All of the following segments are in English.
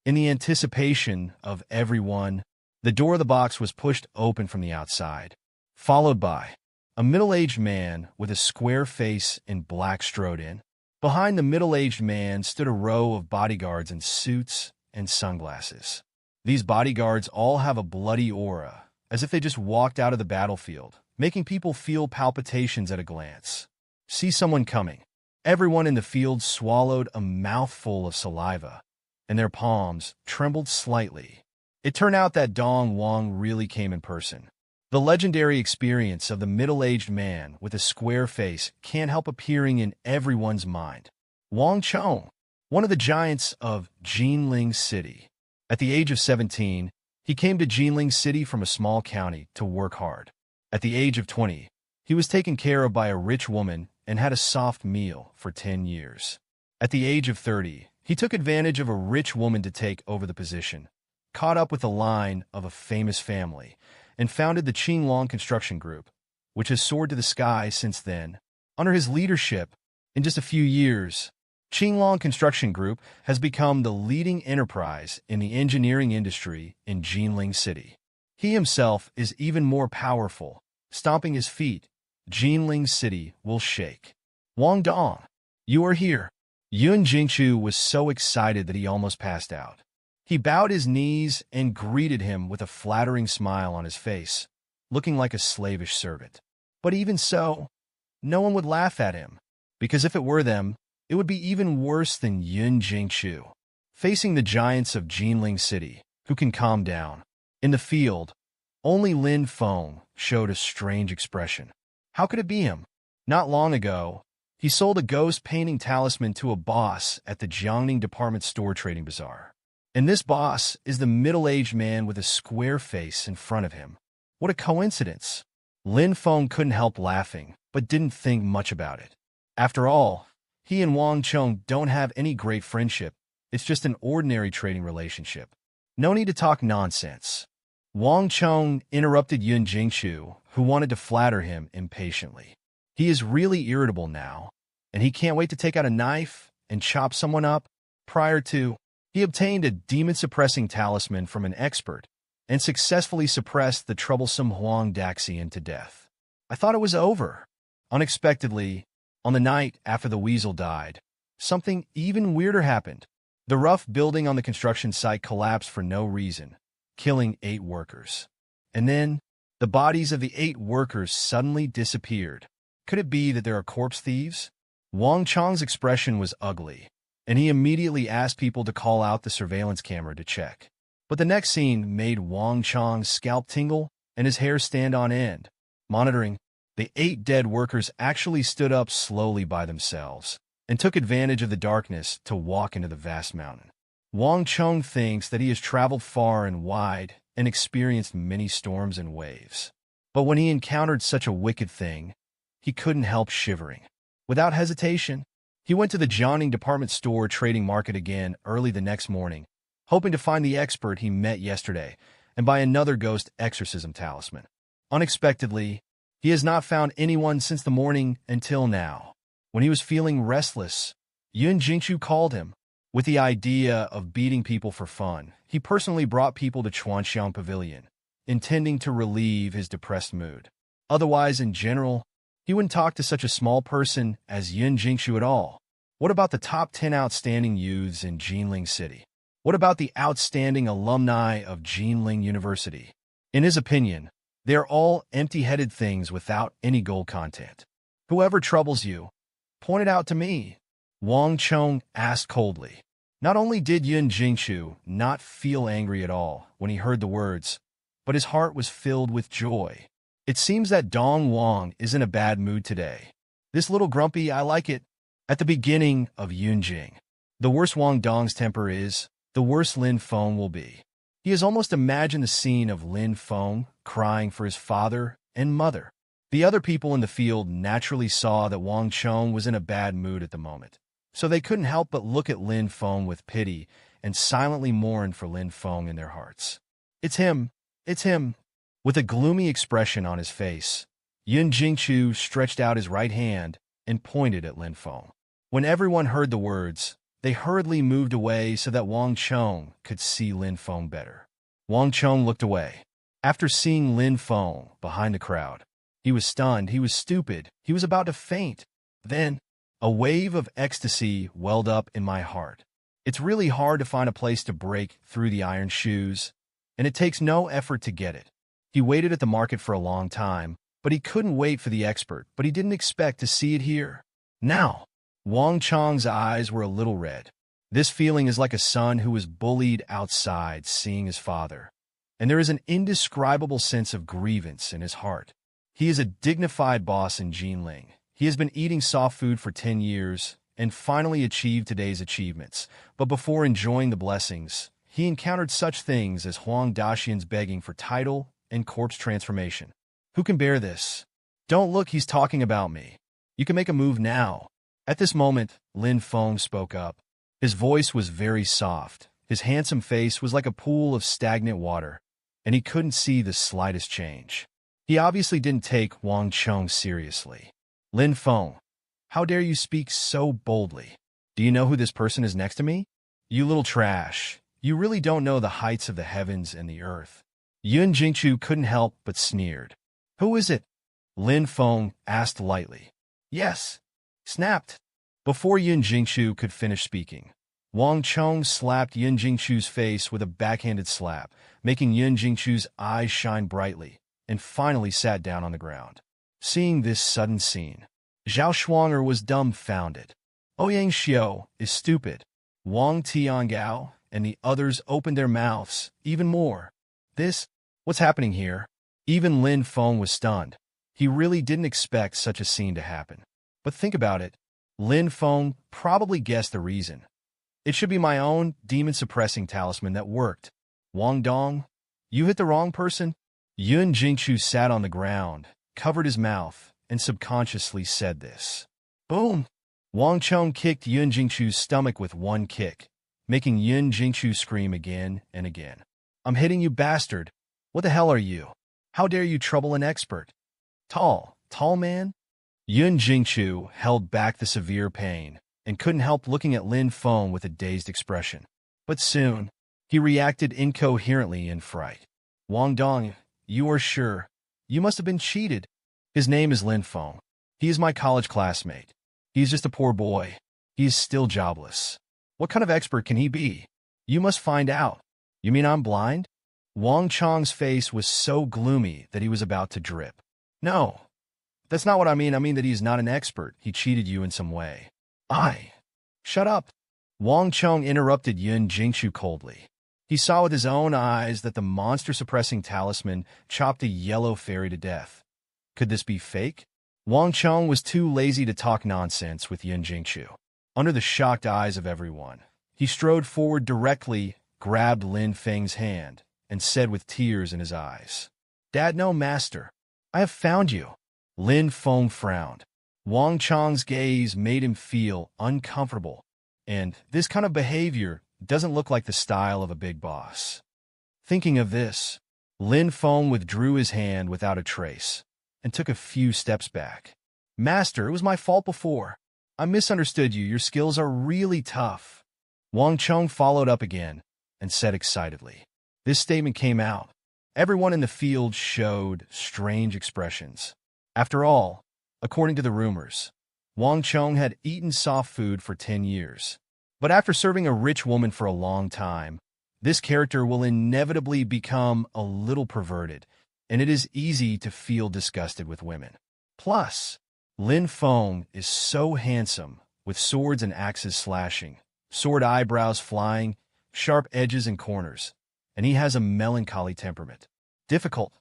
In the anticipation of everyone, the door of the box was pushed open from the outside, followed by a middle-aged man with a square face and black strode in. Behind the middle-aged man stood a row of bodyguards in suits and sunglasses. These bodyguards all have a bloody aura, as if they just walked out of the battlefield, making people feel palpitations at a glance. See someone coming. Everyone in the field swallowed a mouthful of saliva, and their palms trembled slightly. It turned out that Dong Wang really came in person. The legendary experience of the middle-aged man with a square face can't help appearing in everyone's mind. Wang Chong, one of the giants of Jinling City. At the age of 17, he came to Jinling City from a small county to work hard. At the age of 20, he was taken care of by a rich woman and had a soft meal for 10 years. At the age of 30, he took advantage of a rich woman to take over the position, caught up with the line of a famous family, and founded the Qinglong Construction Group, which has soared to the sky since then. Under his leadership, in just a few years, Qinglong Construction Group has become the leading enterprise in the engineering industry in Jinling City. He himself is even more powerful. Stomping his feet, Jinling City will shake. Wang Dong, you are here. Yun Jingchu was so excited that he almost passed out. He bowed his knees and greeted him with a flattering smile on his face, looking like a slavish servant. But even so, no one would laugh at him, because if it were them, it would be even worse than Yun Jingchu. Facing the giants of Jinling City, who can calm down. In the field, only Lin Feng showed a strange expression. How could it be him? Not long ago, he sold a ghost painting talisman to a boss at the Jiangning department store trading bazaar. And this boss is the middle-aged man with a square face in front of him. What a coincidence. Lin Feng couldn't help laughing, but didn't think much about it. After all, he and Wang Chong don't have any great friendship. It's just an ordinary trading relationship. No need to talk nonsense. Wang Chong interrupted Yun Jingchu, who wanted to flatter him impatiently. He is really irritable now, and he can't wait to take out a knife and chop someone up. Prior to, he obtained a demon-suppressing talisman from an expert and successfully suppressed the troublesome Huang Daxian to death. I thought it was over. Unexpectedly, on the night after the weasel died, something even weirder happened. The rough building on the construction site collapsed for no reason, killing 8 workers. And then, the bodies of the 8 workers suddenly disappeared. Could it be that there are corpse thieves? Wang Chong's expression was ugly, and he immediately asked people to call out the surveillance camera to check. But the next scene made Wang Chong's scalp tingle and his hair stand on end. Monitoring, the 8 dead workers actually stood up slowly by themselves and took advantage of the darkness to walk into the vast mountain. Wang Chong thinks that he has traveled far and wide and experienced many storms and waves. But when he encountered such a wicked thing, he couldn't help shivering. Without hesitation, he went to the Jiangning department store trading market again early the next morning, hoping to find the expert he met yesterday and buy another ghost exorcism talisman. Unexpectedly, he has not found anyone since the morning until now. When he was feeling restless, Yun Jingchu called him. With the idea of beating people for fun, he personally brought people to Chuanxiang Pavilion, intending to relieve his depressed mood. Otherwise, in general, he wouldn't talk to such a small person as Yun Jingchu at all. What about the top 10 outstanding youths in Jinling City? What about the outstanding alumni of Jinling University? In his opinion, they are all empty-headed things without any gold content. Whoever troubles you, point it out to me, Wang Chong asked coldly. Not only did Yun Jingchu not feel angry at all when he heard the words, but his heart was filled with joy. It seems that Dong Wang is in a bad mood today. This little grumpy, I like it. At the beginning of Yun Jing, the worse Wang Dong's temper is, the worse Lin Feng will be. He has almost imagined the scene of Lin Feng crying for his father and mother. The other people in the field naturally saw that Wang Chong was in a bad mood at the moment, so they couldn't help but look at Lin Feng with pity and silently mourn for Lin Feng in their hearts. It's him. It's him. With a gloomy expression on his face, Yun Jingchu stretched out his right hand and pointed at Lin Feng. When everyone heard the words, They hurriedly moved away so that Wang Chong could see Lin Feng better. Wang Chong looked away. After seeing Lin Feng behind the crowd, he was stunned, he was stupid, he was about to faint. Then, a wave of ecstasy welled up in my heart. It's really hard to find a place to break through the iron shoes, and it takes no effort to get it. He waited at the market for a long time, but he couldn't wait for the expert, but he didn't expect to see it here. Now, Wang Chong's eyes were a little red. This feeling is like a son who was bullied outside seeing his father, and there is an indescribable sense of grievance in his heart. He is a dignified boss in Jinling. He has been eating soft food for 10 years and finally achieved today's achievements. But before enjoying the blessings, he encountered such things as Huang Daxian's begging for title and corpse transformation. Who can bear this? Don't look, he's talking about me. You can make a move now. At this moment, Lin Feng spoke up. His voice was very soft. His handsome face was like a pool of stagnant water, and he couldn't see the slightest change. He obviously didn't take Wang Chong seriously. Lin Feng, how dare you speak so boldly? Do you know who this person is next to me? You little trash. You really don't know the heights of the heavens and the earth. Yun Jingchu couldn't help but sneered. Who is it? Lin Feng asked lightly. Yes. Snapped. Before Yun Jingchu could finish speaking, Wang Chong slapped Yun Jingchu's face with a backhanded slap, making Yun Jingchu's eyes shine brightly, and finally sat down on the ground. Seeing this sudden scene, Zhao Shuanger was dumbfounded. Ouyang Xiao is stupid. Wang Tiangao and the others opened their mouths even more. What's happening here? Even Lin Feng was stunned. He really didn't expect such a scene to happen. But think about it. Lin Feng probably guessed the reason. It should be my own demon-suppressing talisman that worked. Wang Dong, you hit the wrong person? Yun Jingchu sat on the ground, covered his mouth, and subconsciously said this. Boom! Wang Chong kicked Yun Jingchu's stomach with one kick, making Yun Jingchu scream again and again. I'm hitting you, bastard! What the hell are you? How dare you trouble an expert? Tall man? Yun Jingchu held back the severe pain and couldn't help looking at Lin Feng with a dazed expression. But soon, he reacted incoherently in fright. Wang Dong, you are sure? You must have been cheated. His name is Lin Feng. He is my college classmate. He is just a poor boy. He is still jobless. What kind of expert can he be? You must find out. You mean I'm blind? Wang Chong's face was so gloomy that he was about to drip. No, that's not what I mean. I mean that he's not an expert. He cheated you in some way. Shut up. Wang Chong interrupted Yun Jingchu coldly. He saw with his own eyes that the monster-suppressing talisman chopped a yellow fairy to death. Could this be fake? Wang Chong was too lazy to talk nonsense with Yun Jingchu. Under the shocked eyes of everyone, he strode forward directly, grabbed Lin Feng's hand, and said with tears in his eyes, Dad, no, master. I have found you. Lin Feng frowned. Wang Chong's gaze made him feel uncomfortable, and this kind of behavior doesn't look like the style of a big boss. Thinking of this, Lin Feng withdrew his hand without a trace and took a few steps back. Master, it was my fault before. I misunderstood you. Your skills are really tough. Wang Chong followed up again and said excitedly. This statement came out. Everyone in the field showed strange expressions. After all, according to the rumors, Wang Chong had eaten soft food for 10 years. But after serving a rich woman for a long time, this character will inevitably become a little perverted, and it is easy to feel disgusted with women. Plus, Lin Feng is so handsome, with swords and axes slashing, sword eyebrows flying, sharp edges and corners, and he has a melancholy temperament. Difficult.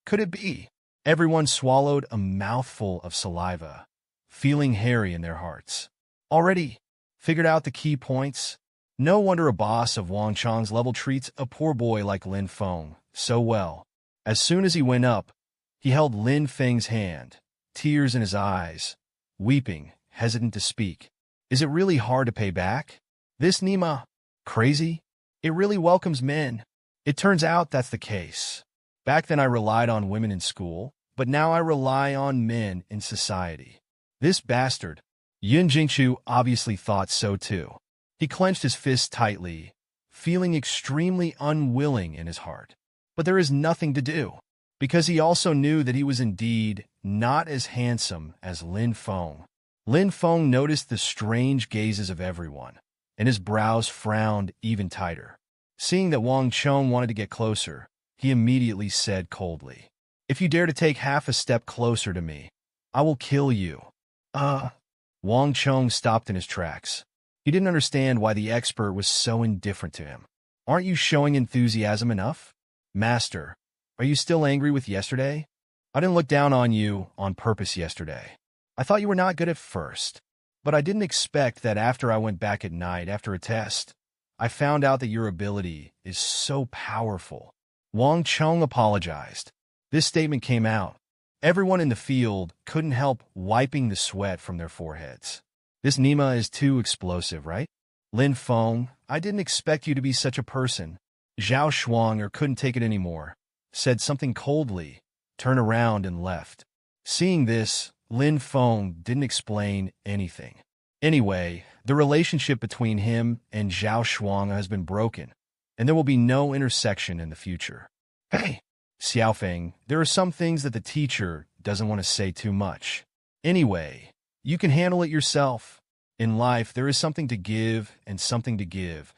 Could it be? Everyone swallowed a mouthful of saliva, feeling hairy in their hearts. Already figured out the key points? No wonder a boss of Wang Chong's level treats a poor boy like Lin Feng so well. As soon as he went up, he held Lin Feng's hand, tears in his eyes, weeping, hesitant to speak. Is it really hard to pay back? This Nima, crazy? It really welcomes men. It turns out that's the case. Back then I relied on women in school, but now I rely on men in society. This bastard. Yun Jingchu obviously thought so too. He clenched his fist tightly, feeling extremely unwilling in his heart. But there is nothing to do, because he also knew that he was indeed not as handsome as Lin Feng. Lin Feng noticed the strange gazes of everyone, and his brows frowned even tighter. Seeing that Wang Chong wanted to get closer, he immediately said coldly, "If you dare to take half a step closer to me, I will kill you." Wang Chong stopped in his tracks. He didn't understand why the expert was so indifferent to him. "Aren't you showing enthusiasm enough? Master, are you still angry with yesterday? I didn't look down on you on purpose yesterday. I thought you were not good at first, but I didn't expect that after I went back at night after a test, I found out that your ability is so powerful." Wang Chong apologized. This statement came out. Everyone in the field couldn't help wiping the sweat from their foreheads. "This Nima is too explosive, right? Lin Feng, I didn't expect you to be such a person." Zhao Shuang couldn't take it anymore, said something coldly, turned around and left. Seeing this, Lin Feng didn't explain anything. Anyway, the relationship between him and Zhao Shuang has been broken, and there will be no intersection in the future. "Hey, Xiaofeng, there are some things that the teacher doesn't want to say too much. Anyway, you can handle it yourself. In life, there is something to give and something to give,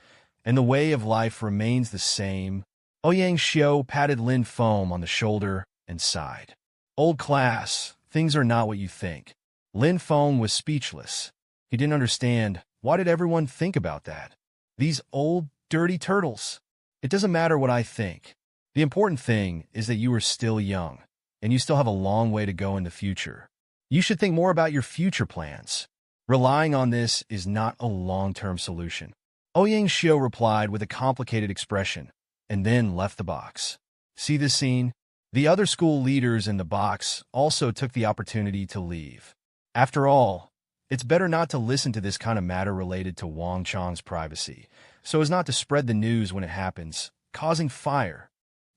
and the way of life remains the same." Ouyang Xiao patted Lin Feng on the shoulder and sighed. "Old class, things are not what you think." Lin Feng was speechless. He didn't understand. Why did everyone think about that? These old, dirty turtles. It doesn't matter what I think. The important thing is that you are still young, and you still have a long way to go in the future. You should think more about your future plans. Relying on this is not a long-term solution. Ouyang Xiao replied with a complicated expression, and then left the box. See this scene? The other school leaders in the box also took the opportunity to leave. After all, it's better not to listen to this kind of matter related to Wang Chong's privacy, so as not to spread the news when it happens, causing fire.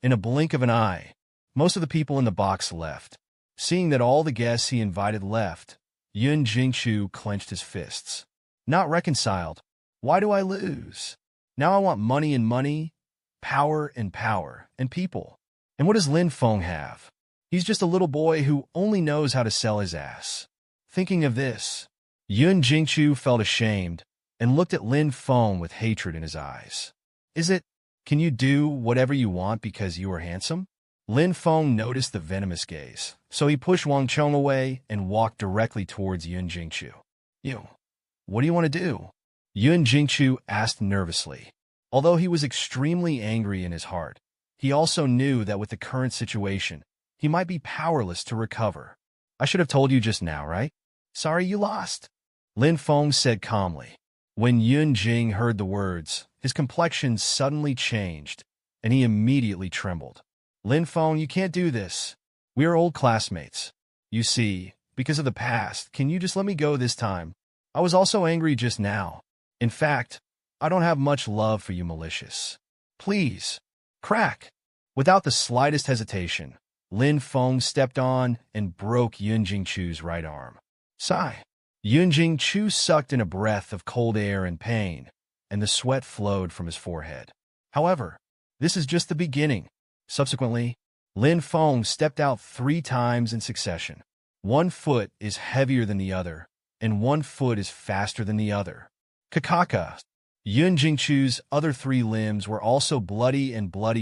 In a blink of an eye, most of the people in the box left. Seeing that all the guests he invited left, Yun Jingchu clenched his fists. "Not reconciled. Why do I lose? Now I want money and money, power and power, and people. And what does Lin Feng have? He's just a little boy who only knows how to sell his ass." Thinking of this, Yun Jingchu felt ashamed and looked at Lin Feng with hatred in his eyes. Can you do whatever you want because you are handsome?" Lin Feng noticed the venomous gaze, so he pushed Wang Chong away and walked directly towards Yun Jingchu. What do you want to do?" Yun Jingchu asked nervously. Although he was extremely angry in his heart, he also knew that with the current situation, he might be powerless to recover. "I should have told you just now, right? Sorry you lost," Lin Feng said calmly. When Yun Jing heard the words, his complexion suddenly changed, and he immediately trembled. "Lin Feng, you can't do this. We are old classmates. You see, because of the past, can you just let me go this time? I was also angry just now. In fact, I don't have much love for you, malicious. Please." Crack! Without the slightest hesitation, Lin Feng stepped on and broke Yun Jingchu's right arm. Sigh. Yun Jingchu sucked in a breath of cold air in pain, and the sweat flowed from his forehead. However, this is just the beginning. Subsequently, Lin Feng stepped out 3 times in succession. One foot is heavier than the other, and one foot is faster than the other. Kakaka. Yun Jingchu's other 3 limbs were also bloody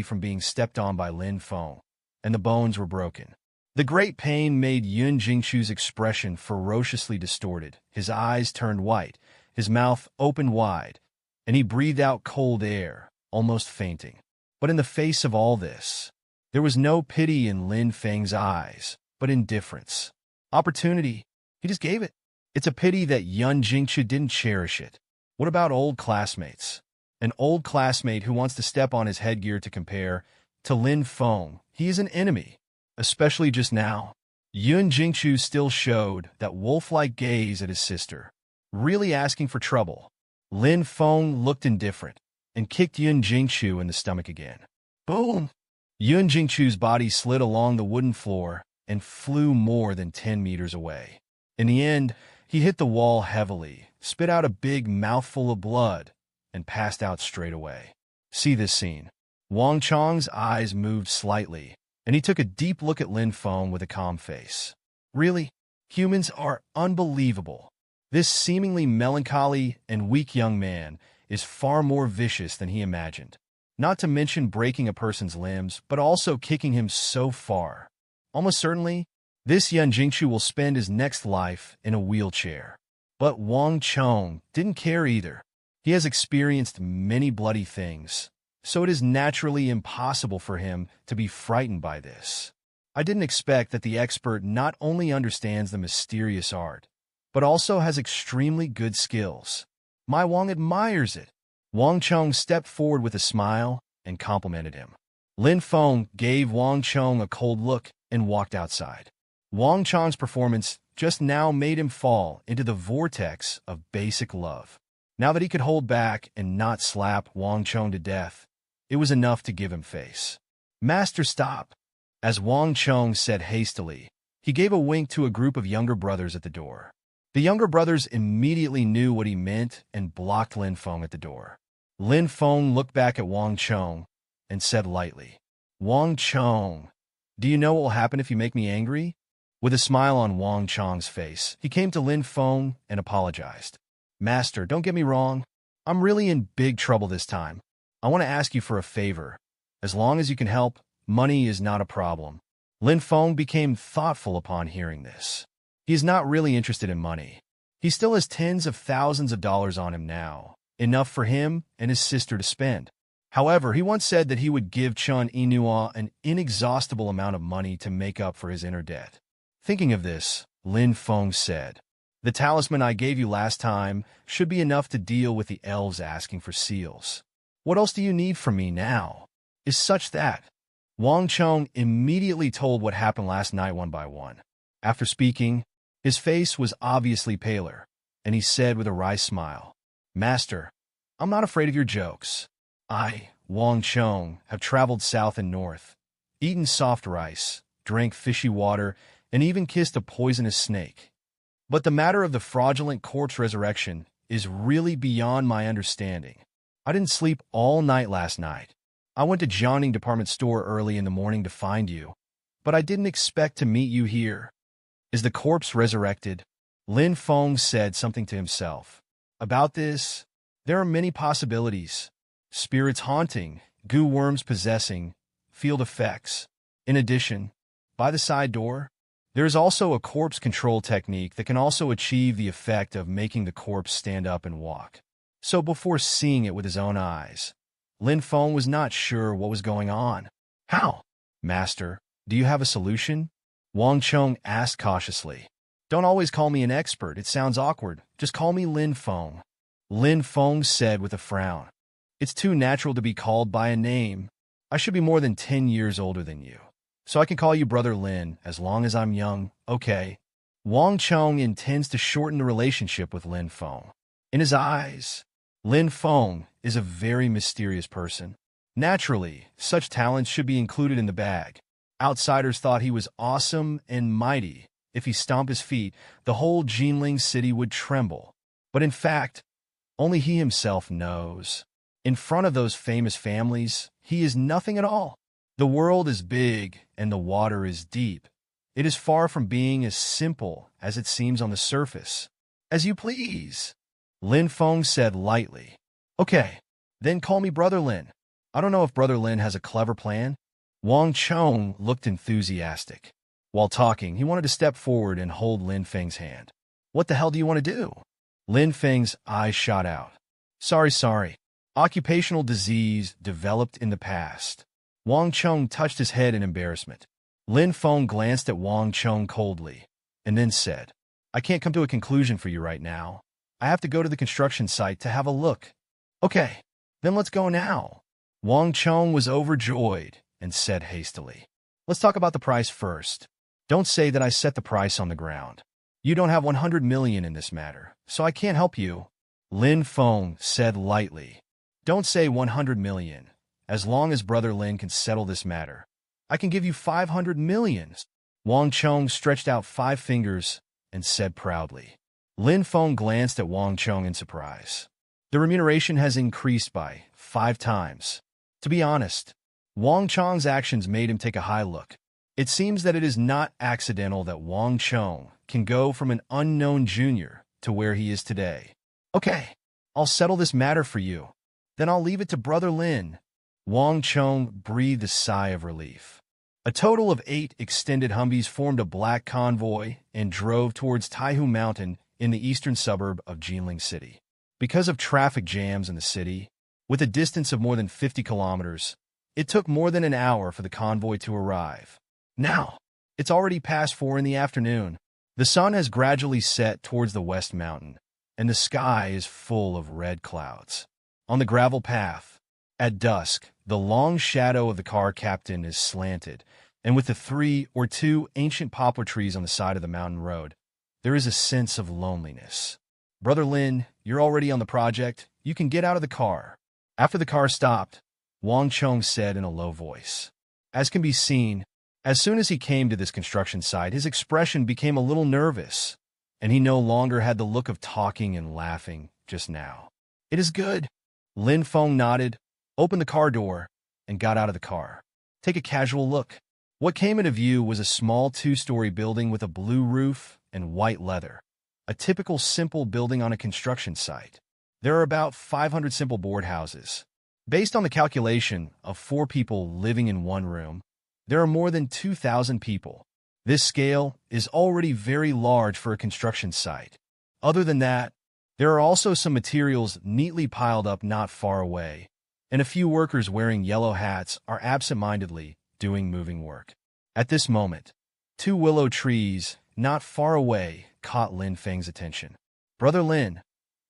from being stepped on by Lin Feng, and the bones were broken. The great pain made Yun Jingchu's expression ferociously distorted. His eyes turned white, his mouth opened wide, and he breathed out cold air, almost fainting. But in the face of all this, there was no pity in Lin Feng's eyes, but indifference. Opportunity. He just gave it. It's a pity that Yun Jingchu didn't cherish it. What about old classmates? An old classmate who wants to step on his headgear to compare to Lin Feng. He is an enemy, especially just now. Yun Jingchu still showed that wolf-like gaze at his sister, really asking for trouble. Lin Feng looked indifferent and kicked Yun Jingchu in the stomach again. Boom! Yun Jingchu's body slid along the wooden floor and flew more than 10 meters away. In the end, He hit the wall heavily, spit out a big mouthful of blood, and passed out straight away. See this scene. Wang Chong's eyes moved slightly, and he took a deep look at Lin Feng with a calm face. Really? Humans are unbelievable. This seemingly melancholy and weak young man is far more vicious than he imagined. Not to mention breaking a person's limbs, but also kicking him so far. Almost certainly, this Yan Jingchu will spend his next life in a wheelchair. But Wang Chong didn't care either. He has experienced many bloody things, so it is naturally impossible for him to be frightened by this. I didn't expect that the expert not only understands the mysterious art, but also has extremely good skills. My Wang admires it. Wang Chong stepped forward with a smile and complimented him. Lin Feng gave Wang Chong a cold look and walked outside. Wang Chong's performance just now made him fall into the vortex of basic love. Now that he could hold back and not slap Wang Chong to death, it was enough to give him face. "Master, stop!" As Wang Chong said hastily, he gave a wink to a group of younger brothers at the door. The younger brothers immediately knew what he meant and blocked Lin Feng at the door. Lin Feng looked back at Wang Chong and said lightly, "Wang Chong, do you know what will happen if you make me angry?" With a smile on Wang Chong's face, he came to Lin Feng and apologized. "Master, don't get me wrong. I'm really in big trouble this time. I want to ask you for a favor. As long as you can help, money is not a problem." Lin Feng became thoughtful upon hearing this. He is not really interested in money. He still has tens of thousands of dollars on him now, enough for him and his sister to spend. However, he once said that he would give Chun Inua an inexhaustible amount of money to make up for his inner debt. Thinking of this, Lin Feng said, "The talisman I gave you last time should be enough to deal with the elves asking for seals. What else do you need from me now? Is such that?" Wang Chong immediately told what happened last night one by one. After speaking, his face was obviously paler, and he said with a wry smile, "Master, I'm not afraid of your jokes. I, Wang Chong, have traveled south and north, eaten soft rice, drank fishy water, and even kissed a poisonous snake. But the matter of the fraudulent corpse resurrection is really beyond my understanding. I didn't sleep all night last night. I went to Jiangning department store early in the morning to find you, but I didn't expect to meet you here. Is the corpse resurrected?" Lin Feng said something to himself. About this, there are many possibilities. Spirits haunting, goo worms possessing, field effects. In addition, by the side door, there is also a corpse control technique that can also achieve the effect of making the corpse stand up and walk. So before seeing it with his own eyes, Lin Feng was not sure what was going on. "How? Master, do you have a solution?" Wang Chong asked cautiously. "Don't always call me an expert. It sounds awkward. Just call me Lin Feng." Lin Feng said with a frown. "It's too natural to be called by a name. I should be more than 10 years older than you, so I can call you Brother Lin as long as I'm young, okay?" Wang Chong intends to shorten the relationship with Lin Feng. In his eyes, Lin Feng is a very mysterious person. Naturally, such talents should be included in the bag. Outsiders thought he was awesome and mighty. If he stomped his feet, the whole Jinling city would tremble. But in fact, only he himself knows. In front of those famous families, he is nothing at all. The world is big and the water is deep. It is far from being as simple as it seems on the surface. "As you please," Lin Feng said lightly. "Okay, then call me Brother Lin. I don't know if Brother Lin has a clever plan." Wang Chong looked enthusiastic. While talking, he wanted to step forward and hold Lin Feng's hand. "What the hell do you want to do?" Lin Feng's eyes shot out. Sorry. Occupational disease developed in the past." Wang Chong touched his head in embarrassment. Lin Feng glanced at Wang Chong coldly, and then said, "I can't come to a conclusion for you right now. I have to go to the construction site to have a look." "Okay, then let's go now." Wang Chong was overjoyed and said hastily, "Let's talk about the price first. Don't say that I set the price on the ground. You don't have 100 million in this matter, so I can't help you." Lin Feng said lightly, "Don't say 100 million. As long as Brother Lin can settle this matter, I can give you 500 million. Wang Chong stretched out 5 fingers and said proudly. Lin Feng glanced at Wang Chong in surprise. The remuneration has increased by 5 times. To be honest, Wang Chong's actions made him take a high look. It seems that it is not accidental that Wang Chong can go from an unknown junior to where he is today. Okay, I'll settle this matter for you. Then I'll leave it to Brother Lin. Wang Chong breathed a sigh of relief. A total of 8 extended Humvees formed a black convoy and drove towards Taihu Mountain in the eastern suburb of Jinling City. Because of traffic jams in the city, with a distance of more than 50 kilometers, it took more than an hour for the convoy to arrive. Now, it's already past 4 in the afternoon. The sun has gradually set towards the west mountain, and the sky is full of red clouds. On the gravel path, at dusk, the long shadow of the car captain is slanted, and with the 3 or 2 ancient poplar trees on the side of the mountain road, there is a sense of loneliness. Brother Lin, you're already on the project. You can get out of the car. After the car stopped, Wang Chong said in a low voice. As can be seen, as soon as he came to this construction site, his expression became a little nervous, and he no longer had the look of talking and laughing just now. It is good. Lin Feng nodded, opened the car door, and got out of the car. Take a casual look. What came into view was a small 2-story building with a blue roof and white leather. A typical simple building on a construction site. There are about 500 simple board houses. Based on the calculation of 4 people living in one room, there are more than 2,000 people. This scale is already very large for a construction site. Other than that, there are also some materials neatly piled up not far away, and a few workers wearing yellow hats are absent-mindedly doing moving work. At this moment, 2 willow trees not far away caught Lin Feng's attention. Brother Lin,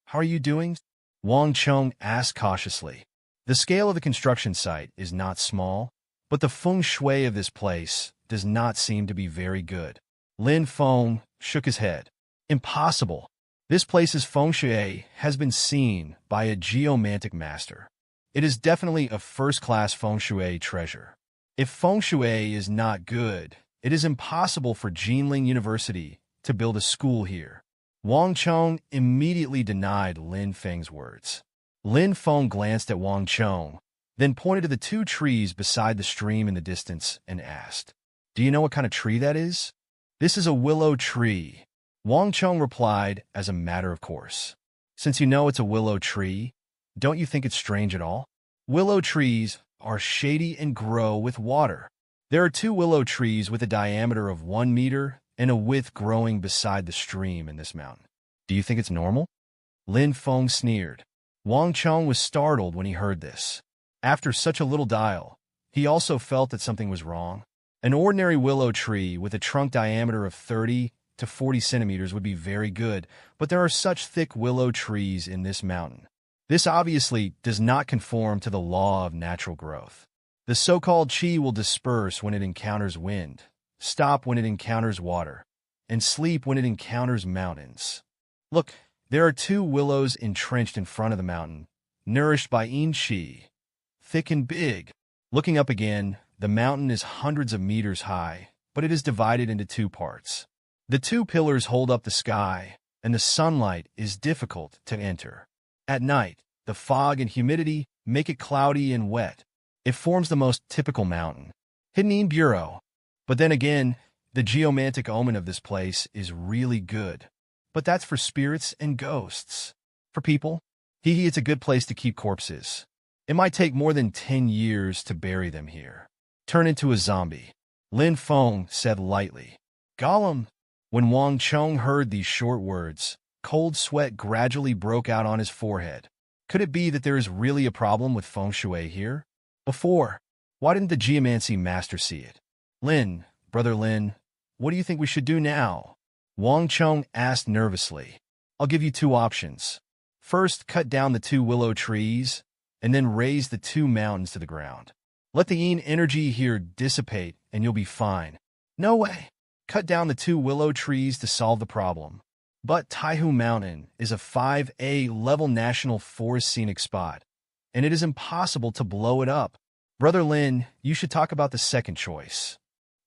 how are you doing? Wang Chong asked cautiously. The scale of the construction site is not small, but the feng shui of this place does not seem to be very good. Lin Feng shook his head. Impossible. This place's feng shui has been seen by a geomantic master. It is definitely a first-class feng shui treasure. If feng shui is not good, it is impossible for Jinling University to build a school here. Wang Chong immediately denied Lin Feng's words. Lin Feng glanced at Wang Chong, then pointed to the 2 trees beside the stream in the distance and asked, "Do you know what kind of tree that is?" "This is a willow tree," Wang Chong replied as a matter of course. "Since you know it's a willow tree, don't you think it's strange at all? Willow trees are shady and grow with water. There are 2 willow trees with a diameter of 1 meter and a width growing beside the stream in this mountain. Do you think it's normal?" Lin Feng sneered. Wang Chong was startled when he heard this. After such a little dial, he also felt that something was wrong. An ordinary willow tree with a trunk diameter of 30 to 40 centimeters would be very good, but there are such thick willow trees in this mountain. This obviously does not conform to the law of natural growth. The so-called qi will disperse when it encounters wind, stop when it encounters water, and sleep when it encounters mountains. Look, there are 2 willows entrenched in front of the mountain, nourished by yin qi, thick and big. Looking up again, the mountain is hundreds of meters high, but it is divided into 2 parts. The 2 pillars hold up the sky, and the sunlight is difficult to enter. At night, the fog and humidity make it cloudy and wet. It forms the most typical mountain, hidden in bureau. But then again, the geomantic omen of this place is really good. But that's for spirits and ghosts. For people, it's a good place to keep corpses. It might take more than 10 years to bury them here. Turn into a zombie, Lin Feng said lightly. Gollum. When Wang Chong heard these short words, cold sweat gradually broke out on his forehead. Could it be that there is really a problem with feng shui here? Before, why didn't the geomancy master see it? Lin, Brother Lin, what do you think we should do now? Wang Chong asked nervously. I'll give you 2 options. First, cut down the 2 willow trees, and then raise the 2 mountains to the ground. Let the yin energy here dissipate, and you'll be fine. No way. Cut down the 2 willow trees to solve the problem. But Taihu Mountain is a 5A level national forest scenic spot, and it is impossible to blow it up. Brother Lin, you should talk about the second choice,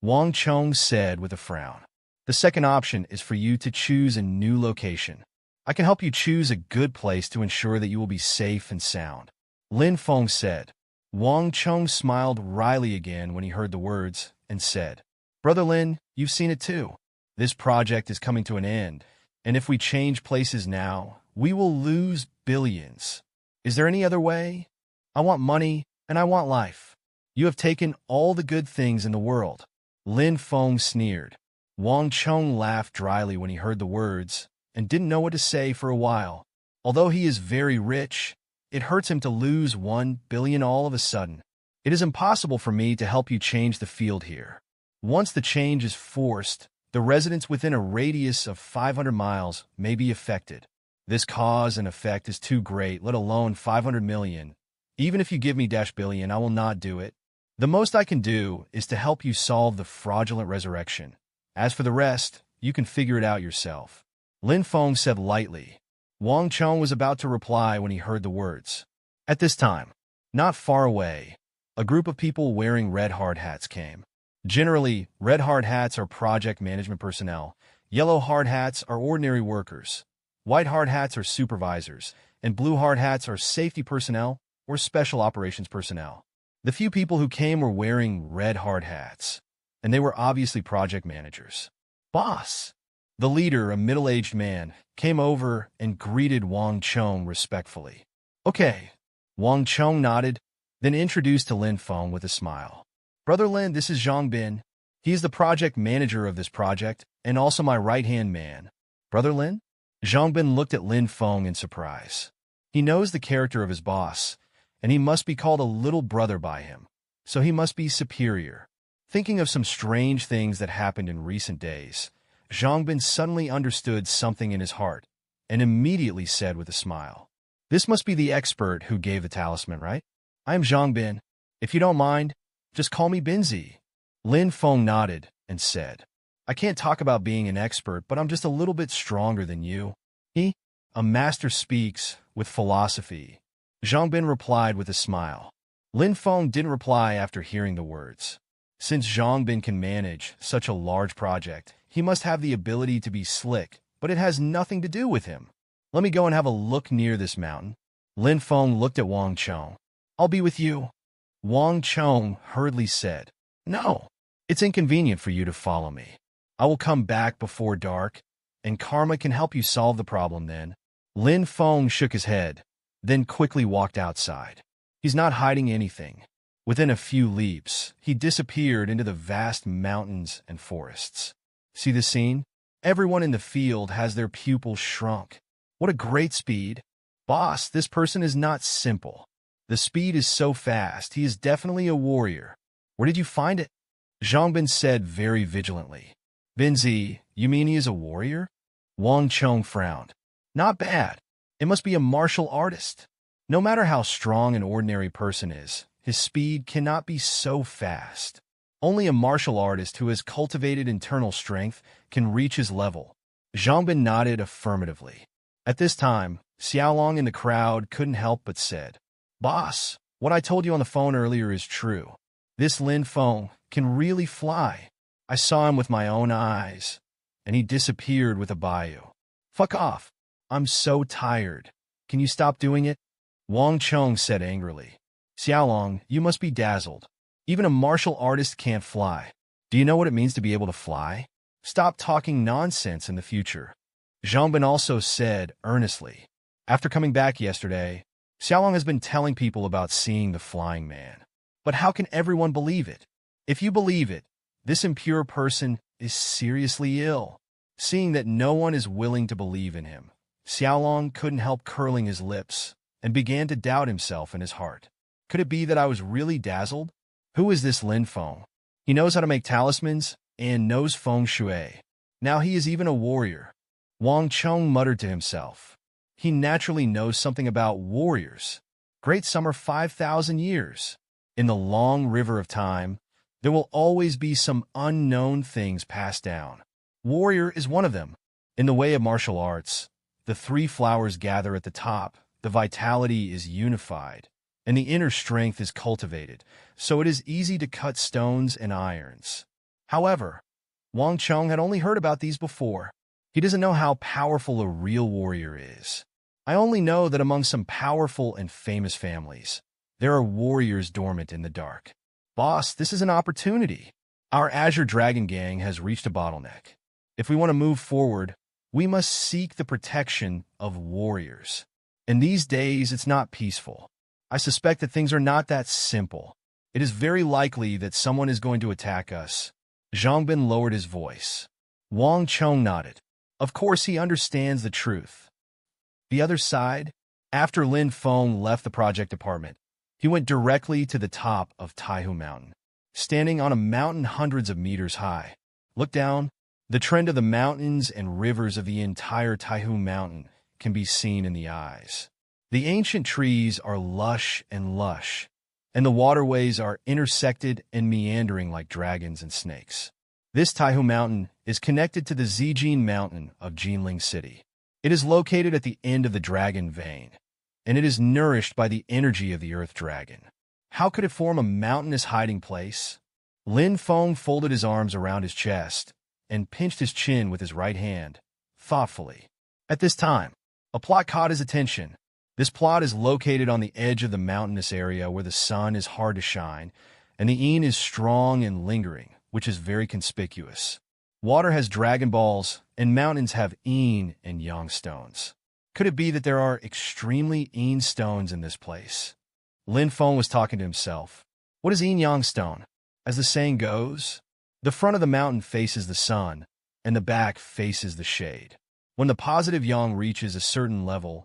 Wang Chong said with a frown. The second option is for you to choose a new location. I can help you choose a good place to ensure that you will be safe and sound. Lin Feng said. Wang Chung smiled wryly again when he heard the words and said, Brother Lin, you've seen it too. This project is coming to an end, and if we change places now, we will lose billions. Is there any other way? I want money, and I want life. You have taken all the good things in the world. Lin Feng sneered. Wang Chung laughed dryly when he heard the words and didn't know what to say for a while. Although he is very rich, it hurts him to lose 1 billion all of a sudden. It is impossible for me to help you change the field here. Once the change is forced, the residents within a radius of 500 miles may be affected. This cause and effect is too great, let alone 500 million. Even if you give me -billion, I will not do it. The most I can do is to help you solve the fraudulent resurrection. As for the rest, you can figure it out yourself. Lin Feng said lightly. Wang Chung was about to reply when he heard the words. At this time, not far away, a group of people wearing red hard hats came. Generally, red hard hats are project management personnel, yellow hard hats are ordinary workers, white hard hats are supervisors, and blue hard hats are safety personnel or special operations personnel. The few people who came were wearing red hard hats, and they were obviously project managers. Boss! The leader, a middle-aged man, came over and greeted Wang Chung respectfully. Okay. Wang Chung nodded, then introduced to Lin Feng with a smile. Brother Lin, this is Zhang Bin. He is the project manager of this project, and also my right-hand man. Brother Lin? Zhang Bin looked at Lin Feng in surprise. He knows the character of his boss, and he must be called a little brother by him, so he must be superior. Thinking of some strange things that happened in recent days, Zhang Bin suddenly understood something in his heart, and immediately said with a smile, This must be the expert who gave the talisman, right? I am Zhang Bin. If you don't mind, just call me Binzi. Lin Feng nodded and said, I can't talk about being an expert, but I'm just a little bit stronger than you. A master speaks with philosophy. Zhang Bin replied with a smile. Lin Feng didn't reply after hearing the words. Since Zhang Bin can manage such a large project, he must have the ability to be slick, but it has nothing to do with him. Let me go and have a look near this mountain. Lin Feng looked at Wang Chung. I'll be with you. Wang Chung hurriedly said, No, it's inconvenient for you to follow me. I will come back before dark, and karma can help you solve the problem then. Lin Feng shook his head, then quickly walked outside. He's not hiding anything. Within a few leaps, he disappeared into the vast mountains and forests. See the scene? Everyone in the field has their pupils shrunk. What a great speed. Boss, this person is not simple. The speed is so fast, he is definitely a warrior. Where did you find it? Zhang Bin said very vigilantly. Binzi, you mean he is a warrior? Wang Chung frowned. Not bad. It must be a martial artist. No matter how strong an ordinary person is, his speed cannot be so fast. Only a martial artist who has cultivated internal strength can reach his level. Zhang Bin nodded affirmatively. At this time, Xiaolong in the crowd couldn't help but said, Boss, what I told you on the phone earlier is true. This Lin Feng can really fly. I saw him with my own eyes, and he disappeared with a bayou. Fuck off. I'm so tired. Can you stop doing it? Wang Chung said angrily. Xiaolong, you must be dazzled. Even a martial artist can't fly. Do you know what it means to be able to fly? Stop talking nonsense in the future. Zhang Bin also said earnestly. After coming back yesterday, Xiaolong has been telling people about seeing the flying man. But how can everyone believe it? If you believe it, this impure person is seriously ill. Seeing that no one is willing to believe in him, Xiaolong couldn't help curling his lips and began to doubt himself in his heart. Could it be that I was really dazzled? Who is this Lin Feng? He knows how to make talismans and knows feng shui. Now he is even a warrior. Wang Chung muttered to himself. He naturally knows something about warriors. Great summer 5,000 years. In the long river of time, there will always be some unknown things passed down. Warrior is one of them. In the way of martial arts, the three flowers gather at the top, the vitality is unified, and the inner strength is cultivated, so it is easy to cut stones and irons. However, Wang Chung had only heard about these before. He doesn't know how powerful a real warrior is. I only know that among some powerful and famous families, there are warriors dormant in the dark. Boss, this is an opportunity. Our Azure Dragon Gang has reached a bottleneck. If we want to move forward, we must seek the protection of warriors. In these days, it's not peaceful. I suspect that things are not that simple. It is very likely that someone is going to attack us. Zhang Bin lowered his voice. Wang Chong nodded. Of course, he understands the truth. The other side, after Lin Feng left the project department, he went directly to the top of Taihu Mountain. Standing on a mountain hundreds of meters high, look down. The trend of the mountains and rivers of the entire Taihu Mountain can be seen in the eyes. The ancient trees are lush, and the waterways are intersected and meandering like dragons and snakes. This Taihu Mountain is connected to the Zijin Mountain of Jinling City. It is located at the end of the Dragon Vein, and it is nourished by the energy of the Earth Dragon. How could it form a mountainous hiding place? Lin Feng folded his arms around his chest and pinched his chin with his right hand, thoughtfully. At this time, a plot caught his attention. This plot is located on the edge of the mountainous area where the sun is hard to shine, and the yin is strong and lingering, which is very conspicuous. Water has dragon balls, and mountains have yin and yang stones. Could it be that there are extremely yin stones in this place? Lin Feng was talking to himself. What is yin-yang stone? As the saying goes, the front of the mountain faces the sun, and the back faces the shade. When the positive yang reaches a certain level,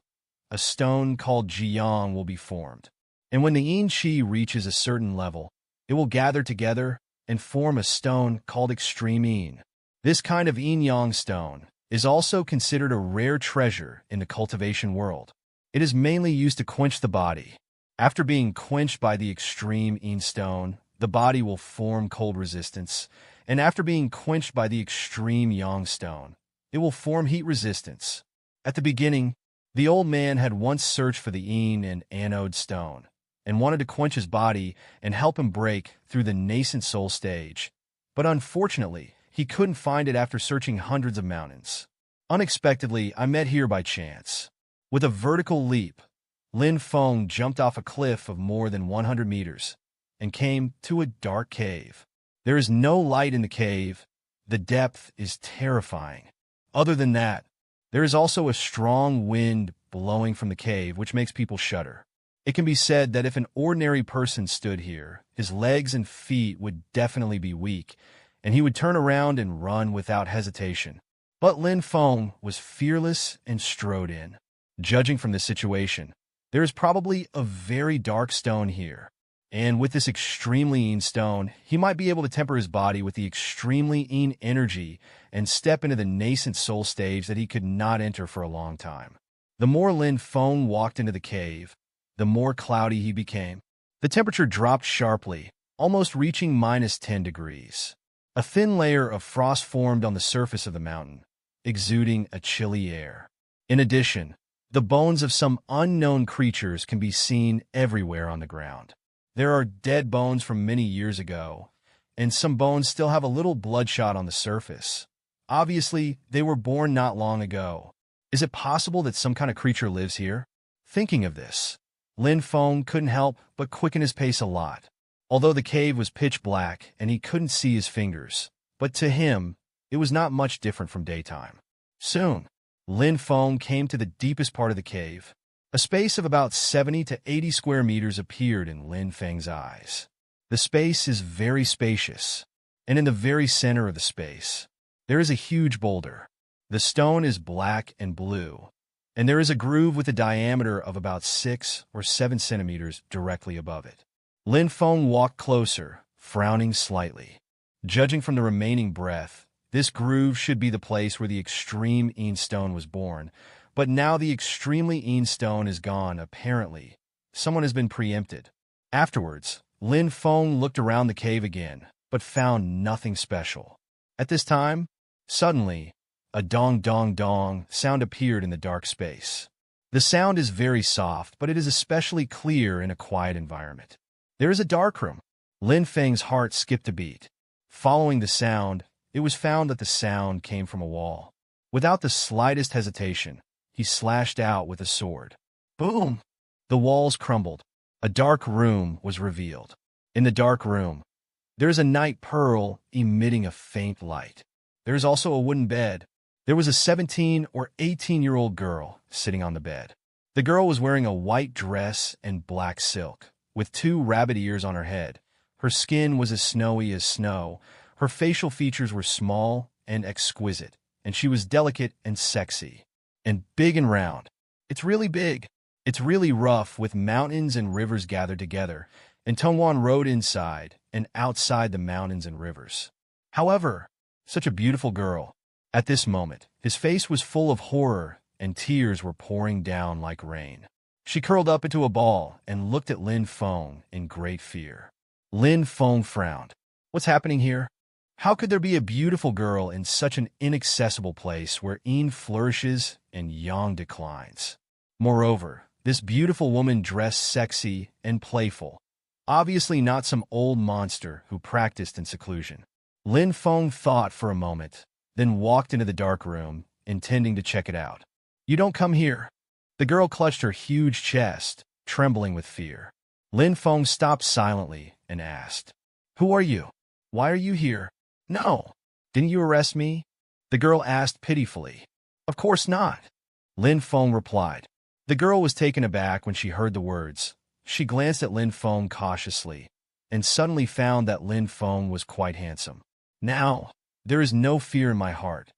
a stone called Jiyang will be formed. And when the yin qi reaches a certain level, it will gather together and form a stone called extreme yin. This kind of yin-yang stone is also considered a rare treasure in the cultivation world. It is mainly used to quench the body. After being quenched by the extreme yin stone, the body will form cold resistance, and after being quenched by the extreme yang stone, it will form heat resistance. At the beginning, the old man had once searched for the yin and anode stone, and wanted to quench his body and help him break through the nascent soul stage. But unfortunately, he couldn't find it after searching hundreds of mountains. Unexpectedly, I met here by chance. With a vertical leap, Lin Feng jumped off a cliff of more than 100 meters and came to a dark cave. There is no light in the cave. The depth is terrifying. Other than that, there is also a strong wind blowing from the cave, which makes people shudder. It can be said that if an ordinary person stood here, his legs and feet would definitely be weak, and he would turn around and run without hesitation. But Lin Feng was fearless and strode in. Judging from this situation, there is probably a very dark stone here, and with this extremely yin stone, he might be able to temper his body with the extremely yin energy and step into the nascent soul stage that he could not enter for a long time. The more Lin Feng walked into the cave, the more cloudy he became. The temperature dropped sharply, almost reaching -10 degrees. A thin layer of frost formed on the surface of the mountain, exuding a chilly air. In addition, the bones of some unknown creatures can be seen everywhere on the ground. There are dead bones from many years ago, and some bones still have a little bloodshot on the surface. Obviously, they were born not long ago. Is it possible that some kind of creature lives here? Thinking of this, Lin Feng couldn't help but quicken his pace a lot. Although the cave was pitch black and he couldn't see his fingers, but to him, it was not much different from daytime. Soon, Lin Feng came to the deepest part of the cave. A space of about 70 to 80 square meters appeared in Lin Feng's eyes. The space is very spacious, and in the very center of the space, there is a huge boulder. The stone is black and blue, and there is a groove with a diameter of about 6 or 7 centimeters directly above it. Lin Feng walked closer, frowning slightly. Judging from the remaining breath, this groove should be the place where the extreme yin stone was born, but now the extremely yin stone is gone. Apparently, someone has been preempted. Afterwards, Lin Feng looked around the cave again, but found nothing special. At this time, suddenly, a dong dong dong sound appeared in the dark space. The sound is very soft, but it is especially clear in a quiet environment. There is a darkroom. Lin Feng's heart skipped a beat. Following the sound, it was found that the sound came from a wall. Without the slightest hesitation, he slashed out with a sword. Boom! The walls crumbled. A dark room was revealed. In the dark room, there is a night pearl emitting a faint light. There is also a wooden bed. There was a 17 or 18-year-old girl sitting on the bed. The girl was wearing a white dress and black silk, with 2 rabbit ears on her head. Her skin was as snowy as snow. Her facial features were small and exquisite, and she was delicate and sexy. And big and round. It's really big. It's really rough, with mountains and rivers gathered together, and Tongwan rode inside and outside the mountains and rivers. However, such a beautiful girl. At this moment, his face was full of horror, and tears were pouring down like rain. She curled up into a ball and looked at Lin Feng in great fear. Lin Feng frowned. What's happening here? How could there be a beautiful girl in such an inaccessible place where Yin flourishes and Yang declines? Moreover, this beautiful woman dressed sexy and playful, obviously not some old monster who practiced in seclusion. Lin Feng thought for a moment, then walked into the dark room, intending to check it out. You don't come here. The girl clutched her huge chest, trembling with fear. Lin Feng stopped silently and asked, Who are you? Why are you here? No. Didn't you arrest me? The girl asked pitifully. Of course not. Lin Feng replied. The girl was taken aback when she heard the words. She glanced at Lin Feng cautiously, and suddenly found that Lin Feng was quite handsome. Now, there is no fear in my heart,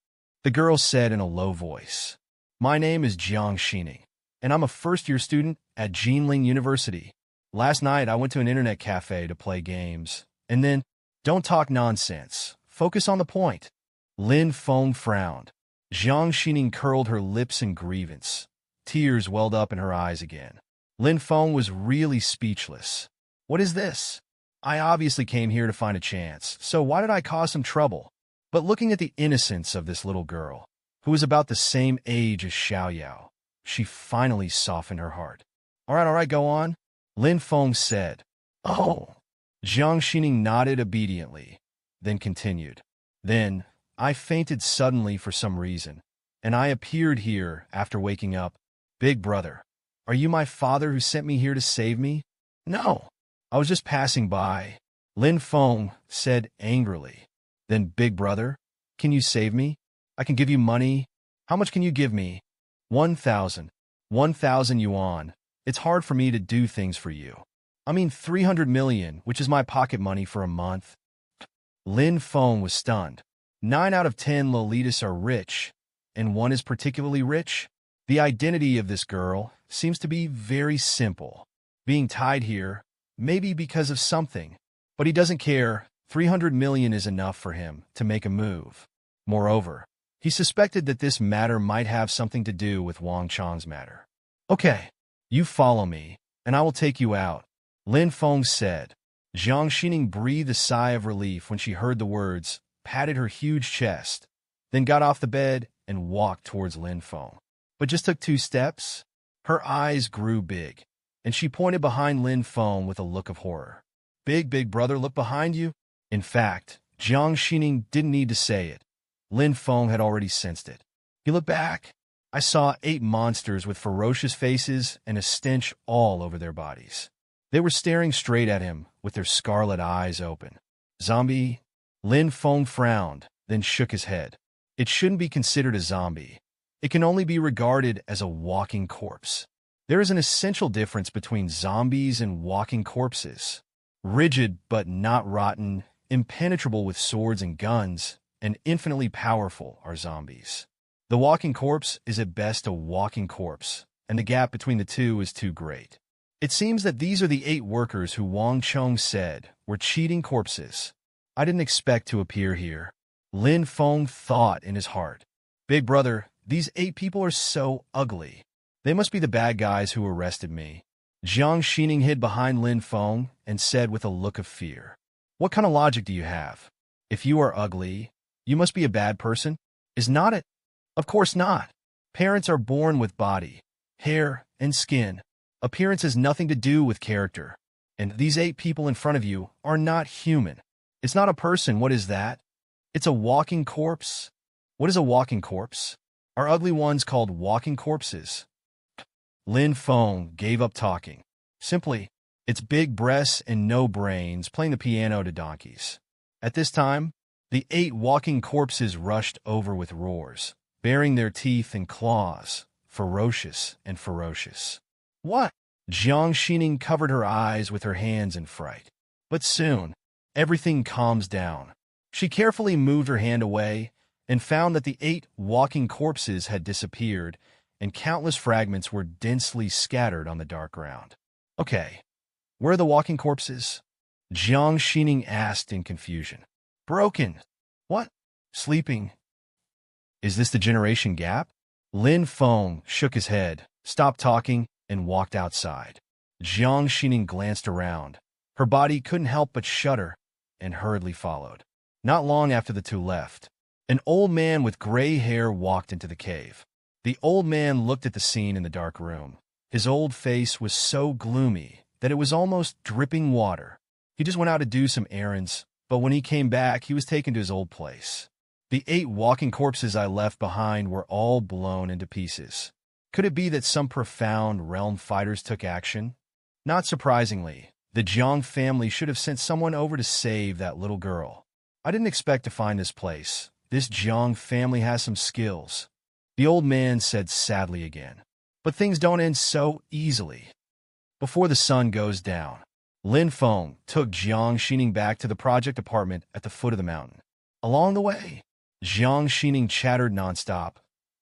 the girl said in a low voice. My name is Jiang Xining, and I'm a first-year student at Jinling University. Last night, I went to an internet cafe to play games, and then, don't talk nonsense. Focus on the point. Lin Feng frowned. Jiang Xining curled her lips in grievance. Tears welled up in her eyes again. Lin Feng was really speechless. What is this? I obviously came here to find a chance, so why did I cause some trouble? But looking at the innocence of this little girl, who was about the same age as Xiaoyao, she finally softened her heart. All right, go on, Lin Feng said. Oh. Jiang Xining nodded obediently, then continued. Then, I fainted suddenly for some reason, and I appeared here after waking up. Big brother, are you my father who sent me here to save me? No, I was just passing by, Lin Feng said angrily. Then, big brother, can you save me? I can give you money. How much can you give me? 1,000. 1,000 yuan. It's hard for me to do things for you. I mean 300 million, which is my pocket money for a month. Lin Feng was stunned. 9 out of 10 Lolitas are rich, and one is particularly rich. The identity of this girl seems to be very simple. Being tied here, maybe because of something, but he doesn't care. 300 million is enough for him to make a move. Moreover, he suspected that this matter might have something to do with Wang Chang's matter. Okay, you follow me, and I will take you out, Lin Feng said. Jiang Xining breathed a sigh of relief when she heard the words, patted her huge chest, then got off the bed and walked towards Lin Feng. But just took 2 steps, her eyes grew big, and she pointed behind Lin Feng with a look of horror. Big brother, look behind you. In fact, Jiang Xining didn't need to say it. Lin Feng had already sensed it. He looked back. I saw 8 monsters with ferocious faces and a stench all over their bodies. They were staring straight at him with their scarlet eyes open. Zombie? Lin Feng frowned, then shook his head. It shouldn't be considered a zombie. It can only be regarded as a walking corpse. There is an essential difference between zombies and walking corpses. Rigid but not rotten, impenetrable with swords and guns, and infinitely powerful are zombies. The walking corpse is at best a walking corpse, and the gap between the two is too great. It seems that these are the 8 workers who Wang Chong said were cheating corpses. I didn't expect to appear here. Lin Feng thought in his heart. Big brother, these 8 people are so ugly. They must be the bad guys who arrested me. Jiang Xining hid behind Lin Feng and said with a look of fear. What kind of logic do you have? If you are ugly, you must be a bad person? Is not it? Of course not. Parents are born with body, hair, and skin. Appearance has nothing to do with character. And these 8 people in front of you are not human. It's not a person. What is that? It's a walking corpse. What is a walking corpse? are ugly ones called walking corpses. Lin Feng gave up talking. Simply, it's big breasts and no brains playing the piano to donkeys. At this time, the 8 walking corpses rushed over with roars, baring their teeth and claws, ferocious and ferocious. What? Jiang Xining covered her eyes with her hands in fright. But soon, everything calms down. She carefully moved her hand away and found that the 8 walking corpses had disappeared, and countless fragments were densely scattered on the dark ground. Okay, where are the walking corpses? Jiang Xining asked in confusion. Broken. What? Sleeping. Is this the generation gap? Lin Feng shook his head, stopped talking, and walked outside. Jiang Xining glanced around. Her body couldn't help but shudder, and hurriedly followed. Not long after the two left, an old man with gray hair walked into the cave. The old man looked at the scene in the dark room. His old face was so gloomy that it was almost dripping water. He just went out to do some errands, but when he came back, he was taken to his old place. The 8 walking corpses I left behind were all blown into pieces. Could it be that some profound realm fighters took action? Not surprisingly, the Jiang family should have sent someone over to save that little girl. I didn't expect to find this place. This Jiang family has some skills, the old man said sadly again. But things don't end so easily. Before the sun goes down, Lin Feng took Jiang Xining back to the project apartment at the foot of the mountain. Along the way, Jiang Xining chattered nonstop,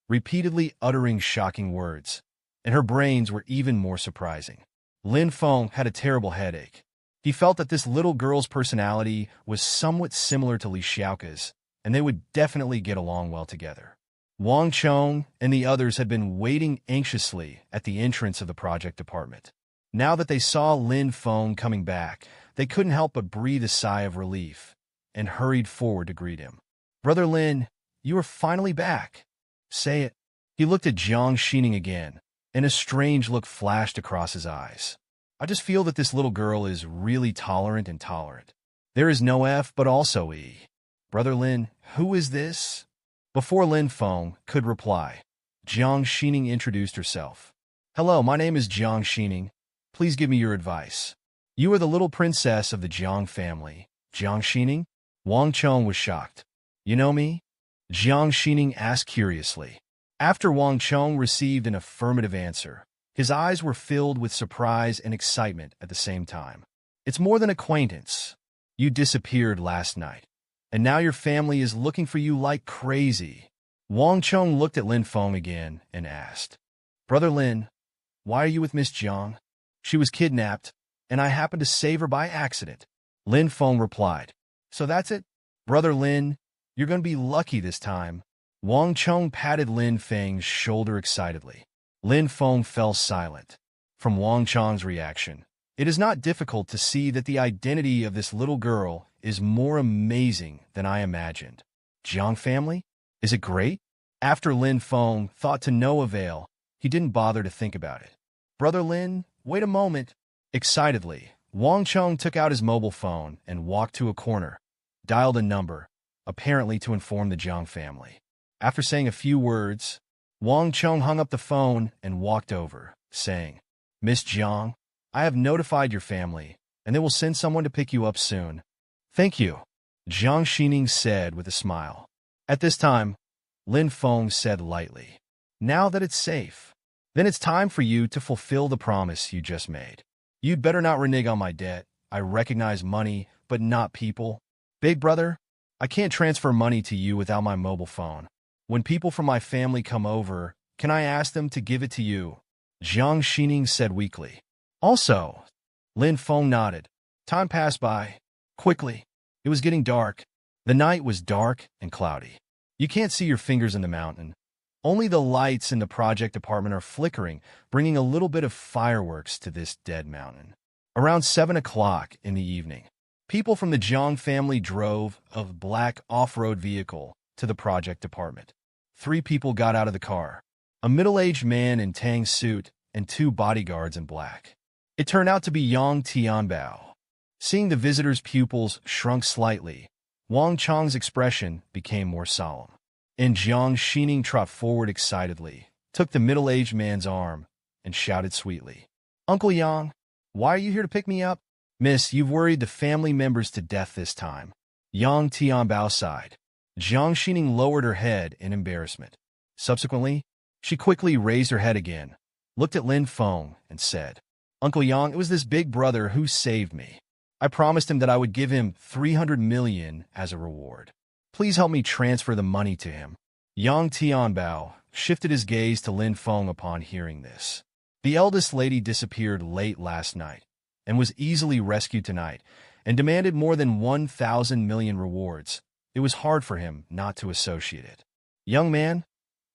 repeatedly uttering shocking words, and her brains were even more surprising. Lin Feng had a terrible headache. He felt that this little girl's personality was somewhat similar to Li Xiaoka's, and they would definitely get along well together. Wang Chong and the others had been waiting anxiously at the entrance of the project department. Now that they saw Lin Feng coming back, they couldn't help but breathe a sigh of relief and hurried forward to greet him. Brother Lin, you are finally back. Say it. He looked at Jiang Xining again, and a strange look flashed across his eyes. I just feel that this little girl is really tolerant and tolerant. There is no F, but also E. Brother Lin, who is this? Before Lin Feng could reply, Jiang Xining introduced herself. Hello, my name is Jiang Xining. Please give me your advice. You are the little princess of the Jiang family. Jiang Xining? Wang Chong was shocked. You know me? Jiang Xining asked curiously. After Wang Chong received an affirmative answer, his eyes were filled with surprise and excitement at the same time. It's more than acquaintance. You disappeared last night, and now your family is looking for you like crazy. Wang Chong looked at Lin Feng again and asked, Brother Lin, why are you with Miss Jiang? She was kidnapped, and I happened to save her by accident. Lin Feng replied, So that's it? Brother Lin, you're going to be lucky this time. Wang Chong patted Lin Feng's shoulder excitedly. Lin Feng fell silent. From Wang Chong's reaction, it is not difficult to see that the identity of this little girl is more amazing than I imagined. Jiang family? Is it great? After Lin Feng thought to no avail, he didn't bother to think about it. Brother Lin, wait a moment. Excitedly, Wang Chong took out his mobile phone and walked to a corner, dialed a number, apparently to inform the Jiang family. After saying a few words, Wang Chong hung up the phone and walked over, saying, Miss Jiang, I have notified your family, and they will send someone to pick you up soon. Thank you, Jiang Xining said with a smile. At this time, Lin Feng said lightly, Now that it's safe, then it's time for you to fulfill the promise you just made. You'd better not renege on my debt. I recognize money, but not people. Big brother, I can't transfer money to you without my mobile phone. When people from my family come over, can I ask them to give it to you? Jiang Xining said weakly. Also, Lin Feng nodded. Time passed by. Quickly. It was getting dark. The night was dark and cloudy. You can't see your fingers in the mountain. Only the lights in the project apartment are flickering, bringing a little bit of fireworks to this dead mountain. Around 7 o'clock in the evening, people from the Jiang family drove a black off-road vehicle to the project apartment. 3 people got out of the car, a middle-aged man in Tang suit and 2 bodyguards in black. It turned out to be Yang Tianbao. Seeing the visitor's pupils shrunk slightly, Wang Chong's expression became more solemn. And Jiang Xining trotted forward excitedly, took the middle-aged man's arm, and shouted sweetly, "Uncle Yang, why are you here to pick me up?" "Miss, you've worried the family members to death this time." Yang Tianbao sighed. Jiang Xining lowered her head in embarrassment. Subsequently, she quickly raised her head again, looked at Lin Feng, and said, "Uncle Yang, it was this big brother who saved me. I promised him that I would give him 300 million as a reward. Please help me transfer the money to him." Yang Tianbao shifted his gaze to Lin Feng upon hearing this. The eldest lady disappeared late last night and was easily rescued tonight and demanded more than 1,000 million rewards. It was hard for him not to associate it. "Young man,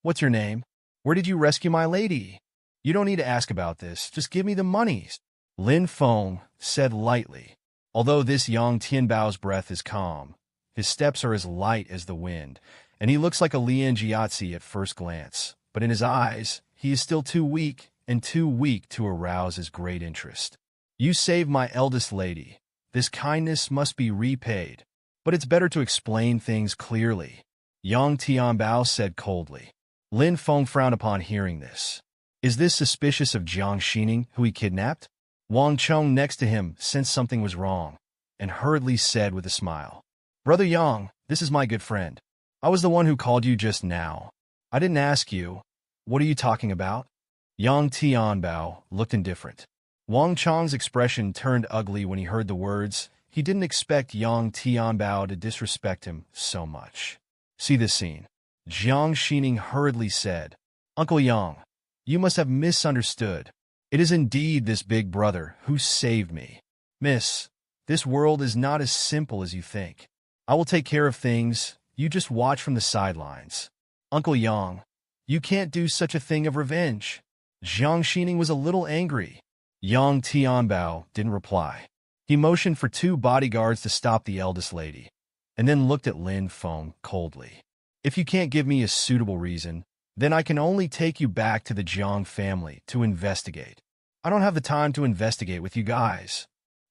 what's your name? Where did you rescue my lady?" "You don't need to ask about this. Just give me the monies," Lin Feng said lightly. Although this Yang Tianbao's breath is calm, his steps are as light as the wind, and he looks like a Lian Jiatzi at first glance. But in his eyes, he is still too weak to arouse his great interest. "You saved my eldest lady. This kindness must be repaid. But it's better to explain things clearly," Yang Tianbao said coldly. Lin Feng frowned upon hearing this. Is this suspicious of Jiang Xining, who he kidnapped? Wang Cheng next to him sensed something was wrong, and hurriedly said with a smile, "Brother Yang, this is my good friend. I was the one who called you just now. I didn't ask you. What are you talking about?" Yang Tianbao looked indifferent. Wang Cheng's expression turned ugly when he heard the words. He didn't expect Yang Tianbao to disrespect him so much. "See this scene," Jiang Xining hurriedly said. "Uncle Yang, you must have misunderstood. It is indeed this big brother who saved me. Miss, this world is not as simple as you think. I will take care of things. You just watch from the sidelines." "Uncle Yang, you can't do such a thing of revenge." Jiang Xining was a little angry. Yang Tianbao didn't reply. He motioned for 2 bodyguards to stop the eldest lady, and then looked at Lin Feng coldly. "If you can't give me a suitable reason, then I can only take you back to the Jiang family to investigate. I don't have the time to investigate with you guys."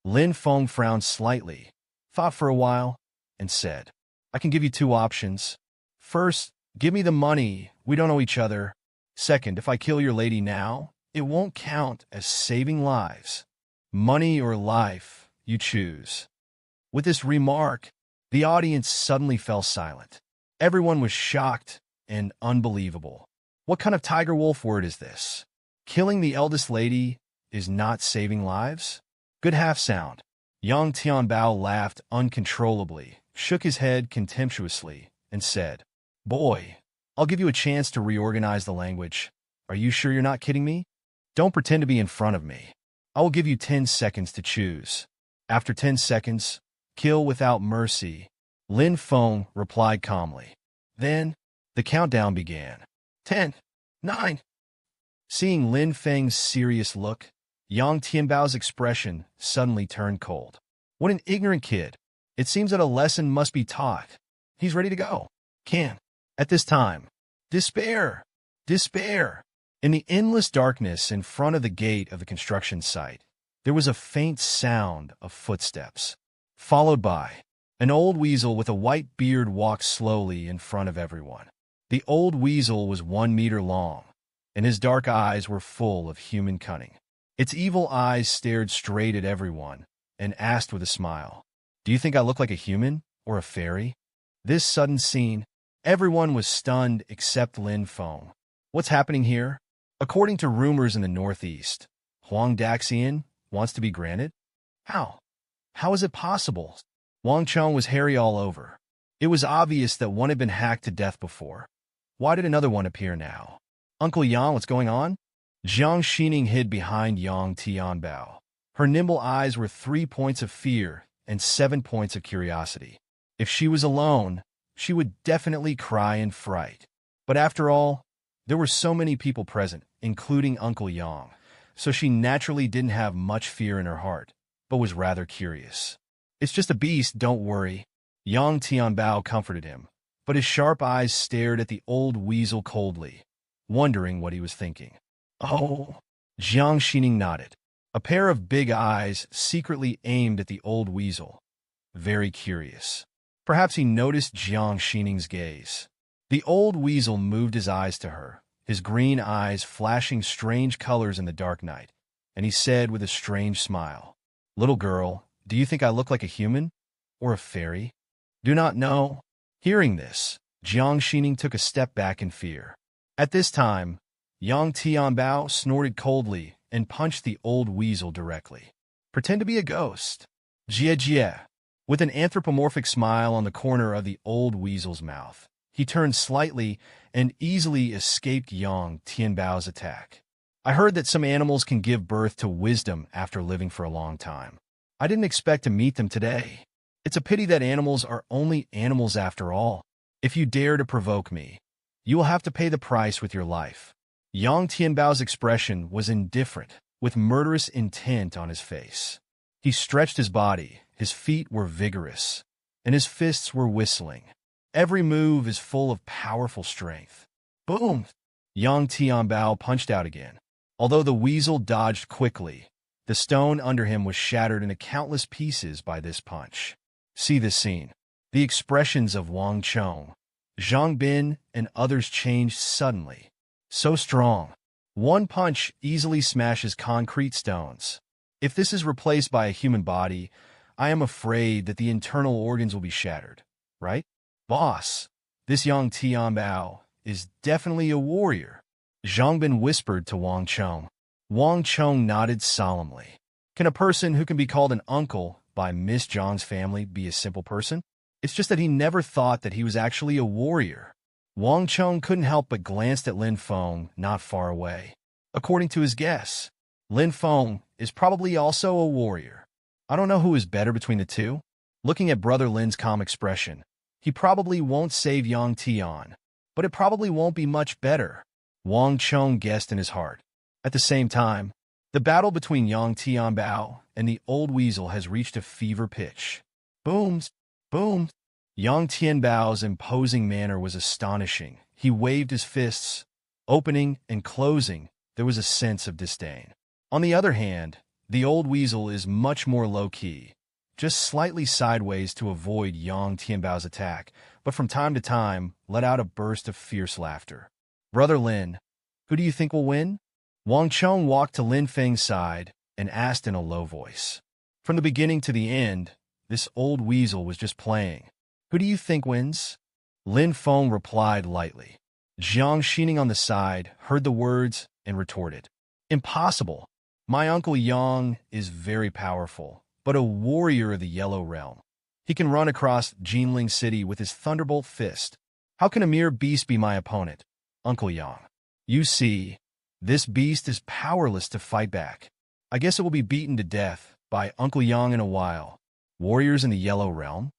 Lin Feng frowned slightly, thought for a while, and said, "I can give you 2 options. First, give me the money. We don't know each other. Second, if I kill your lady now, it won't count as saving lives. Money or life, you choose." With this remark, the audience suddenly fell silent. Everyone was shocked and unbelievable. What kind of tiger wolf word is this? Killing the eldest lady is not saving lives? Good half sound. Yang Tianbao laughed uncontrollably, shook his head contemptuously, and said, "Boy, I'll give you a chance to reorganize the language. Are you sure you're not kidding me? Don't pretend to be in front of me. I will give you 10 seconds to choose. After 10 seconds, kill without mercy." Lin Feng replied calmly. Then, the countdown began. 10, 9. Seeing Lin Feng's serious look, Yang Tianbao's expression suddenly turned cold. What an ignorant kid. It seems that a lesson must be taught. He's ready to go. Can. At this time, despair. Despair. In the endless darkness in front of the gate of the construction site, there was a faint sound of footsteps, followed by an old weasel with a white beard walked slowly in front of everyone. The old weasel was 1 meter long, and his dark eyes were full of human cunning. Its evil eyes stared straight at everyone and asked with a smile, "Do you think I look like a human or a fairy?" This sudden scene, everyone was stunned except Lin Feng. What's happening here? According to rumors in the Northeast, Huang Daxian wants to be granted? How? How is it possible? Wang Cheng was hairy all over. It was obvious that one had been hacked to death before. Why did another one appear now? Uncle Yang, what's going on? Jiang Xining hid behind Yang Tianbao. Her nimble eyes were 3 points of fear and 7 points of curiosity. If she was alone, she would definitely cry in fright. But after all, there were so many people present, including Uncle Yang, so she naturally didn't have much fear in her heart, but was rather curious. "It's just a beast, don't worry." Yang Tianbao comforted him, but his sharp eyes stared at the old weasel coldly, wondering what he was thinking. "Oh." Jiang Xining nodded. A pair of big eyes secretly aimed at the old weasel, very curious. Perhaps he noticed Jiang Xining's gaze. The old weasel moved his eyes to her, his green eyes flashing strange colors in the dark night, and he said with a strange smile, "Little girl, do you think I look like a human? Or a fairy?" "Do not know." Hearing this, Jiang Xining took a step back in fear. At this time, Yang Tianbao snorted coldly and punched the old weasel directly. "Pretend to be a ghost." "Jie jie." With an anthropomorphic smile on the corner of the old weasel's mouth, he turned slightly and easily escaped Yang Tianbao's attack. "I heard that some animals can give birth to wisdom after living for a long time. I didn't expect to meet them today. It's a pity that animals are only animals after all. If you dare to provoke me, you will have to pay the price with your life." Yang Tianbao's expression was indifferent, with murderous intent on his face. He stretched his body, his feet were vigorous, and his fists were whistling. Every move is full of powerful strength. Boom! Yang Tianbao punched out again. Although the weasel dodged quickly, the stone under him was shattered into countless pieces by this punch. See this scene. The expressions of Wang Chong, Zhang Bin, and others changed suddenly. So strong. One punch easily smashes concrete stones. If this is replaced by a human body, I am afraid that the internal organs will be shattered, right? "Boss, this Yang Tianbao is definitely a warrior," Zhang Bin whispered to Wang Chong. Wang Chong nodded solemnly. "Can a person who can be called an uncle by Miss Zhang's family be a simple person? It's just that he never thought that he was actually a warrior." Wang Chong couldn't help but glanced at Lin Feng not far away. According to his guess, Lin Feng is probably also a warrior. I don't know who is better between the two. Looking at Brother Lin's calm expression, he probably won't save Yang Tian, but it probably won't be much better, Wang Chong guessed in his heart. At the same time, the battle between Yang Tianbao and the old weasel has reached a fever pitch. Booms! Boom! Yang Tianbao's imposing manner was astonishing. He waved his fists, opening and closing. There was a sense of disdain. On the other hand, the old weasel is much more low-key, just slightly sideways to avoid Yang Tianbao's attack, but from time to time let out a burst of fierce laughter. "Brother Lin, who do you think will win?" Wang Chong walked to Lin Feng's side and asked in a low voice. From the beginning to the end, this old weasel was just playing. "Who do you think wins?" Lin Feng replied lightly. Jiang Xining on the side heard the words and retorted, "Impossible. My uncle Yang is very powerful, but a warrior of the Yellow Realm. He can run across Jinling City with his thunderbolt fist. How can a mere beast be my opponent, Uncle Yang? You see, this beast is powerless to fight back. I guess it will be beaten to death by Uncle Yang in a while. Warriors in the Yellow Realm?"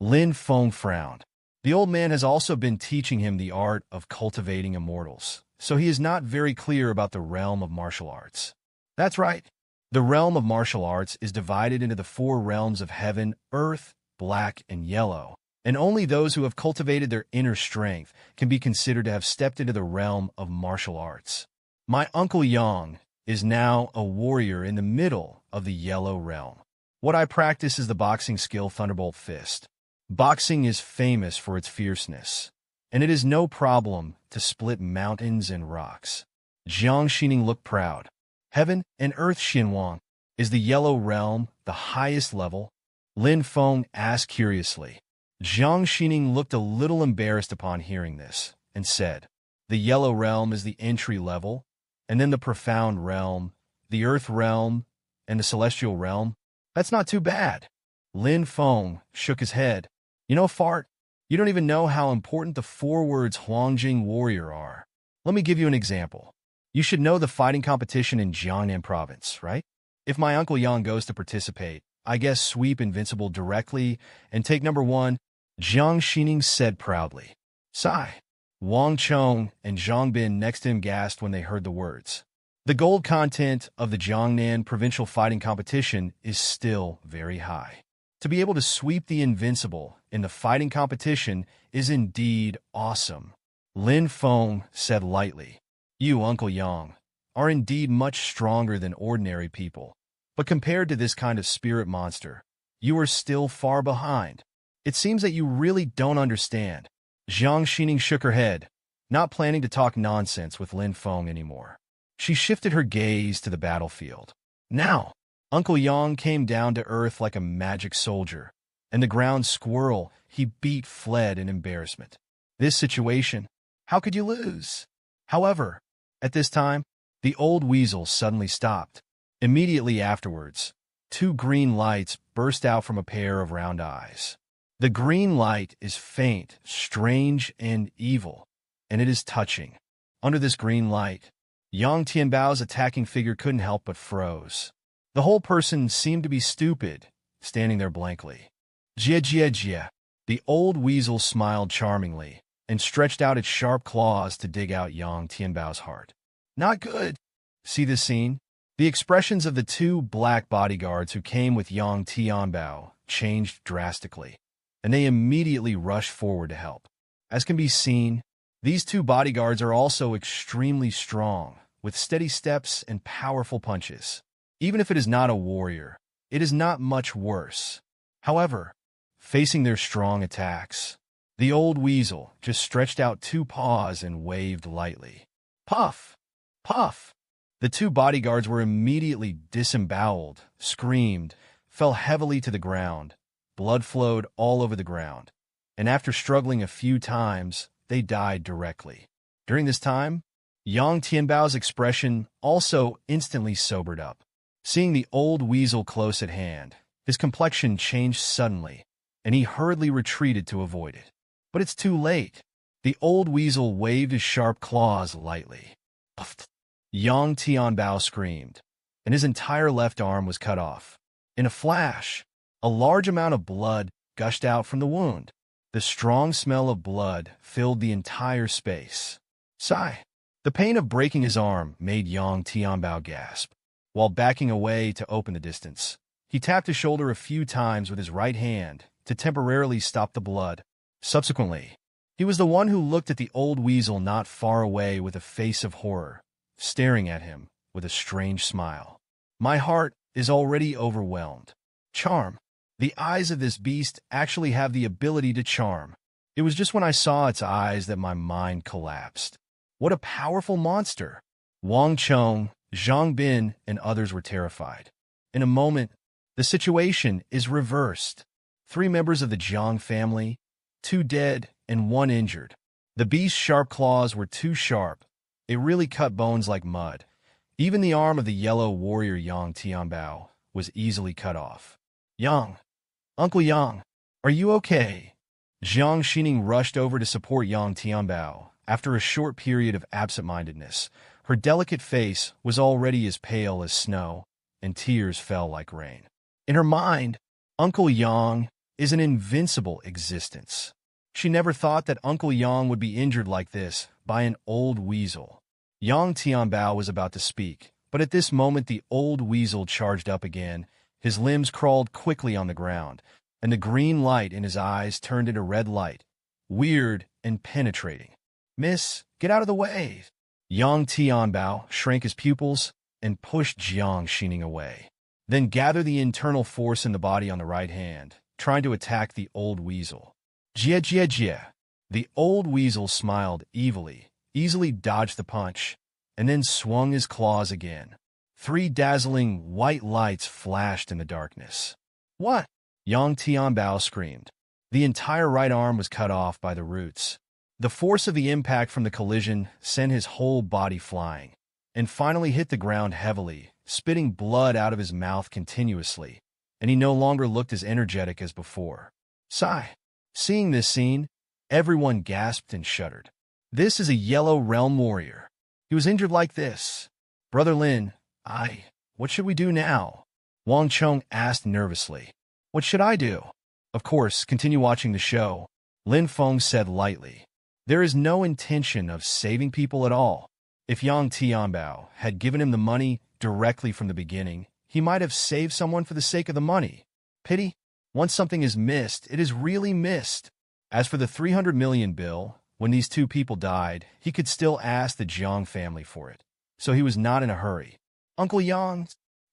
Lin Feng frowned. The old man has also been teaching him the art of cultivating immortals, so he is not very clear about the realm of martial arts. That's right. The realm of martial arts is divided into the 4 realms of heaven, earth, black, and yellow, and only those who have cultivated their inner strength can be considered to have stepped into the realm of martial arts. My Uncle Yang is now a warrior in the middle of the Yellow Realm. What I practice is the boxing skill Thunderbolt Fist. Boxing is famous for its fierceness, and it is no problem to split mountains and rocks. Jiang Xining looked proud. Heaven and Earth Xinhuang. Is the Yellow Realm the highest level? Lin Feng asked curiously. Jiang Xining looked a little embarrassed upon hearing this, and said, "The Yellow Realm is the entry level, and then the Profound Realm, the Earth Realm, and the Celestial Realm. That's not too bad." Lin Feng shook his head. "You know, Fart, you don't even know how important the 4 words Huangjing Warrior are. Let me give you an example. You should know the fighting competition in Jiangnan Province, right? If my Uncle Yang goes to participate, I guess sweep Invincible directly and take number 1, Jiang Xining said proudly. Sigh. Wang Chong and Zhang Bin next to him gasped when they heard the words. The gold content of the Jiangnan Provincial Fighting Competition is still very high. To be able to sweep the Invincible in the fighting competition is indeed awesome. Lin Feng said lightly. You, Uncle Yang, are indeed much stronger than ordinary people, but compared to this kind of spirit monster, you are still far behind. It seems that you really don't understand. Jiang Xining shook her head, not planning to talk nonsense with Lin Feng anymore. She shifted her gaze to the battlefield. Now, Uncle Yang came down to earth like a magic soldier, and the ground squirrel he beat fled in embarrassment. This situation, how could you lose? However, at this time, the old weasel suddenly stopped. Immediately afterwards, two green lights burst out from a pair of round eyes. The green light is faint, strange, and evil, and it is touching. Under this green light, Yang Tianbao's attacking figure couldn't help but froze. The whole person seemed to be stupid, standing there blankly. Jia jia jia. The old weasel smiled charmingly and stretched out its sharp claws to dig out Yang Tianbao's heart. Not good. See this scene? The expressions of the two black bodyguards who came with Yang Tianbao changed drastically, and they immediately rushed forward to help. As can be seen, these two bodyguards are also extremely strong, with steady steps and powerful punches. Even if it is not a warrior, it is not much worse. However, facing their strong attacks, the old weasel just stretched out two paws and waved lightly. Puff! Puff! The two bodyguards were immediately disemboweled, screamed, fell heavily to the ground. Blood flowed all over the ground, and after struggling a few times, they died directly. During this time, Yang Tianbao's expression also instantly sobered up. Seeing the old weasel close at hand, his complexion changed suddenly, and he hurriedly retreated to avoid it. But it's too late. The old weasel waved his sharp claws lightly. Puff! Yang Tianbao screamed, and his entire left arm was cut off. In a flash, a large amount of blood gushed out from the wound. The strong smell of blood filled the entire space. Sigh. The pain of breaking his arm made Yang Tianbao gasp. While backing away to open the distance, he tapped his shoulder a few times with his right hand to temporarily stop the blood. Subsequently, he was the one who looked at the old weasel not far away with a face of horror, staring at him with a strange smile. My heart is already overwhelmed. Charm. The eyes of this beast actually have the ability to charm. It was just when I saw its eyes that my mind collapsed. What a powerful monster! Wang Chong, Zhang Bin, and others were terrified. In a moment, the situation is reversed. 3 members of the Jiang family, 2 dead and 1 injured. The beast's sharp claws were too sharp. It really cut bones like mud. Even the arm of the yellow warrior Yang Tianbao was easily cut off. Yang! Uncle Yang, are you okay? Jiang Xining rushed over to support Yang Tianbao. After a short period of absent-mindedness, her delicate face was already as pale as snow, and tears fell like rain. In her mind, Uncle Yang is an invincible existence. She never thought that Uncle Yang would be injured like this by an old weasel. Yang Tianbao was about to speak, but at this moment the old weasel charged up again. His limbs crawled quickly on the ground, and the green light in his eyes turned into red light, weird and penetrating. Miss, get out of the way! Yang Tianbao shrank his pupils and pushed Jiang Xining away. Then gathered the internal force in the body on the right hand, trying to attack the old weasel. Jia jia jia. The old weasel smiled evilly, easily dodged the punch, and then swung his claws again. 3 dazzling white lights flashed in the darkness. What? Yang Tianbao screamed. The entire right arm was cut off by the roots. The force of the impact from the collision sent his whole body flying, and finally hit the ground heavily, spitting blood out of his mouth continuously, and he no longer looked as energetic as before. Sigh. Seeing this scene, everyone gasped and shuddered. This is a Yellow Realm warrior. He was injured like this. Brother Lin, what should we do now? Wang Chong asked nervously. What should I do? Of course, continue watching the show. Lin Feng said lightly. There is no intention of saving people at all. If Yang Tianbao had given him the money directly from the beginning, he might have saved someone for the sake of the money. Pity. Once something is missed, it is really missed. As for the 300 million bill, when these 2 people died, he could still ask the Jiang family for it. So he was not in a hurry. Uncle Yang!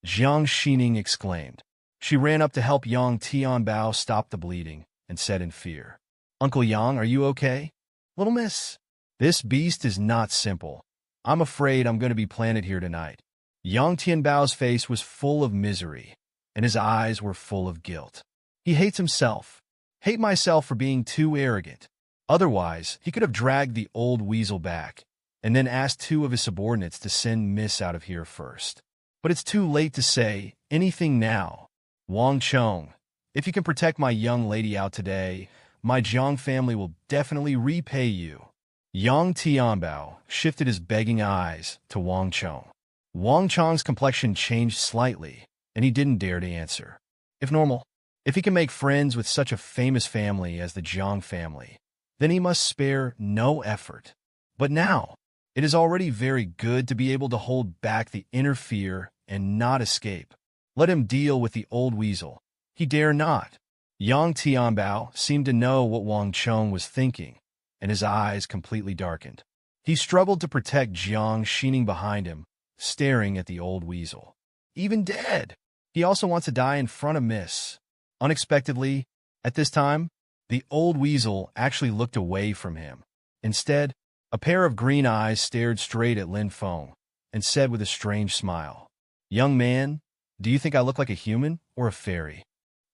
Jiang Xining exclaimed. She ran up to help Yang Tianbao stop the bleeding and said in fear, Uncle Yang, are you okay? Little miss, this beast is not simple. I'm afraid I'm going to be planted here tonight. Yang Tianbao's face was full of misery, and his eyes were full of guilt. He hates himself. Hate myself for being too arrogant. Otherwise, he could have dragged the old weasel back, and then asked 2 of his subordinates to send Miss out of here first. But it's too late to say anything now. Wang Chong, if you can protect my young lady out today, my Jiang family will definitely repay you. Yang Tianbao shifted his begging eyes to Wang Chong. Wang Chong's complexion changed slightly, and he didn't dare to answer. If he can make friends with such a famous family as the Jiang family, then he must spare no effort. But now, it is already very good to be able to hold back the inner fear and not escape. Let him deal with the old weasel. He dare not. Yang Tianbao seemed to know what Wang Chong was thinking, and his eyes completely darkened. He struggled to protect Jiang Xining behind him, staring at the old weasel. Even dead, he also wants to die in front of Miss. Unexpectedly, at this time, the old weasel actually looked away from him. Instead, a pair of green eyes stared straight at Lin Feng and said with a strange smile, "Young man, do you think I look like a human or a fairy?"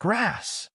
Grass!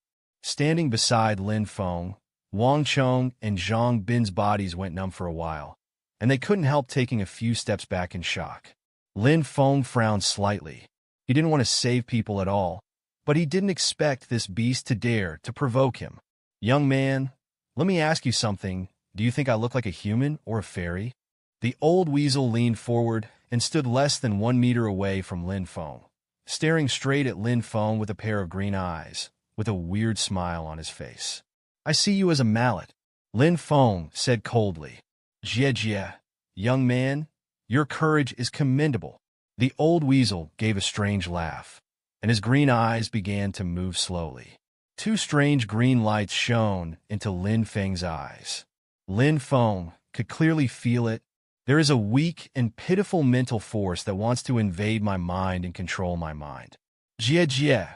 Standing beside Lin Feng, Wang Chong and Zhang Bin's bodies went numb for a while, and they couldn't help taking a few steps back in shock. Lin Feng frowned slightly. He didn't want to save people at all, but he didn't expect this beast to dare to provoke him. "Young man, let me ask you something. Do you think I look like a human or a fairy?" The old weasel leaned forward and stood less than 1 meter away from Lin Feng, staring straight at Lin Feng with a pair of green eyes, with a weird smile on his face. "I see you as a mallet," Lin Feng said coldly. "Jie, young man, your courage is commendable." The old weasel gave a strange laugh, and his green eyes began to move slowly. 2 strange green lights shone into Lin Feng's eyes. Lin Feng could clearly feel it. There is a weak and pitiful mental force that wants to invade my mind and control my mind. Jie.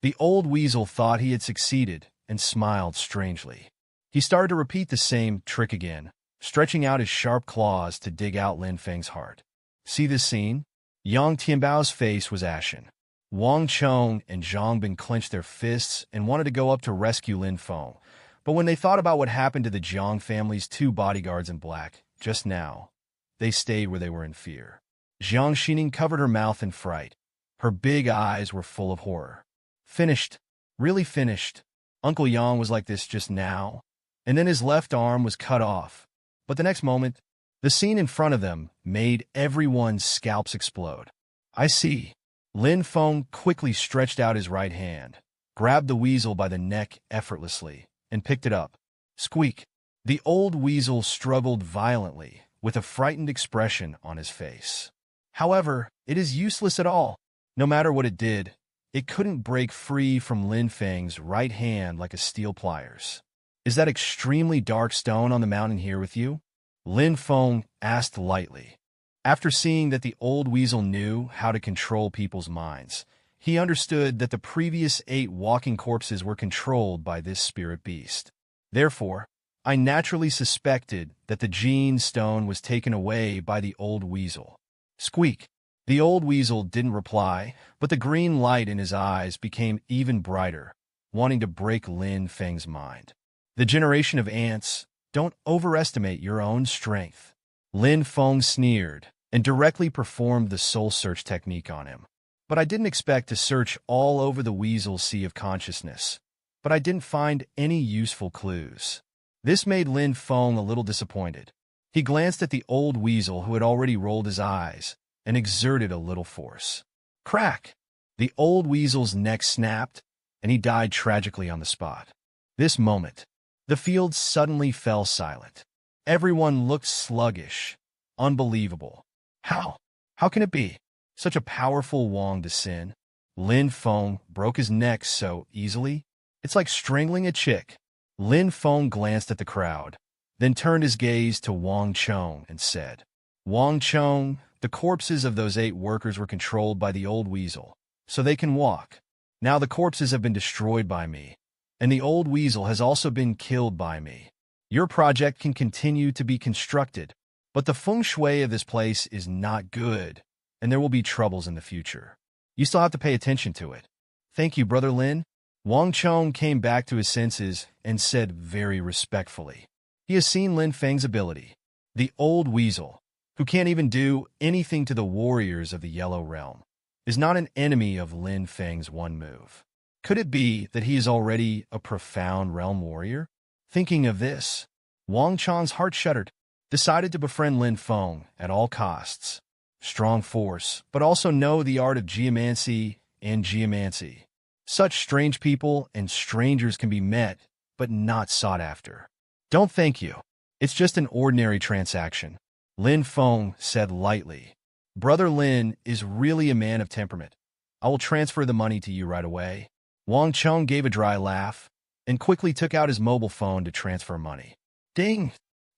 The old weasel thought he had succeeded and smiled strangely. He started to repeat the same trick again, stretching out his sharp claws to dig out Lin Feng's heart. See this scene? Yang Tianbao's face was ashen. Wang Chong and Zhang Bin clenched their fists and wanted to go up to rescue Lin Feng. But when they thought about what happened to the Jiang family's 2 bodyguards in black just now, they stayed where they were in fear. Jiang Xining covered her mouth in fright. Her big eyes were full of horror. Finished. Really finished. Uncle Yang was like this just now, and then his left arm was cut off. But the next moment, the scene in front of them made everyone's scalps explode. "I see." Lin Feng quickly stretched out his right hand, grabbed the weasel by the neck effortlessly, and picked it up. Squeak! The old weasel struggled violently, with a frightened expression on his face. However, it is useless at all. No matter what it did, it couldn't break free from Lin Feng's right hand like a steel pliers. "Is that extremely dark stone on the mountain here with you?" Lin Feng asked lightly. After seeing that the old weasel knew how to control people's minds, he understood that the previous 8 walking corpses were controlled by this spirit beast. Therefore, I naturally suspected that the gene stone was taken away by the old weasel. Squeak! The old weasel didn't reply, but the green light in his eyes became even brighter, wanting to break Lin Feng's mind. "The generation of ants, don't overestimate your own strength." Lin Feng sneered and directly performed the soul search technique on him. "But I didn't expect to search all over the weasel's sea of consciousness, but I didn't find any useful clues." This made Lin Feng a little disappointed. He glanced at the old weasel who had already rolled his eyes and exerted a little force. Crack! The old weasel's neck snapped, and he died tragically on the spot. This moment, the field suddenly fell silent. Everyone looked sluggish. Unbelievable. How can it be? Such a powerful Wang to sin. Lin Feng broke his neck so easily. It's like strangling a chick. Lin Feng glanced at the crowd, then turned his gaze to Wang Chong and said, "Wang Chong, the corpses of those 8 workers were controlled by the old weasel, so they can walk. Now the corpses have been destroyed by me, and the old weasel has also been killed by me. Your project can continue to be constructed, but the feng shui of this place is not good, and there will be troubles in the future. You still have to pay attention to it. Thank you, Brother Lin. Wang Chong came back to his senses and said very respectfully. He has seen Lin Feng's ability. The old weasel, who can't even do anything to the warriors of the Yellow Realm, is not an enemy of Lin Feng's one move. Could it be that he is already a profound realm warrior? Thinking of this, Wang Chong's heart shuddered, decided to befriend Lin Feng at all costs. Strong force, but also know the art of geomancy and geomancy. Such strange people and strangers can be met, but not sought after. Don't thank you. It's just an ordinary transaction, Lin Feng said lightly. Brother Lin is really a man of temperament. I will transfer the money to you right away. Wang Chong gave a dry laugh and quickly took out his mobile phone to transfer money. Ding!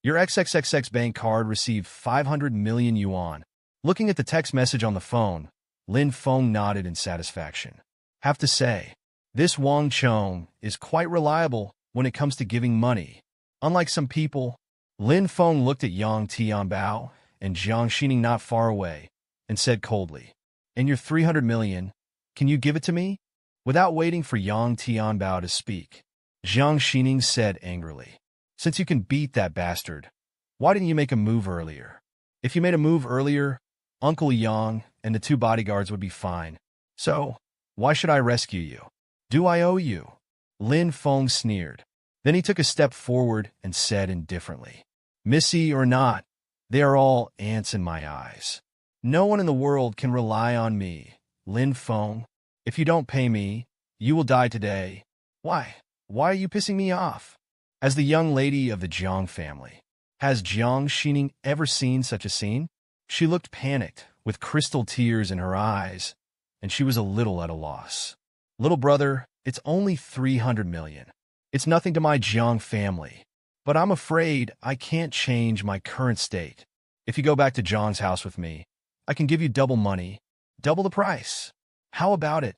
Your XXXX bank card received 500 million yuan. Looking at the text message on the phone, Lin Feng nodded in satisfaction. Have to say, this Wang Chong is quite reliable when it comes to giving money. Unlike some people, Lin Feng looked at Yang Tianbao and Jiang Xining not far away and said coldly, "And your 300 million, can you give it to me?" Without waiting for Yang Tianbao to speak, Jiang Xining said angrily, "Since you can beat that bastard, why didn't you make a move earlier? If you made a move earlier, Uncle Yang and the 2 bodyguards would be fine. So, why should I rescue you? Do I owe you?" Lin Feng sneered. Then he took a step forward and said indifferently, "Missy or not, they are all ants in my eyes. No one in the world can rely on me. Lin Feng, if you don't pay me, you will die today. Why? Why are you pissing me off?" As the young lady of the Jiang family, has Jiang Xining ever seen such a scene? She looked panicked, with crystal tears in her eyes, and she was a little at a loss. "Little brother, it's only 300 million. It's nothing to my Jiang family, but I'm afraid I can't change my current state. If you go back to Jiang's house with me, I can give you double money, double the price. How about it?"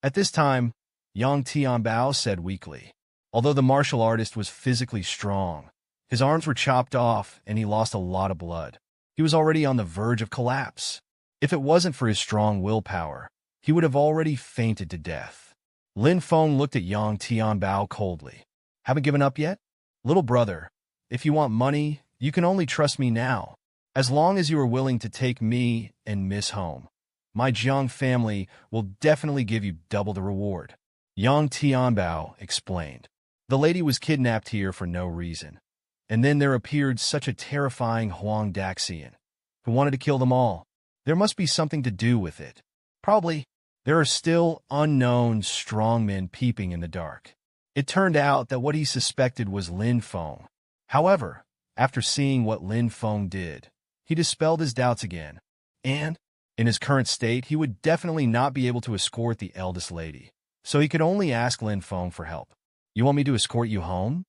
At this time, Yang Tianbao said weakly. Although the martial artist was physically strong, his arms were chopped off and he lost a lot of blood. He was already on the verge of collapse. If it wasn't for his strong willpower, he would have already fainted to death. Lin Feng looked at Yang Tianbao coldly. "Haven't given up yet? Little brother, if you want money, you can only trust me now. As long as you are willing to take me and Miss home, my Jiang family will definitely give you double the reward." Yang Tianbao explained. The lady was kidnapped here for no reason. And then there appeared such a terrifying Huang Daxian, who wanted to kill them all. There must be something to do with it. Probably, there are still unknown strongmen peeping in the dark. It turned out that what he suspected was Lin Feng. However, after seeing what Lin Feng did, he dispelled his doubts again. And, in his current state, he would definitely not be able to escort the eldest lady. So he could only ask Lin Feng for help. "You want me to escort you home?"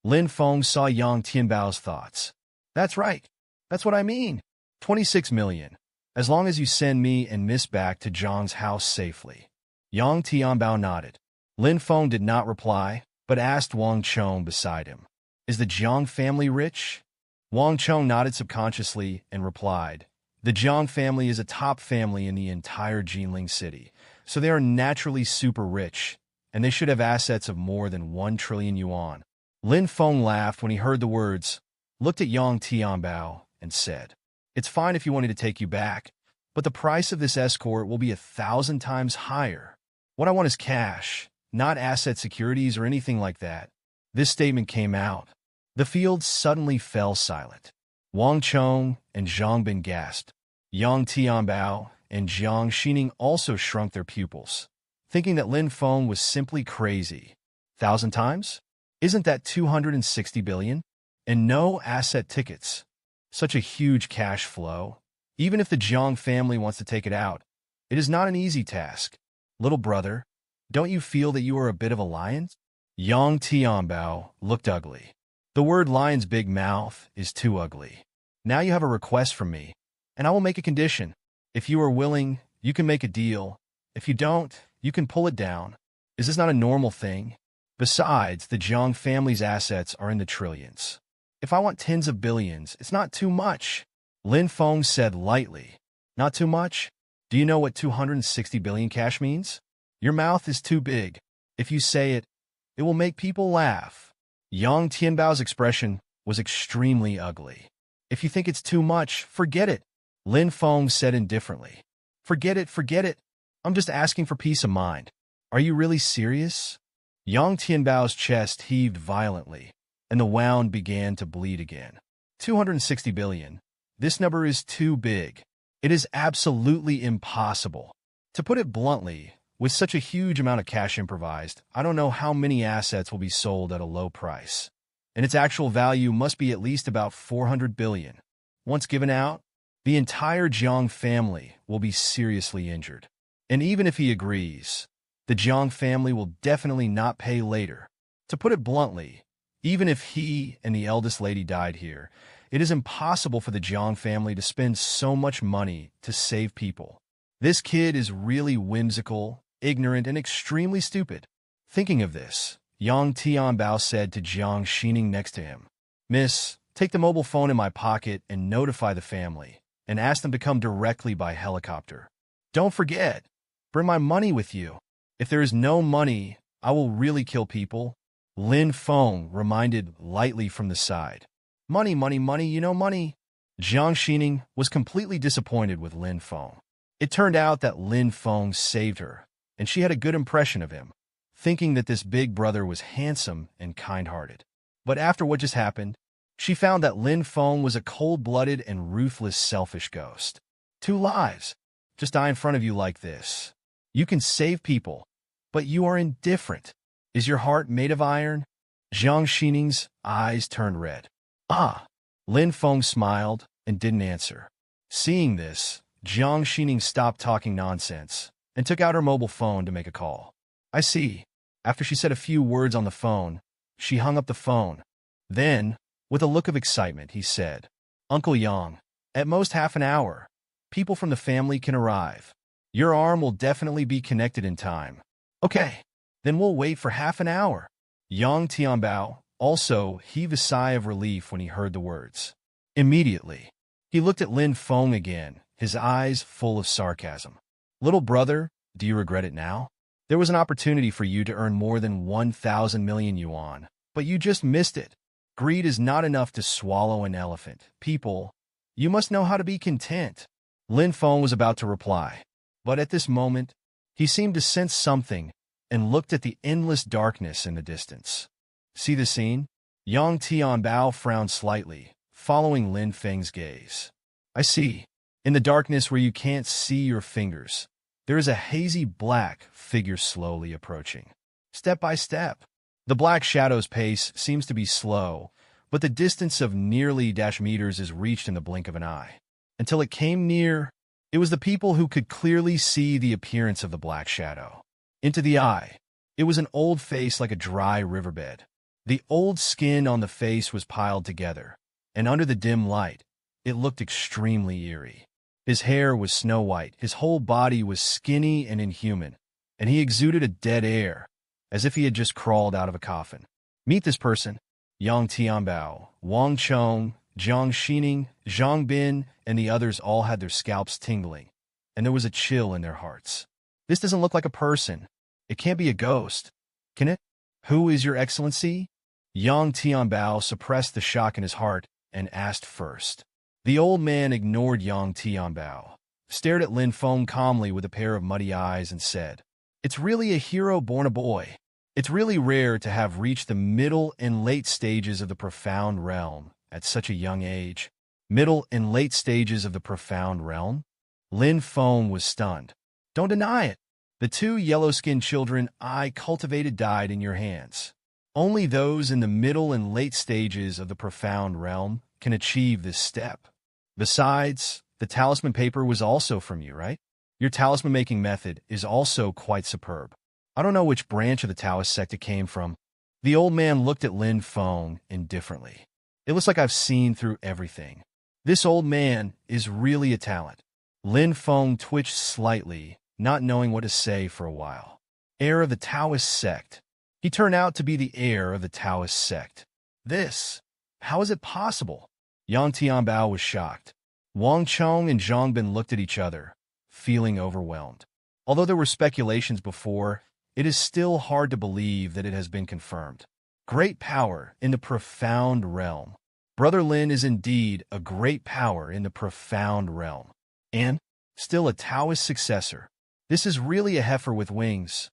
Lin Feng saw Yang Tianbao's thoughts. "That's right. That's what I mean. 26 million. As long as you send me and Miss back to Zhang's house safely." Yang Tianbao nodded. Lin Feng did not reply, but asked Wang Chong beside him, "Is the Jiang family rich?" Wang Chong nodded subconsciously and replied, "The Jiang family is a top family in the entire Jinling city, so they are naturally super rich, and they should have assets of more than 1 trillion yuan. Lin Feng laughed when he heard the words, looked at Yang Tianbao, and said, "It's fine if you want me to take you back, but the price of this escort will be 1,000 times higher. What I want is cash, not asset securities or anything like that." This statement came out. The field suddenly fell silent. Wang Chong and Zhang Bin gasped. Yang Tianbao and Jiang Xining also shrunk their pupils, thinking that Lin Feng was simply crazy. 1,000 times? Isn't that 260 billion? And no asset tickets. Such a huge cash flow. Even if the Jiang family wants to take it out, it is not an easy task. Little brother, don't you feel that you are a bit of a lion? Yang Tianbao looked ugly. The word lion's big mouth is too ugly. Now you have a request from me, and I will make a condition. If you are willing, you can make a deal. If you don't, you can pull it down. Is this not a normal thing? Besides, the Jiang family's assets are in the trillions. If I want tens of billions, it's not too much. Lin Feng said lightly. Not too much? Do you know what 260 billion cash means? Your mouth is too big. If you say it, it will make people laugh. Yang Tianbao's expression was extremely ugly. If you think it's too much, forget it, Lin Feng said indifferently. Forget it, forget it. I'm just asking for peace of mind. Are you really serious? Yang Tianbao's chest heaved violently, and the wound began to bleed again. 260 billion. This number is too big. It is absolutely impossible. To put it bluntly, with such a huge amount of cash improvised, I don't know how many assets will be sold at a low price. And its actual value must be at least about 400 billion. Once given out, the entire Jiang family will be seriously injured. And even if he agrees, the Jiang family will definitely not pay later. To put it bluntly, even if he and the eldest lady died here, it is impossible for the Jiang family to spend so much money to save people. This kid is really whimsical, ignorant, and extremely stupid. Thinking of this, Yang Tianbao said to Jiang Xining next to him, Miss, take the mobile phone in my pocket and notify the family, and ask them to come directly by helicopter. Don't forget, bring my money with you. If there is no money, I will really kill people. Lin Feng reminded lightly from the side. Money, money, money, you know money. Jiang Xining was completely disappointed with Lin Feng. It turned out that Lin Feng saved her, and she had a good impression of him, thinking that this big brother was handsome and kind-hearted. But after what just happened, she found that Lin Feng was a cold-blooded and ruthless, selfish ghost. 2 lives just die in front of you like this. You can save people, but you are indifferent. Is your heart made of iron? Jiang Xining's eyes turned red. Ah! Lin Feng smiled and didn't answer. Seeing this, Jiang Xining stopped talking nonsense and took out her mobile phone to make a call. I see. After she said a few words on the phone, she hung up the phone. Then, with a look of excitement, he said, Uncle Yang, at most half an hour, people from the family can arrive. Your arm will definitely be connected in time. Okay, then we'll wait for half an hour. Yang Tianbao also heaved a sigh of relief when he heard the words. Immediately, he looked at Lin Feng again, his eyes full of sarcasm. Little brother, do you regret it now? There was an opportunity for you to earn more than 1,000 million yuan, but you just missed it. Greed is not enough to swallow an elephant. People, you must know how to be content. Lin Feng was about to reply, but at this moment, he seemed to sense something and looked at the endless darkness in the distance. See the scene? Yang Tianbao frowned slightly, following Lin Feng's gaze. I see. In the darkness where you can't see your fingers, there is a hazy black figure slowly approaching. Step by step. The black shadow's pace seems to be slow, but the distance of nearly -meters is reached in the blink of an eye. Until it came near, it was the people who could clearly see the appearance of the black shadow. Into the eye, it was an old face like a dry riverbed. The old skin on the face was piled together, and under the dim light, it looked extremely eerie. His hair was snow white, his whole body was skinny and inhuman, and he exuded a dead air, as if he had just crawled out of a coffin. Meet this person. Yang Tianbao, Wang Chong, Jiang Xining, Zhang Bin, and the others all had their scalps tingling, and there was a chill in their hearts. This doesn't look like a person. It can't be a ghost. Can it? Who is your excellency? Yang Tianbao suppressed the shock in his heart and asked first. The old man ignored Yang Tianbao, stared at Lin Feng calmly with a pair of muddy eyes and said, It's really a hero born a boy. It's really rare to have reached the middle and late stages of the profound realm at such a young age. Middle and late stages of the profound realm? Lin Feng was stunned. Don't deny it. The 2 yellow-skinned children I cultivated died in your hands. Only those in the middle and late stages of the profound realm can achieve this step. Besides, the talisman paper was also from you, right? Your talisman-making method is also quite superb. I don't know which branch of the Taoist sect it came from. The old man looked at Lin Feng indifferently. It looks like I've seen through everything. This old man is really a talent. Lin Feng twitched slightly, not knowing what to say for a while. Heir of the Taoist sect. He turned out to be the heir of the Taoist sect. How is it possible? Yang Tianbao was shocked. Wang Chong and Zhang Bin looked at each other, feeling overwhelmed. Although there were speculations before, it is still hard to believe that it has been confirmed. Great power in the profound realm. Brother Lin is indeed a great power in the profound realm. And still a Taoist successor. This is really a heifer with wings.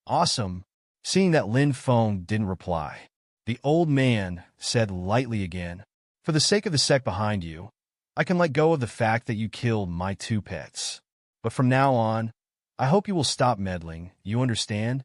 Awesome. Seeing that Lin Feng didn't reply, the old man said lightly again, "For the sake of the sect behind you, I can let go of the fact that you killed my 2 pets. But from now on, I hope you will stop meddling. You understand?"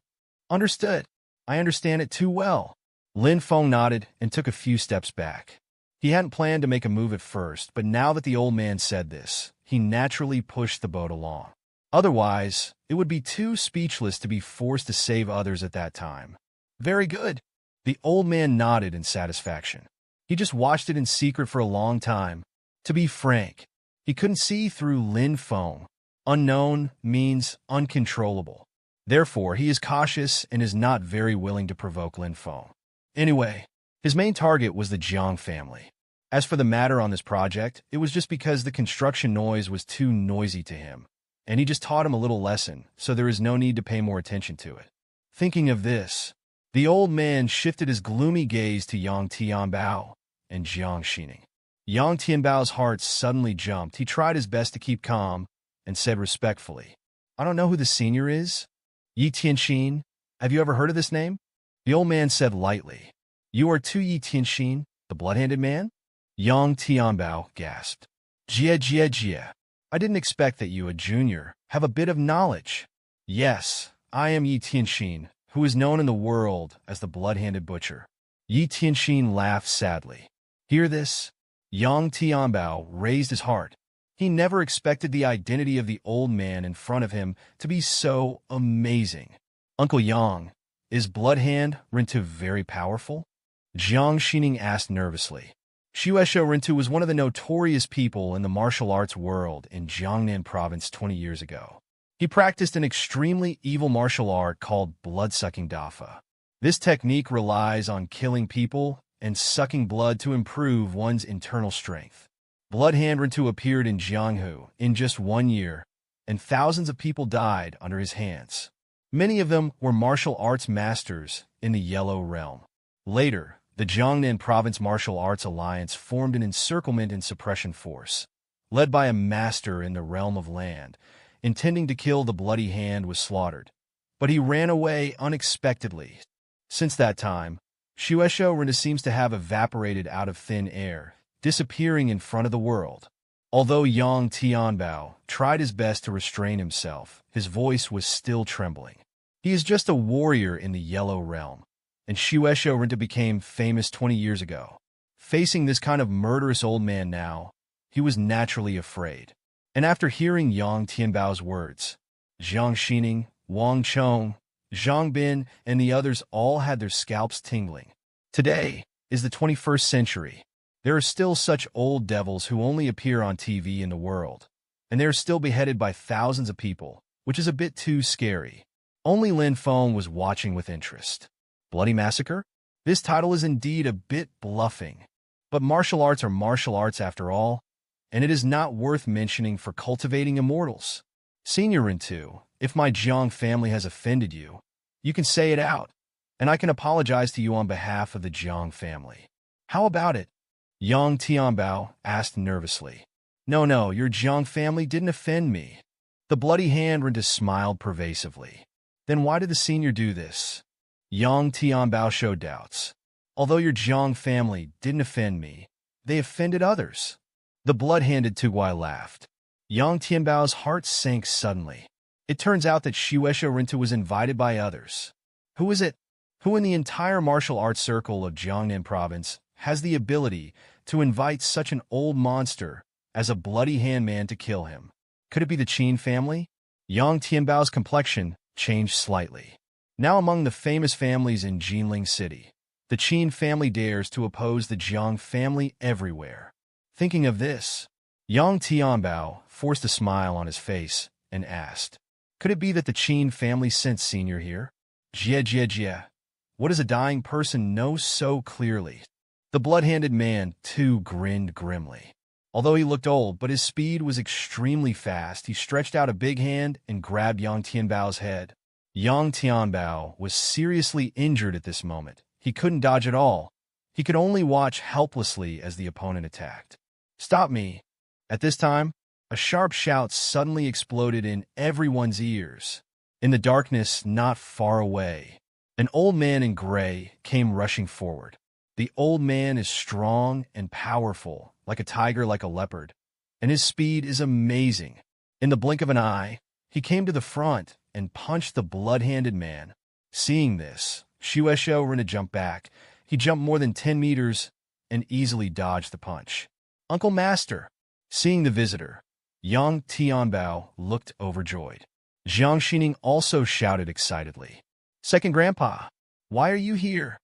"Understood. I understand it too well." Lin Feng nodded and took a few steps back. He hadn't planned to make a move at first, but now that the old man said this, he naturally pushed the boat along. Otherwise, it would be too speechless to be forced to save others at that time. "Very good." The old man nodded in satisfaction. He just watched it in secret for a long time. To be frank, he couldn't see through Lin Feng. Unknown means uncontrollable. Therefore, he is cautious and is not very willing to provoke Lin Feng. Anyway, his main target was the Jiang family. As for the matter on this project, it was just because the construction noise was too noisy to him, and he just taught him a little lesson, so there is no need to pay more attention to it. Thinking of this, the old man shifted his gloomy gaze to Yang Tianbao and Jiang Xining. Yang Tianbao's heart suddenly jumped. He tried his best to keep calm and said respectfully, "I don't know who the senior is." "Yi Tianxin, have you ever heard of this name?" The old man said lightly. "You are Tu Yi Tianxin, the blood-handed man?" Yang Tianbao gasped. Jia. I didn't expect that you, a junior, have a bit of knowledge." "Yes, I am Yi Tianxin, who is known in the world as the blood-handed butcher." Yi Tianxin laughed sadly. Hear this? Yang Tianbao raised his heart. He never expected the identity of the old man in front of him to be so amazing. "Uncle Yang, is Bloodhand Rintu very powerful?" Jiang Xining asked nervously. Shueisha Rintu was one of the notorious people in the martial arts world in Jiangnan province 20 years ago. He practiced an extremely evil martial art called blood-sucking dafa. This technique relies on killing people and sucking blood to improve one's internal strength. Bloodhand Rintu appeared in Jianghu in just 1 year, and thousands of people died under his hands. Many of them were martial arts masters in the Yellow Realm. Later, the Jiangnan Province Martial Arts Alliance formed an encirclement and suppression force, led by a master in the realm of land, intending to kill the Bloody Hand was slaughtered. But he ran away unexpectedly. Since that time, Shueisha Rintu seems to have evaporated out of thin air, disappearing in front of the world. Although Yang Tianbao tried his best to restrain himself, his voice was still trembling. He is just a warrior in the Yellow Realm, and Shueisha Rintu became famous 20 years ago. Facing this kind of murderous old man now, he was naturally afraid. And after hearing Yang Tianbao's words, Jiang Xining, Wang Chong, Zhang Bin, and the others all had their scalps tingling. Today is the 21st century. There are still such old devils who only appear on TV in the world, and they are still beheaded by thousands of people, which is a bit too scary. Only Lin Feng was watching with interest. Bloody Massacre? This title is indeed a bit bluffing, but martial arts are martial arts after all, and it is not worth mentioning for cultivating immortals. Senior Rintu, if my Jiang family has offended you, you can say it out, and I can apologize to you on behalf of the Jiang family. How about it? Yang Tianbao asked nervously. No, your Jiang family didn't offend me. The Bloody Hand Rintu smiled pervasively. Then why did the senior do this? Yang Tianbao showed doubts. Although your Jiang family didn't offend me, they offended others. The blood-handed Tuguai laughed. Yang Tianbao's heart sank suddenly. It turns out that Shueisha Rintu was invited by others. Who is it? Who in the entire martial arts circle of Jiangnan province has the ability to invite such an old monster as a bloody hand man to kill him? Could it be the Qin family? Yang Tianbao's complexion changed slightly. Now among the famous families in Jinling City, the Qin family dares to oppose the Jiang family everywhere. Thinking of this, Yang Tianbao forced a smile on his face and asked, "Could it be that the Qin family sent Senior here?" Jia. What does a dying person know so clearly? The blood-handed man, too, grinned grimly. Although he looked old, but his speed was extremely fast, he stretched out a big hand and grabbed Yang Tianbao's head. Yang Tianbao was seriously injured at this moment. He couldn't dodge at all. He could only watch helplessly as the opponent attacked. "Stop me!" At this time, a sharp shout suddenly exploded in everyone's ears. In the darkness not far away, an old man in gray came rushing forward. The old man is strong and powerful, like a tiger, like a leopard, and his speed is amazing. In the blink of an eye, he came to the front and punched the blood-handed man. Seeing this, Shueisho ran to jump back. He jumped more than 10 meters and easily dodged the punch. "Uncle Master!" Seeing the visitor, Yang Tianbao looked overjoyed. Jiang Xining also shouted excitedly, "Second Grandpa, why are you here?"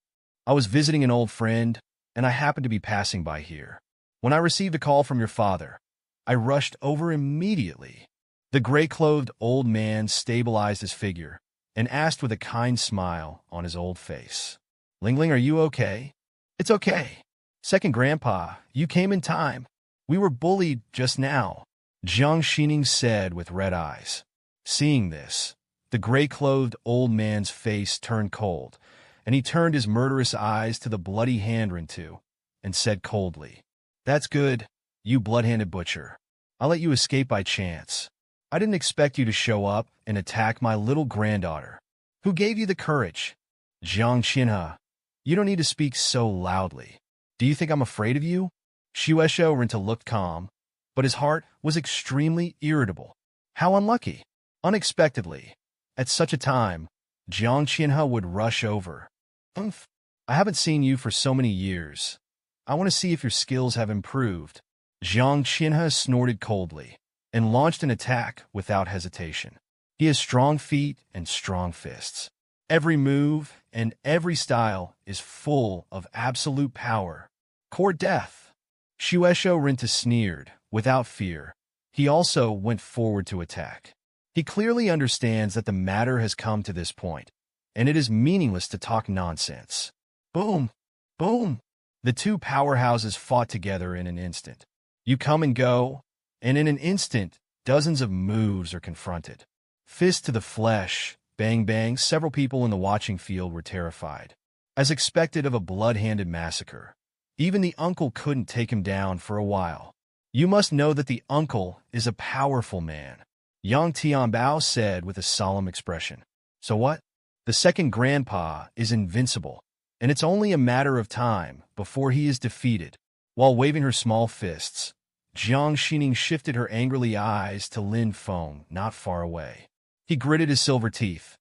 "I was visiting an old friend, and I happened to be passing by here. When I received a call from your father, I rushed over immediately." The gray-clothed old man stabilized his figure and asked with a kind smile on his old face, "Lingling, are you okay?" "It's okay. Second Grandpa, you came in time. We were bullied just now," Jiang Xining said with red eyes. Seeing this, the gray-clothed old man's face turned cold, and he turned his murderous eyes to the bloody hand Rintu and said coldly, "That's good, you blood-handed butcher. I'll let you escape by chance. I didn't expect you to show up and attack my little granddaughter. Who gave you the courage?" "Jiang Qinhe, you don't need to speak so loudly. Do you think I'm afraid of you?" Shueisho Rintu looked calm, but his heart was extremely irritable. How unlucky! Unexpectedly, at such a time, Jiang Qinhe would rush over. "I haven't seen you for so many years. I want to see if your skills have improved." Jiang Qinhe snorted coldly and launched an attack without hesitation. He has strong feet and strong fists. Every move and every style is full of absolute power. Core death. Shueisho Rintu sneered, without fear. He also went forward to attack. He clearly understands that the matter has come to this point, and it is meaningless to talk nonsense. Boom! Boom! The two powerhouses fought together in an instant. You come and go, and in an instant, dozens of moves are confronted. Fist to the flesh, bang bang, several people in the watching field were terrified. As expected of a blood-handed massacre, even the uncle couldn't take him down for a while. "You must know that the uncle is a powerful man," Yang Tianbao said with a solemn expression. "So what? The second grandpa is invincible, and it's only a matter of time before he is defeated." While waving her small fists, Jiang Xining shifted her angrily eyes to Lin Feng, not far away. He gritted his silver teeth,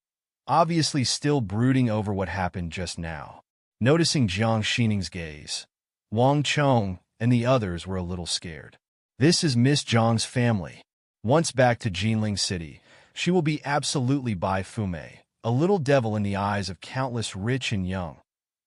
obviously still brooding over what happened just now. Noticing Jiang Xining's gaze, Wang Chong and the others were a little scared. This is Miss Zhang's family. Once back to Jinling City, she will be absolutely Bai Fume, a little devil in the eyes of countless rich and young,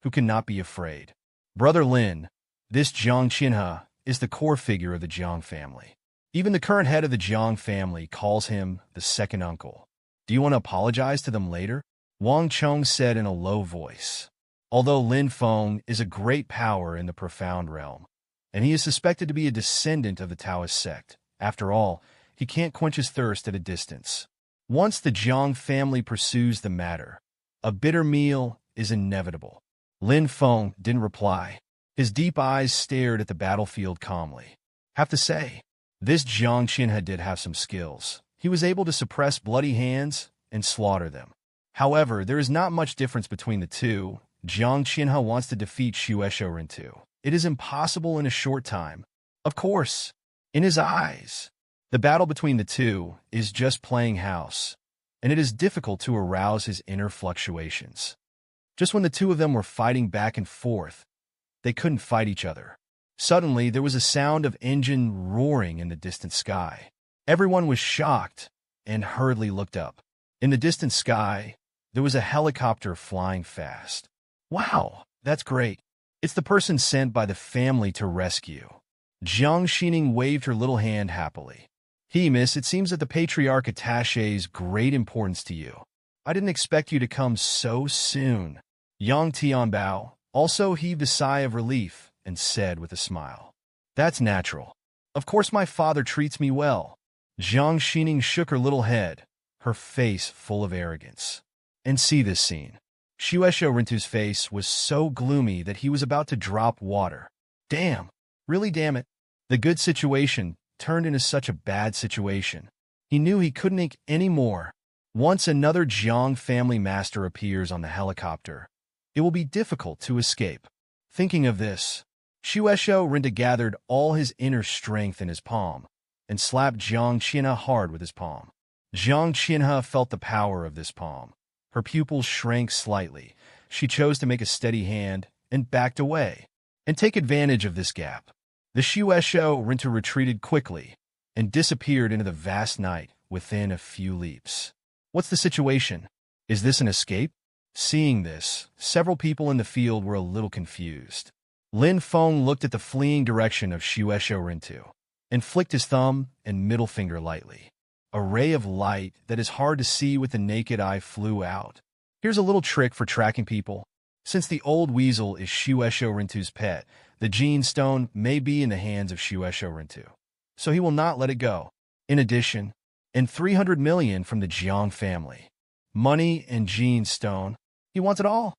who cannot be afraid. Brother Lin, this Jiang Qinhe is the core figure of the Jiang family. Even the current head of the Jiang family calls him the second uncle. Do you want to apologize to them later? Wang Chong said in a low voice. Although Lin Feng is a great power in the profound realm, and he is suspected to be a descendant of the Taoist sect, after all, he can't quench his thirst at a distance. Once the Jiang family pursues the matter, a bitter meal is inevitable. Lin Feng didn't reply. His deep eyes stared at the battlefield calmly. Have to say, this Jiang Qinhe did have some skills. He was able to suppress bloody hands and slaughter them. However, there is not much difference between the two. Jiang Qinhe wants to defeat Shueisho Rintu. It is impossible in a short time. Of course, in his eyes, the battle between the two is just playing house, and it is difficult to arouse his inner fluctuations. Just when the two of them were fighting back and forth, they couldn't fight each other. Suddenly, there was a sound of engine roaring in the distant sky. Everyone was shocked and hurriedly looked up. In the distant sky, there was a helicopter flying fast. Wow, that's great. It's the person sent by the family to rescue. Jiang Xining waved her little hand happily. Miss, it seems that the patriarch attaches great importance to you. I didn't expect you to come so soon. Yang Tianbao also heaved a sigh of relief and said with a smile, "That's natural. Of course my father treats me well." Jiang Xining shook her little head, her face full of arrogance. And see this scene. Shueisha Rintu's face was so gloomy that he was about to drop water. Damn. Really damn it. The good situation turned into such a bad situation. He knew he couldn't ink any more. Once another Jiang family master appears on the helicopter, it will be difficult to escape. Thinking of this, Shueisha Rintu gathered all his inner strength in his palm and slapped Jiang Qianhe hard with his palm. Jiang Qianhe felt the power of this palm. Her pupils shrank slightly. She chose to make a steady hand and backed away and take advantage of this gap. The Shueisha Rintu retreated quickly and disappeared into the vast night within a few leaps. What's the situation? Is this an escape? Seeing this, several people in the field were a little confused. Lin Feng looked at the fleeing direction of Shueisha Rintu and flicked his thumb and middle finger lightly. A ray of light that is hard to see with the naked eye flew out. Here's a little trick for tracking people. Since the old weasel is Shueisha Rintu's pet, the gene stone may be in the hands of Shueisha Rintu, so he will not let it go. In addition, and 300 million from the Jiang family. Money and gene stone. He wants it all.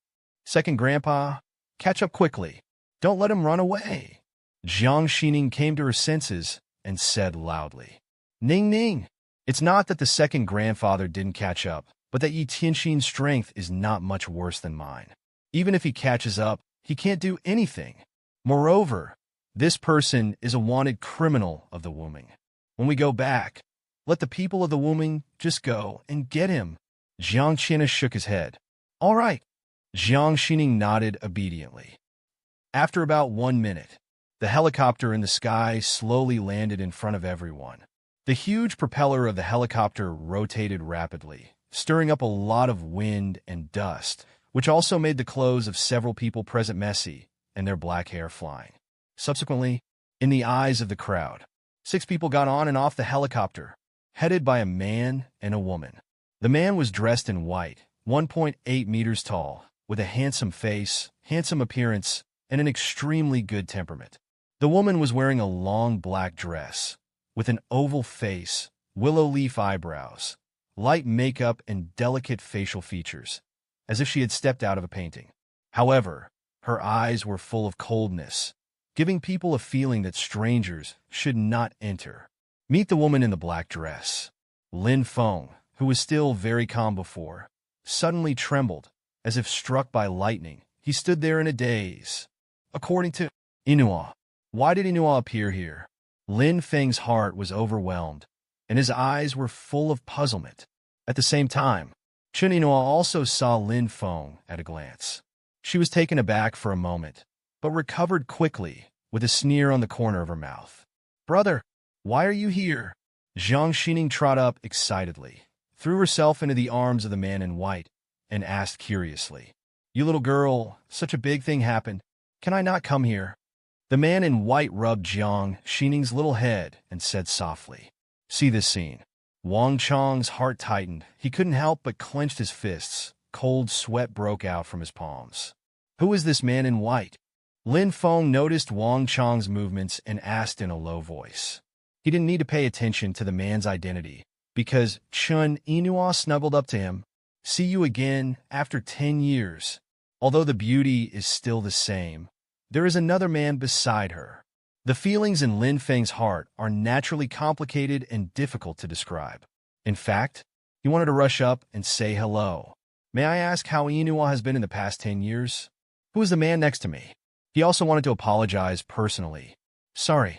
Second grandpa, catch up quickly. Don't let him run away. Jiang Xining came to her senses and said loudly, "Ning Ning." It's not that the second grandfather didn't catch up, but that Yi Tianxin's strength is not much worse than mine. Even if he catches up, he can't do anything. Moreover, this person is a wanted criminal of the Wuming. When we go back, let the people of the Wuming just go and get him. Jiang Qianhe shook his head. All right. Jiang Xining nodded obediently. After about 1 minute, the helicopter in the sky slowly landed in front of everyone. The huge propeller of the helicopter rotated rapidly, stirring up a lot of wind and dust, which also made the clothes of several people present messy and their black hair flying. Subsequently, in the eyes of the crowd, 6 people got on and off the helicopter, headed by a man and a woman. The man was dressed in white, 1.8 meters tall, with a handsome face, handsome appearance, and an extremely good temperament. The woman was wearing a long black dress, with an oval face, willow leaf eyebrows, light makeup, and delicate facial features, as if she had stepped out of a painting. However, her eyes were full of coldness, giving people a feeling that strangers should not enter. Meet the woman in the black dress. Lin Feng, who was still very calm before, suddenly trembled, as if struck by lightning. He stood there in a daze. According to Inua, why did Inua appear here? Lin Feng's heart was overwhelmed, and his eyes were full of puzzlement. At the same time, Chun Inua also saw Lin Feng at a glance. She was taken aback for a moment, but recovered quickly, with a sneer on the corner of her mouth. Brother, why are you here? Jiang Xining trot up excitedly, threw herself into the arms of the man in white, and asked curiously, You little girl, such a big thing happened. Can I not come here? The man in white rubbed Jiang Xining's little head and said softly, See this scene. Wang Chong's heart tightened. He couldn't help but clenched his fists. Cold sweat broke out from his palms. Who is this man in white? Lin Feng noticed Wang Chong's movements and asked in a low voice. He didn't need to pay attention to the man's identity, because Chun Inua snuggled up to him. See you again after 10 years. Although the beauty is still the same, there is another man beside her. The feelings in Lin Feng's heart are naturally complicated and difficult to describe. In fact, he wanted to rush up and say hello. May I ask how Inua has been in the past 10 years? Who is the man next to me? He also wanted to apologize personally. Sorry.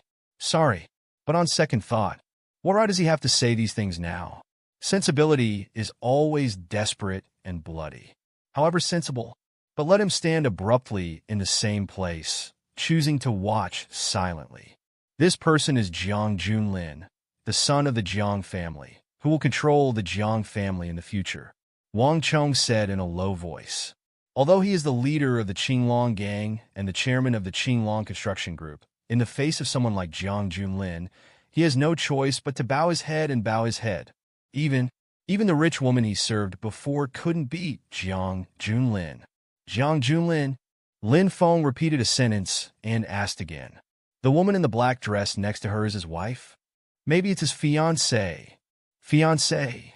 But on second thought, what right does he have to say these things now? Sensibility is always desperate and bloody. However sensible, but let him stand abruptly in the same place, choosing to watch silently. This person is Jiang Junlin, the son of the Jiang family, who will control the Jiang family in the future. Wang Chong said in a low voice. Although he is the leader of the Qinglong gang and the chairman of the Qinglong construction group, in the face of someone like Jiang Junlin, he has no choice but to bow his head and bow his head. Even the rich woman he served before couldn't beat Jiang Junlin. Jiang Junlin. Lin Feng repeated a sentence and asked again. The woman in the black dress next to her is his wife? Maybe it's his fiancée. Fiancée.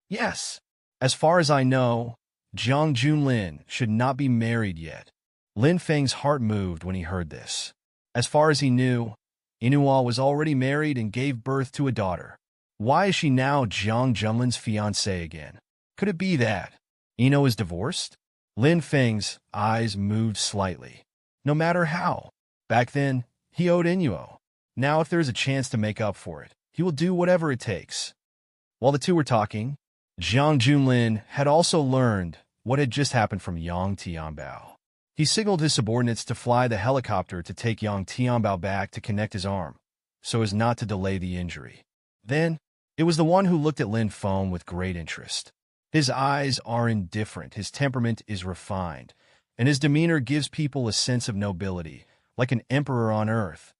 Yes. As far as I know, Jiang Junlin should not be married yet. Lin Feng's heart moved when he heard this. As far as he knew, Inua was already married and gave birth to a daughter. Why is she now Jiang Junlin's fiancée again? Could it be that Ino is divorced? Lin Feng's eyes moved slightly. No matter how. Back then, he owed Inuo. Now if there is a chance to make up for it, he will do whatever it takes. While the two were talking, Jiang Junlin had also learned what had just happened from Yang Tianbao. He signaled his subordinates to fly the helicopter to take Yang Tianbao back to connect his arm, so as not to delay the injury. Then, it was the one who looked at Lin Feng with great interest. His eyes are indifferent, his temperament is refined, and his demeanor gives people a sense of nobility, like an emperor on earth,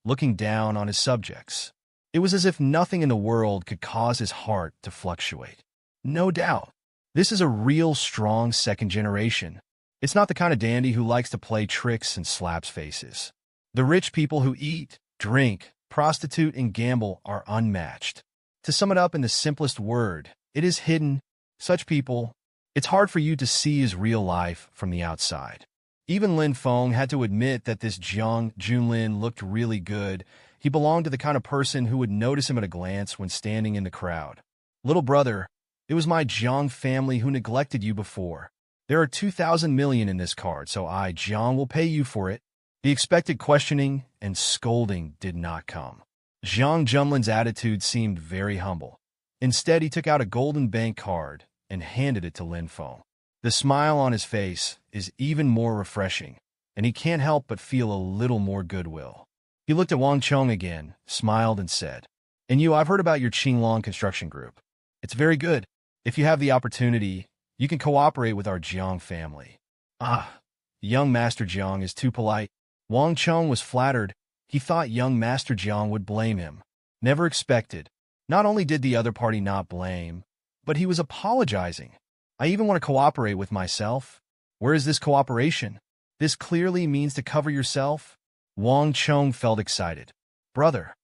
looking down on his subjects. It was as if nothing in the world could cause his heart to fluctuate. No doubt, this is a real strong second generation. It's not the kind of dandy who likes to play tricks and slaps faces. The rich people who eat, drink, prostitute, and gamble are unmatched. To sum it up in the simplest word, it is hidden. Such people, it's hard for you to see his real life from the outside. Even Lin Feng had to admit that this Jiang Junlin looked really good. He belonged to the kind of person who would notice him at a glance when standing in the crowd. Little brother, it was my Jiang family who neglected you before. There are 2,000 million in this card, so I, Jiang, will pay you for it. The expected questioning and scolding did not come. Jiang Junlin's attitude seemed very humble. Instead, he took out a golden bank card and handed it to Lin Feng. The smile on his face is even more refreshing, and he can't help but feel a little more goodwill. He looked at Wang Chong again, smiled, and said, "And you, I've heard about your Qinglong construction group. It's very good. If you have the opportunity, you can cooperate with our Jiang family." Ah, young Master Jiang is too polite. Wang Chong was flattered. He thought young Master Jiang would blame him. Never expected. Not only did the other party not blame, but he was apologizing. I even want to cooperate with myself. Where is this cooperation? This clearly means to cover yourself. Wang Chong felt excited. Brother,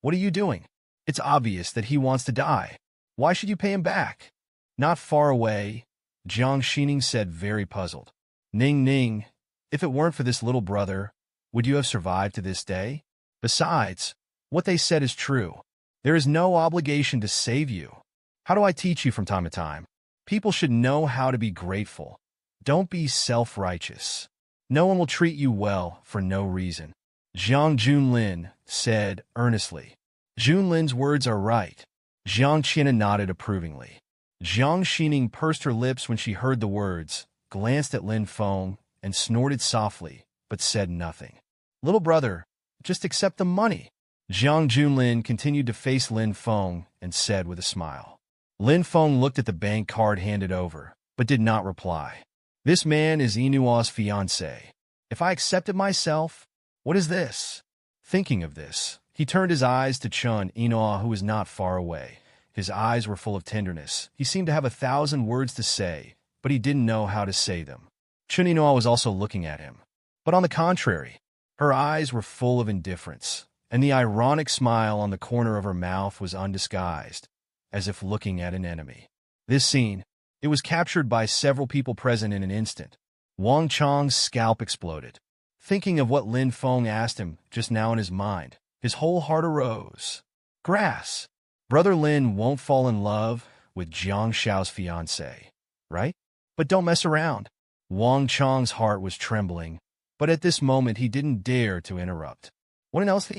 what are you doing? It's obvious that he wants to die. Why should you pay him back? Not far away, Jiang Xining said, very puzzled. Ning Ning, if it weren't for this little brother, would you have survived to this day? Besides, what they said is true. There is no obligation to save you. How do I teach you from time to time? People should know how to be grateful. Don't be self-righteous. No one will treat you well for no reason. Jiang Junlin said earnestly. Junlin's words are right. Jiang Qian nodded approvingly. Jiang Xining pursed her lips when she heard the words, glanced at Lin Feng, and snorted softly, but said nothing. Little brother, just accept the money. Jiang Junlin continued to face Lin Feng and said with a smile. Lin Feng looked at the bank card handed over, but did not reply. This man is Inua's fiancé. If I accept it myself, what is this? Thinking of this, he turned his eyes to Chun Inua, who was not far away. His eyes were full of tenderness. He seemed to have 1,000 words to say, but he didn't know how to say them. Chun Inua was also looking at him. But on the contrary, her eyes were full of indifference, and the ironic smile on the corner of her mouth was undisguised, as if looking at an enemy. This scene, it was captured by several people present in an instant. Wang Chong's scalp exploded. Thinking of what Lin Feng asked him just now in his mind, his whole heart arose. Grass. Brother Lin won't fall in love with Jiang Xiao's fiancé, right? But don't mess around. Wang Chong's heart was trembling, but at this moment he didn't dare to interrupt. What else?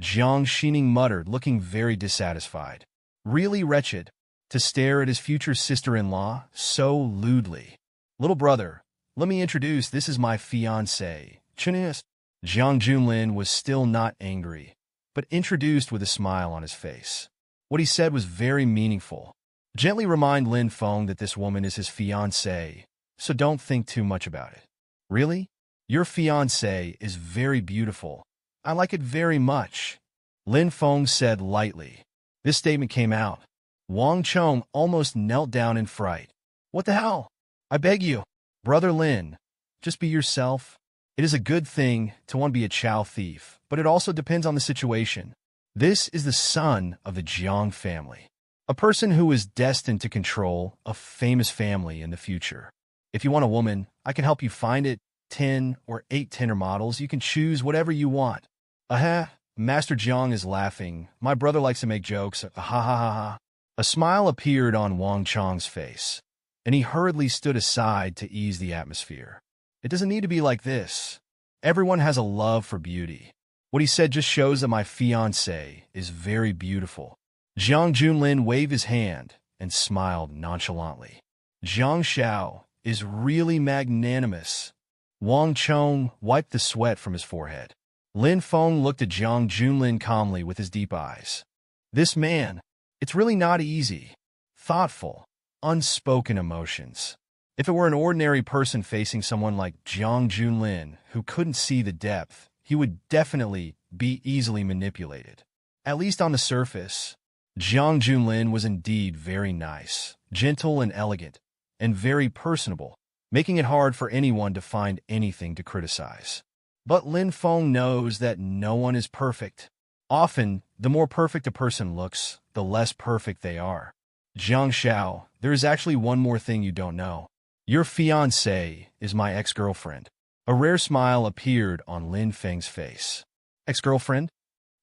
Jiang Xining muttered, looking very dissatisfied. Really wretched, to stare at his future sister-in-law so lewdly. Little brother, let me introduce, this is my fiancé, Chinis. Jiang Junlin was still not angry, but introduced with a smile on his face. What he said was very meaningful. Gently remind Lin Feng that this woman is his fiancé, so don't think too much about it. Really? Your fiancé is very beautiful. I like it very much, Lin Feng said lightly. This statement came out. Wang Chong almost knelt down in fright. What the hell? I beg you, Brother Lin, Just be yourself. It is a good thing to want to be a chow thief, but it also depends on the situation. This is the son of the Jiang family, a person who is destined to control a famous family in the future. If you want a woman, I can help you find it. 10 or 8 Tinder models, you can choose whatever you want. Aha, Master Jiang is laughing. My brother likes to make jokes. Ha ha ha ha. A smile appeared on Wang Chong's face, and he hurriedly stood aside to ease the atmosphere. It doesn't need to be like this. Everyone has a love for beauty. What he said just shows that my fiancée is very beautiful. Jiang Junlin waved his hand and smiled nonchalantly. Jiang Xiao is really magnanimous. Wang Chong wiped the sweat from his forehead. Lin Feng looked at Jiang Junlin calmly with his deep eyes. This man, it's really not easy. Thoughtful, unspoken emotions. If it were an ordinary person facing someone like Jiang Junlin who couldn't see the depth, he would definitely be easily manipulated. At least on the surface, Jiang Junlin was indeed very nice, gentle and elegant, and very personable, making it hard for anyone to find anything to criticize. But Lin Feng knows that no one is perfect. Often, the more perfect a person looks, the less perfect they are. Jiang Xiao, there is actually one more thing you don't know. Your fiancée is my ex-girlfriend. A rare smile appeared on Lin Feng's face. Ex-girlfriend?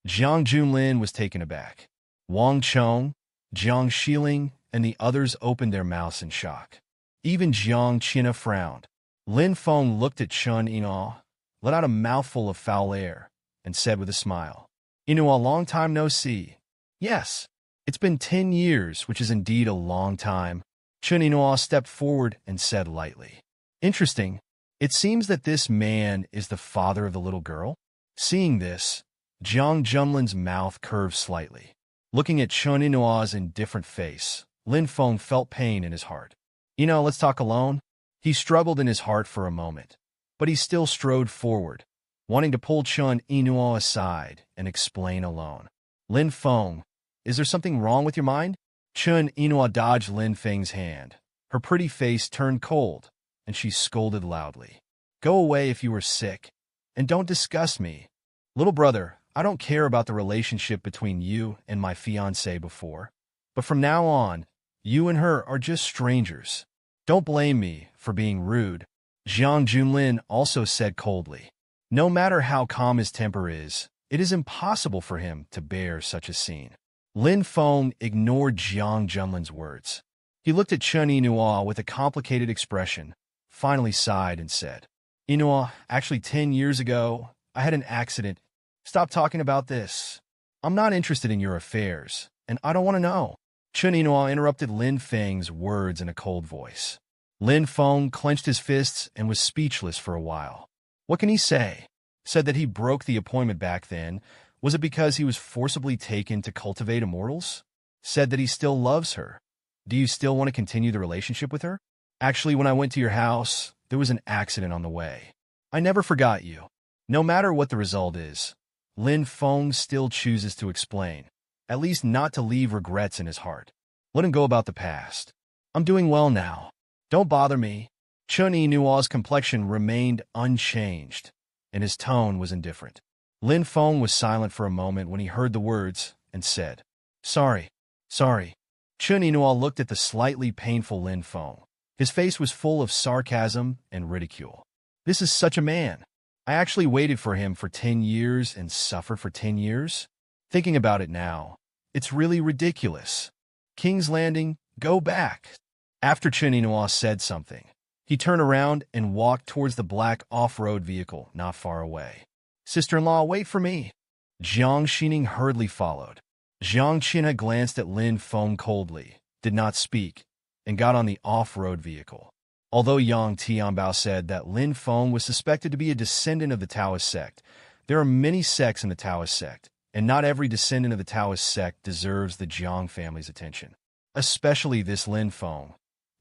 Jiang Junlin was taken aback. Wang Chong, Jiang Xiling, and the others opened their mouths in shock. Even Jiang Qina frowned. Lin Feng looked at Chen Yinao, let out a mouthful of foul air, and said with a smile, "Inu, a long time no see." Yes, it's been 10 years, which is indeed a long time. Chen Yinao stepped forward and said lightly, "Interesting. It seems that this man is the father of the little girl." Seeing this, Jiang Junlin's mouth curved slightly. Looking at Chen Yinao's indifferent face, Lin Feng felt pain in his heart. Let's talk alone." He struggled in his heart for a moment, but he still strode forward, wanting to pull Chen Yinao aside and explain alone. Lin Feng, is there something wrong with your mind? Chen Yinao dodged Lin Feng's hand. Her pretty face turned cold, and she scolded loudly. "Go away if you are sick, and don't disgust me. Little brother, I don't care about the relationship between you and my fiancée before, but from now on, you and her are just strangers. Don't blame me for being rude." Jiang Junlin also said coldly. No matter how calm his temper is, it is impossible for him to bear such a scene. Lin Feng ignored Jiang Junlin's words. He looked at Chen Yinao with a complicated expression, finally sighed and said, "Yinao, actually 10 years ago, I had an accident. Stop talking about this. I'm not interested in your affairs, and I don't want to know." Chen Yinao interrupted Lin Feng's words in a cold voice. Lin Feng clenched his fists and was speechless for a while. What can he say? Said that he broke the appointment back then. Was it because he was forcibly taken to cultivate immortals? Said that he still loves her. Do you still want to continue the relationship with her? Actually, when I went to your house, there was an accident on the way. I never forgot you. No matter what the result is, Lin Feng still chooses to explain, at least not to leave regrets in his heart. Let him go about the past. I'm doing well now. Don't bother me. Chen Yinua's complexion remained unchanged, and his tone was indifferent. Lin Feng was silent for a moment when he heard the words and said, Sorry. Chen Yinua looked at the slightly painful Lin Feng. His face was full of sarcasm and ridicule. This is such a man. I actually waited for him for 10 years and suffered for 10 years? Thinking about it now, it's really ridiculous. King's Landing, go back. After Chen Yinua said something, he turned around and walked towards the black off-road vehicle not far away. Sister-in-law, wait for me. Jiang Xining hurriedly followed. Jiang Qina glanced at Lin Feng coldly, did not speak, and got on the off-road vehicle. Although Yang Tianbao said that Lin Feng was suspected to be a descendant of the Taoist sect, there are many sects in the Taoist sect, and not every descendant of the Taoist sect deserves the Jiang family's attention. Especially this Lin Feng.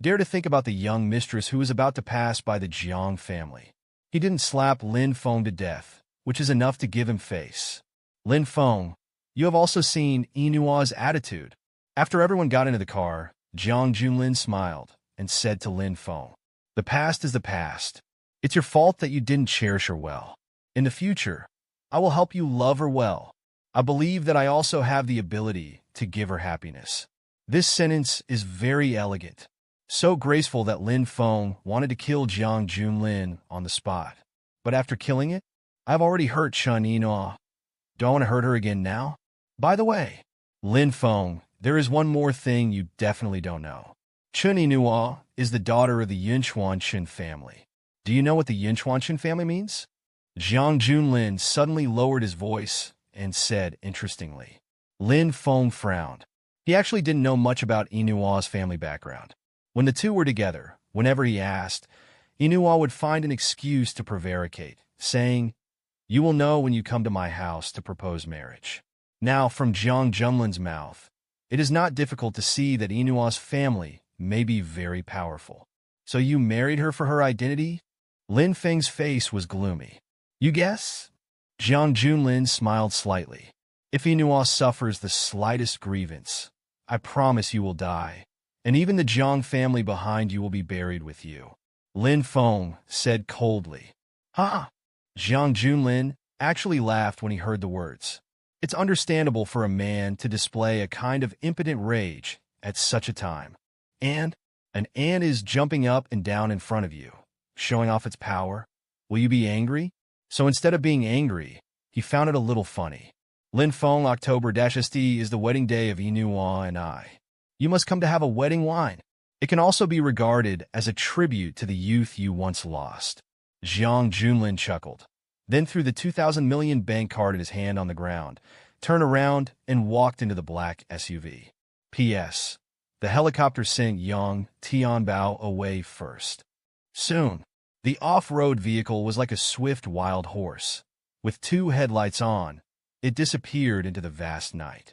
Dare to think about the young mistress who was about to pass by the Jiang family. He didn't slap Lin Feng to death, which is enough to give him face. Lin Feng, you have also seen Yinua's attitude. After everyone got into the car, Jiang Junlin smiled and said to Lin Feng, The past is the past. It's your fault that you didn't cherish her well. In the future, I will help you love her well. I believe that I also have the ability to give her happiness. This sentence is very elegant, so graceful that Lin Feng wanted to kill Jiang Junlin on the spot. But after killing it, I've already hurt Chen Yinhua. Do I want to hurt her again now? By the way, Lin Feng, there is one more thing you definitely don't know. Chen Yinhua is the daughter of the Yinchuanshin family. Do you know what the Yinchuanshin family means? Jiang Junlin suddenly lowered his voice and said interestingly. Lin Feng frowned. He actually didn't know much about Yinua's family background. When the two were together, whenever he asked, Yinhua would find an excuse to prevaricate, saying, "You will know when you come to my house to propose marriage." Now, from Jiang Junlin's mouth, it is not difficult to see that Yinua's family may be very powerful. So you married her for her identity? Lin Feng's face was gloomy. You guess? Jiang Junlin smiled slightly. If Yinhua suffers the slightest grievance, I promise you will die, and even the Jiang family behind you will be buried with you. Lin Feng said coldly. Ha! Jiang Junlin actually laughed when he heard the words. It's understandable for a man to display a kind of impotent rage at such a time. And an ant is jumping up and down in front of you, showing off its power. Will you be angry? So instead of being angry, he found it a little funny. Lin Feng October-ST is the wedding day of Yinhua and I. You must come to have a wedding wine. It can also be regarded as a tribute to the youth you once lost. Jiang Junlin chuckled, then threw the 2,000 million bank card in his hand on the ground, turned around, and walked into the black SUV. P.S. The helicopter sent Yang Tianbao away first. Soon, the off-road vehicle was like a swift wild horse. With two headlights on, it disappeared into the vast night.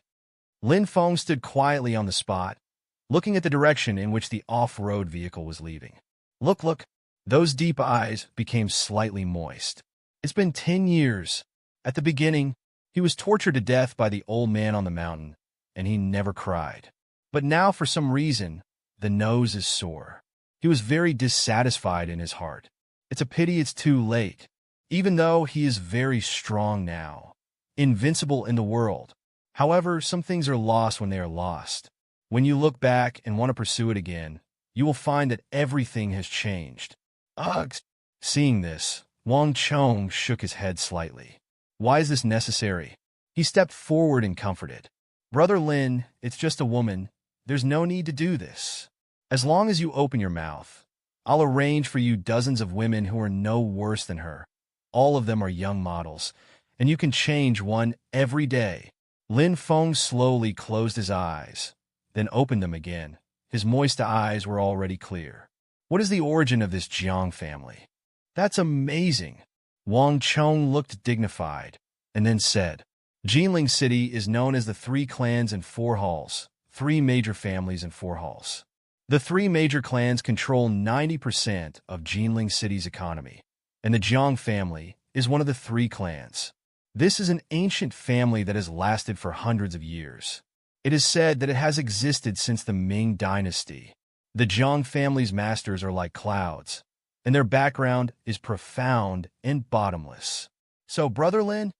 Lin Feng stood quietly on the spot, looking at the direction in which the off-road vehicle was leaving. Look, those deep eyes became slightly moist. It's been 10 years. At the beginning, he was tortured to death by the old man on the mountain, and he never cried. But now, for some reason, the nose is sore. He was very dissatisfied in his heart. It's a pity it's too late, even though he is very strong now, invincible in the world. However, some things are lost when they are lost. When you look back and want to pursue it again, you will find that everything has changed. Ugh! Seeing this, Wang Chong shook his head slightly. Why is this necessary? He stepped forward and comforted. Brother Lin, it's just a woman. There's no need to do this. As long as you open your mouth, I'll arrange for you dozens of women who are no worse than her. All of them are young models, and you can change one every day. Lin Feng slowly closed his eyes, then opened them again. His moist eyes were already clear. What is the origin of this Jiang family? That's amazing. Wang Chong looked dignified, and then said, Jinling City is known as the 3 clans and 4 halls, 3 major families and 4 halls. The 3 major clans control 90% of Jinling City's economy, and the Jiang family is one of the 3 clans. This is an ancient family that has lasted for hundreds of years. It is said that it has existed since the Ming dynasty. The Jiang family's masters are like clouds, and their background is profound and bottomless. So, Brother Lin,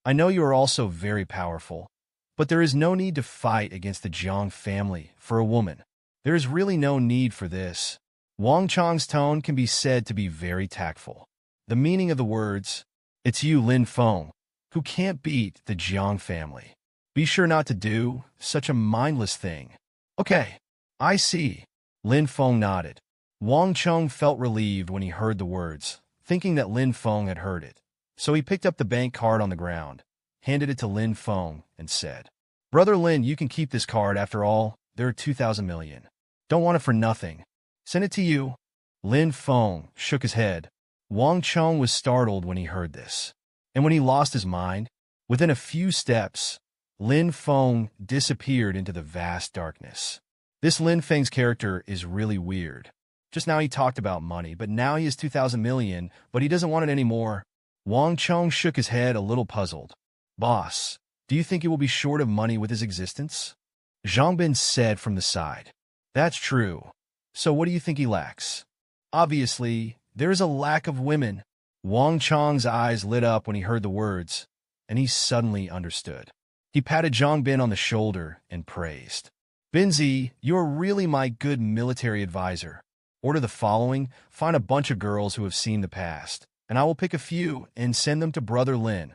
I know you are also very powerful, but there is no need to fight against the Jiang family for a woman. There is really no need for this. Wang Chong's tone can be said to be very tactful. The meaning of the words, it's you, Lin Feng, who can't beat the Jiang family. Be sure not to do such a mindless thing. Okay, I see. Lin Feng nodded. Wang Chong felt relieved when he heard the words, thinking that Lin Feng had heard it. So he picked up the bank card on the ground, handed it to Lin Feng, and said, Brother Lin, you can keep this card. After all, there are 2,000 million. Don't want it for nothing. Send it to you. Lin Feng shook his head. Wang Chong was startled when he heard this. And when he lost his mind, within a few steps, Lin Feng disappeared into the vast darkness. This Lin Feng's character is really weird. Just now he talked about money, but now he has 2,000 million, but he doesn't want it anymore. Wang Chong shook his head a little puzzled. Boss, do you think he will be short of money with his existence? Zhang Bin said from the side. That's true. So what do you think he lacks? Obviously, There is a lack of women. Wang Chang's eyes lit up when he heard the words, and he suddenly understood. He patted Zhang Bin on the shoulder and praised. Binzi, you're really my good military advisor. Order the following: find a bunch of girls who have seen the past, and I will pick a few and send them to Brother Lin.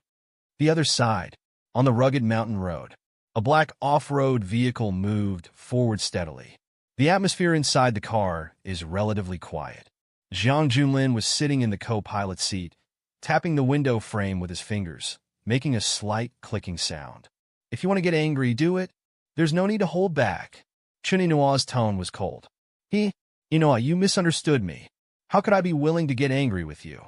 The other side, on the rugged mountain road, a black off-road vehicle moved forward steadily. The atmosphere inside the car is relatively quiet. Zhang Junlin was sitting in the co-pilot seat, tapping the window frame with his fingers, making a slight clicking sound. If you want to get angry, do it. There's no need to hold back. Chun Inua's tone was cold. Inua, you misunderstood me. How could I be willing to get angry with you?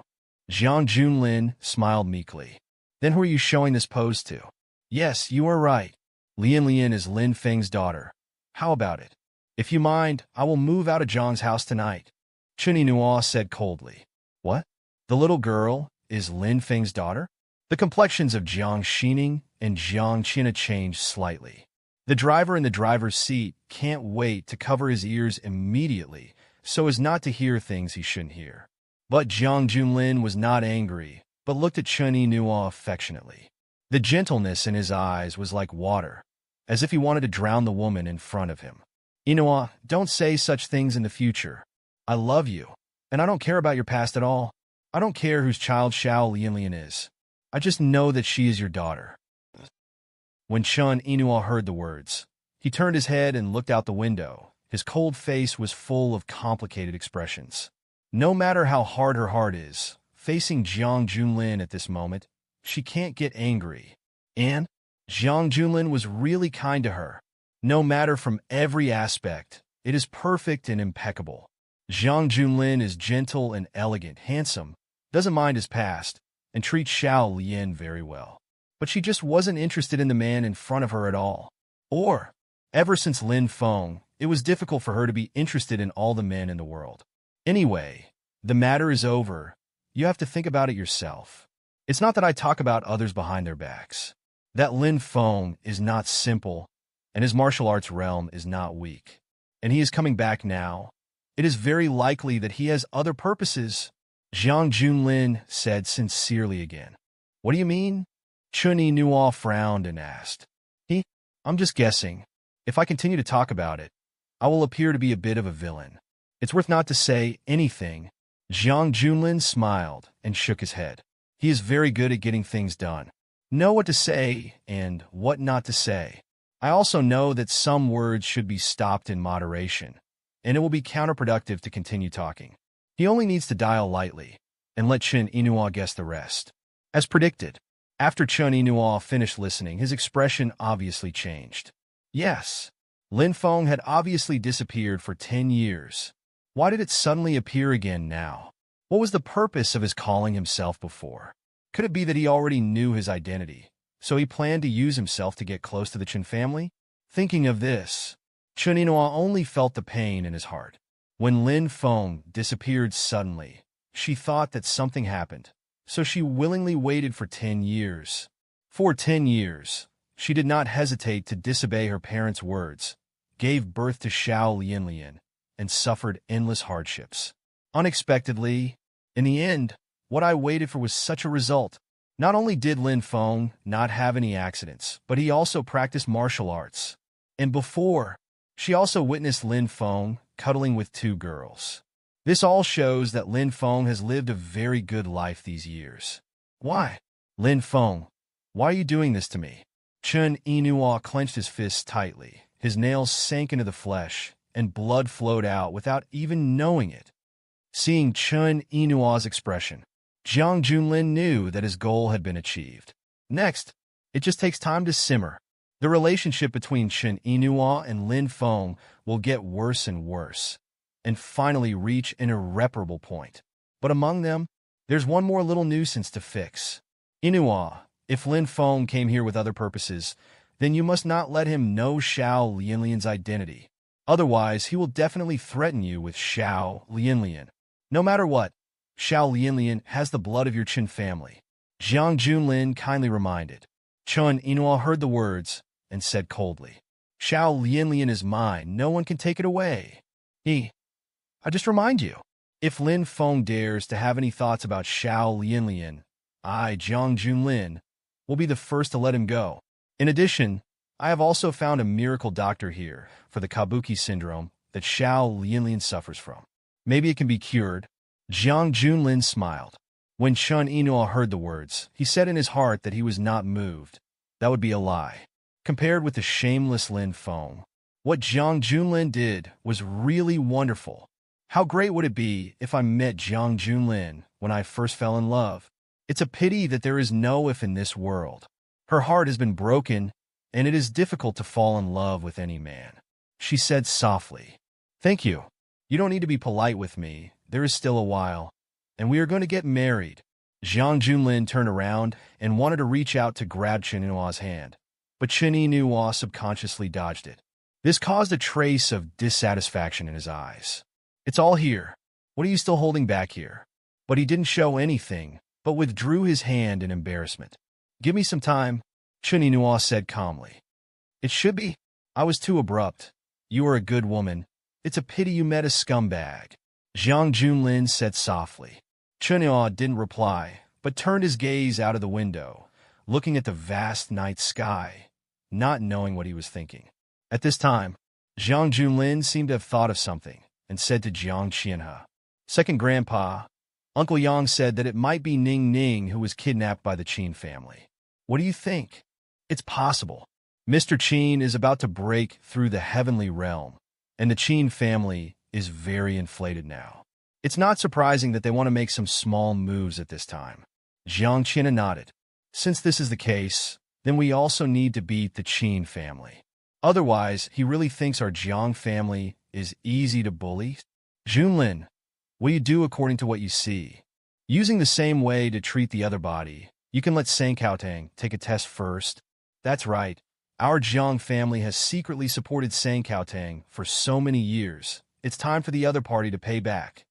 Zhang Junlin smiled meekly. Then who are you showing this pose to? Yes, you are right. Lian is Lin Feng's daughter. How about it? If you mind, I will move out of Zhang's house tonight. Chun Inua said coldly. What? The little girl is Lin Feng's daughter? The complexions of Jiang Xining and Jiang Qina changed slightly. The driver in the driver's seat can't wait to cover his ears immediately so as not to hear things he shouldn't hear. But Zhang Junlin was not angry, but looked at Chun Inua affectionately. The gentleness in his eyes was like water, as if he wanted to drown the woman in front of him. Inua, don't say such things in the future. I love you, and I don't care about your past at all. I don't care whose child Xiao Lianlian is. I just know that she is your daughter. When Chun Inua heard the words, he turned his head and looked out the window. His cold face was full of complicated expressions. No matter how hard her heart is, facing Zhang Junlin at this moment, she can't get angry. And Zhang Junlin was really kind to her. No matter from every aspect, it is perfect and impeccable. Zhang Junlin is gentle and elegant, handsome, doesn't mind his past, and treats Xiao Lian very well. But she just wasn't interested in the man in front of her at all. Or, ever since Lin Feng, it was difficult for her to be interested in all the men in the world. Anyway, the matter is over. You have to think about it yourself. It's not that I talk about others behind their backs. That Lin Feng is not simple, and his martial arts realm is not weak. And he is coming back now. It is very likely that he has other purposes. Zhang Junlin said sincerely again. What do you mean? Chun Inua frowned and asked. I'm just guessing. If I continue to talk about it, I will appear to be a bit of a villain. It's worth not to say anything. Zhang Junlin smiled and shook his head. He is very good at getting things done. Know what to say and what not to say. I also know that some words should be stopped in moderation, and it will be counterproductive to continue talking. He only needs to dial lightly, and let Chun Inua guess the rest. As predicted, after Chun Inua finished listening, his expression obviously changed. Yes, Lin Feng had obviously disappeared for 10 years. Why did it suddenly appear again now? What was the purpose of his calling himself before? Could it be that he already knew his identity, so he planned to use himself to get close to the Chen family? Thinking of this, Chun Inua only felt the pain in his heart. When Lin Feng disappeared suddenly, she thought that something happened, so she willingly waited for 10 years. For 10 years, she did not hesitate to disobey her parents' words, gave birth to Xiao Lianlian, and suffered endless hardships. Unexpectedly, in the end, what I waited for was such a result. Not only did Lin Feng not have any accidents, but he also practiced martial arts. And before, she also witnessed Lin Feng cuddling with 2 girls. This all shows that Lin Feng has lived a very good life these years. Why? Lin Feng, why are you doing this to me? Chun Inua clenched his fists tightly. His nails sank into the flesh, and blood flowed out without even knowing it. Seeing Chun Inua's expression, Zhang Junlin knew that his goal had been achieved. Next, it just takes time to simmer. The relationship between Chun Inua and Lin Feng will get worse and worse, and finally reach an irreparable point. But among them, there's one more little nuisance to fix. Inua, if Lin Feng came here with other purposes, then you must not let him know Xiao Lianlian's identity. Otherwise, he will definitely threaten you with Xiao Lianlian. No matter what, Xiao Lianlian has the blood of your Qin family. Zhang Junlin kindly reminded. Chun Inua heard the words and said coldly, Xiao Lianlian is mine. No one can take it away. I just remind you. If Lin Feng dares to have any thoughts about Xiao Lianlian, I, Jiang Junlin, will be the first to let him go. In addition, I have also found a miracle doctor here for the Kabuki syndrome that Xiao Lianlian suffers from. Maybe it can be cured. Jiang Junlin smiled. When Chun Inua heard the words, he said in his heart that he was not moved. That would be a lie. Compared with the shameless Lin Feng, what Jiang Junlin did was really wonderful. How great would it be if I met Jiang Junlin when I first fell in love? It's a pity that there is no if in this world. Her heart has been broken, and it is difficult to fall in love with any man. She said softly, "Thank you. You don't need to be polite with me. There is still a while, and we are going to get married." Jiang Junlin turned around and wanted to reach out to grab Chen Inua's hand, but Chen Inua subconsciously dodged it. This caused a trace of dissatisfaction in his eyes. "It's all here. What are you still holding back here?" But he didn't show anything, but withdrew his hand in embarrassment. "Give me some time," Chen Inua said calmly. "It should be. I was too abrupt. You are a good woman. It's a pity you met a scumbag," Jiang Junlin said softly. Chen Inua didn't reply, but turned his gaze out of the window, looking at the vast night sky, not knowing what he was thinking. At this time, Jiang Junlin seemed to have thought of something and said to Jiang Qianhe, "Second grandpa, Uncle Yang said that it might be Ning Ning who was kidnapped by the Qin family. What do you think?" "It's possible. Mr. Qin is about to break through the heavenly realm, and the Qin family is very inflated now. It's not surprising that they want to make some small moves at this time." Jiang Qianhe nodded. "Since this is the case, then we also need to beat the Qin family. Otherwise, he really thinks our Jiang family is easy to bully?" "Junlin, will you do according to what you see? Using the same way to treat the other body, you can let Sankaotang take a test first." "That's right. Our Jiang family has secretly supported Sankaotang for so many years. It's time for the other party to pay back."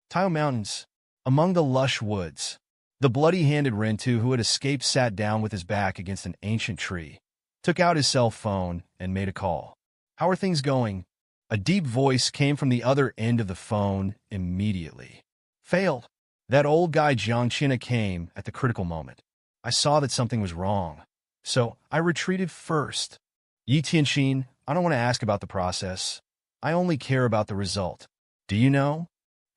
Tao Mountains. Among the lush woods, the bloody-handed Rentu who had escaped sat down with his back against an ancient tree, took out his cell phone, and made a call. "How are things going?" A deep voice came from the other end of the phone immediately. "Failed." That old guy Jiang Qianhe came at the critical moment. "I saw that something was wrong, so I retreated first." "Yi Tianxin, I don't want to ask about the process. I only care about the result. Do you know?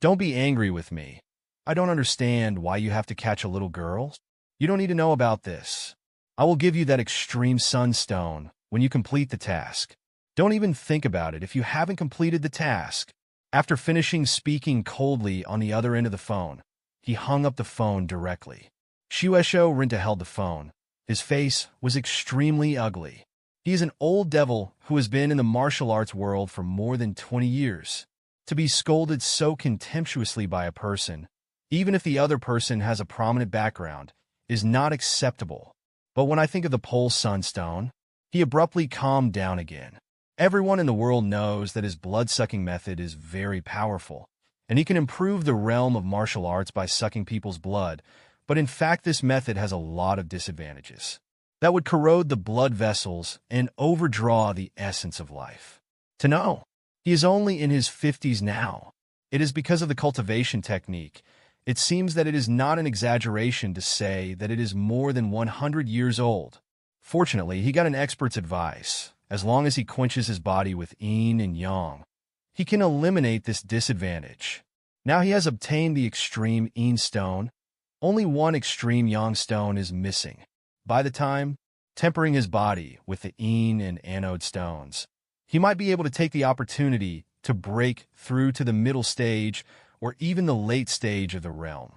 Don't be angry with me. I don't understand why you have to catch a little girl. You don't need to know about this. I will give you that extreme sunstone when you complete the task. Don't even think about it if you haven't completed the task." After finishing speaking coldly on the other end of the phone, he hung up the phone directly. Shueisho Rinta held the phone. His face was extremely ugly. He is an old devil who has been in the martial arts world for more than 20 years. To be scolded so contemptuously by a person, even if the other person has a prominent background, is not acceptable. But when I think of the pole sunstone, he abruptly calmed down again. Everyone in the world knows that his blood-sucking method is very powerful, and he can improve the realm of martial arts by sucking people's blood, but in fact this method has a lot of disadvantages that would corrode the blood vessels and overdraw the essence of life. To know, he is only in his 50s now. It is because of the cultivation technique. It seems that it is not an exaggeration to say that it is more than 100 years old. Fortunately, he got an expert's advice. As long as he quenches his body with yin and yang, he can eliminate this disadvantage. Now he has obtained the extreme yin stone. Only one extreme yang stone is missing. By the time, tempering his body with the yin and anode stones, he might be able to take the opportunity to break through to the middle stage or even the late stage of the realm.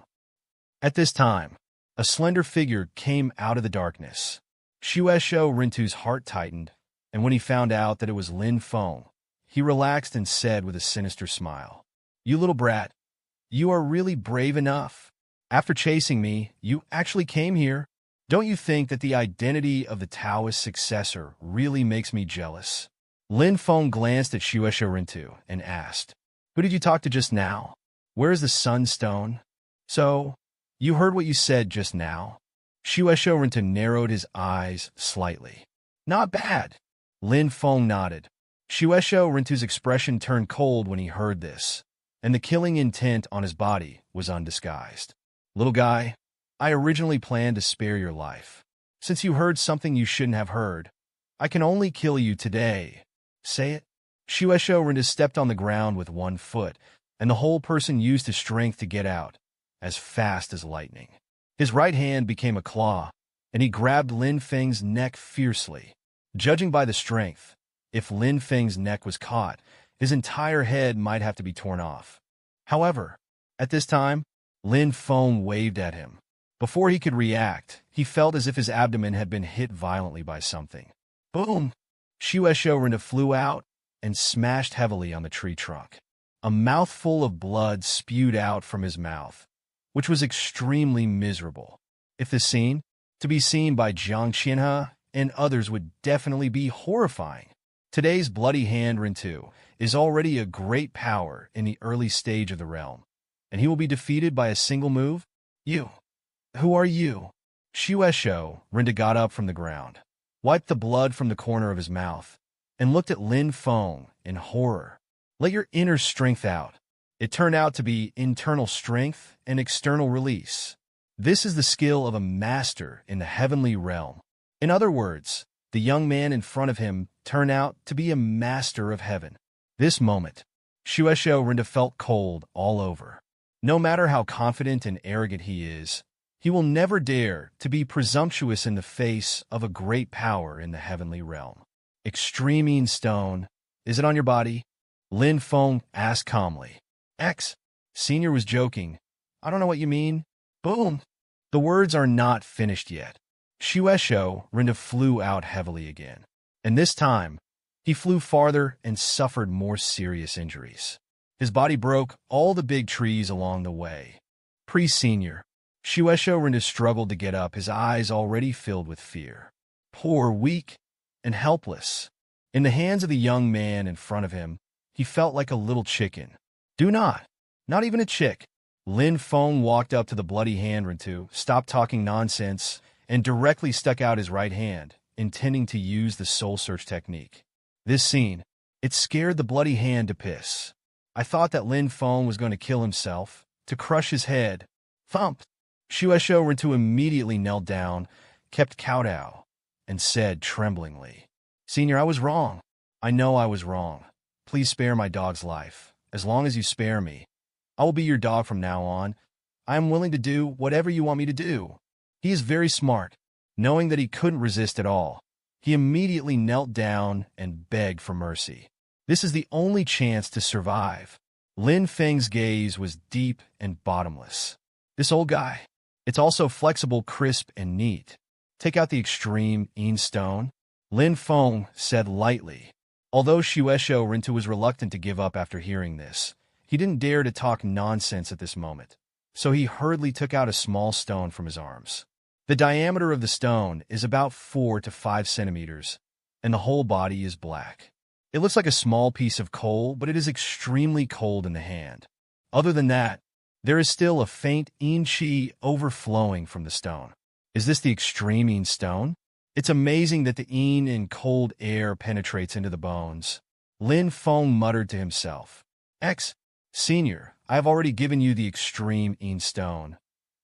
At this time, a slender figure came out of the darkness. Shueisho Rintu's heart tightened, and when he found out that it was Lin Feng, he relaxed and said with a sinister smile, "You little brat, you are really brave enough. After chasing me, you actually came here. Don't you think that the identity of the Taoist successor really makes me jealous?" Lin Feng glanced at Shueisho Rintu and asked, "Who did you talk to just now? Where is the sunstone?" "So, you heard what you said just now?" Shueisho Rintu narrowed his eyes slightly. "Not bad." Lin Feng nodded. Shueisho Rintu's expression turned cold when he heard this. and the killing intent on his body was undisguised. Little guy, I originally planned to spare your life. Since you heard something you shouldn't have heard, I can only kill you today. Say it. Shueisho Rinda stepped on the ground with one foot, and the whole person used his strength to get out, as fast as lightning. His right hand became a claw, and he grabbed Lin Feng's neck fiercely. Judging by the strength, if Lin Feng's neck was caught, his entire head might have to be torn off. However, at this time, Lin Feng waved at him. Before he could react, he felt as if his abdomen had been hit violently by something. Boom! Shueisho Rinda flew out and smashed heavily on the tree trunk. A mouthful of blood spewed out from his mouth, which was extremely miserable. If this scene, to be seen by Jiang Qianhe and others, would definitely be horrifying. Today's Bloody Hand Rintu is already a great power in the early stage of the realm, and he will be defeated by a single move? You. Who are you? Shueisho Rinda got up from the ground, wiped the blood from the corner of his mouth, and looked at Lin Feng in horror. Let your inner strength out. It turned out to be internal strength and external release. This is the skill of a master in the heavenly realm. In other words, the young man in front of him turned out to be a master of heaven. This moment, Shueisho Rinda felt cold all over. No matter how confident and arrogant he is, he will never dare to be presumptuous in the face of a great power in the heavenly realm. Extreme stone, is it on your body? Lin Feng asked calmly. Senior was joking. I don't know what you mean. Boom! The words are not finished yet. Shueisho Rinda flew out heavily again, and this time, he flew farther and suffered more serious injuries. His body broke all the big trees along the way. Pre-senior, Shueisho Rinda struggled to get up, his eyes already filled with fear. Poor, weak, and helpless. In the hands of the young man in front of him, he felt like a little chicken. Not even a chick. Lin Feng walked up to the Bloody Hand Rintu, stopped talking nonsense, and directly stuck out his right hand, intending to use the soul search technique. This scene, it scared the Bloody Hand to piss. I thought that Lin Feng was going to kill himself, to crush his head. Thump! Shueisho Rintu immediately knelt down, kept kowtow, and said tremblingly, Senior, I was wrong. I know I was wrong. Please spare my dog's life. As long as you spare me, I will be your dog from now on. I am willing to do whatever you want me to do. He is very smart. Knowing that he couldn't resist at all, he immediately knelt down and begged for mercy. This is the only chance to survive. Lin Feng's gaze was deep and bottomless. This old guy. It's also flexible, crisp, and neat. Take out the extreme stone, Lin Feng said lightly. Although Shueisho Rintu was reluctant to give up after hearing this, he didn't dare to talk nonsense at this moment, so he hurriedly took out a small stone from his arms. The diameter of the stone is about 4 to 5 centimeters, and the whole body is black. It looks like a small piece of coal, but it is extremely cold in the hand. Other than that, there is still a faint chi overflowing from the stone. Is this the extreme stone? It's amazing that the in cold air penetrates into the bones. Lin Feng muttered to himself. Senior, I have already given you the extreme stone.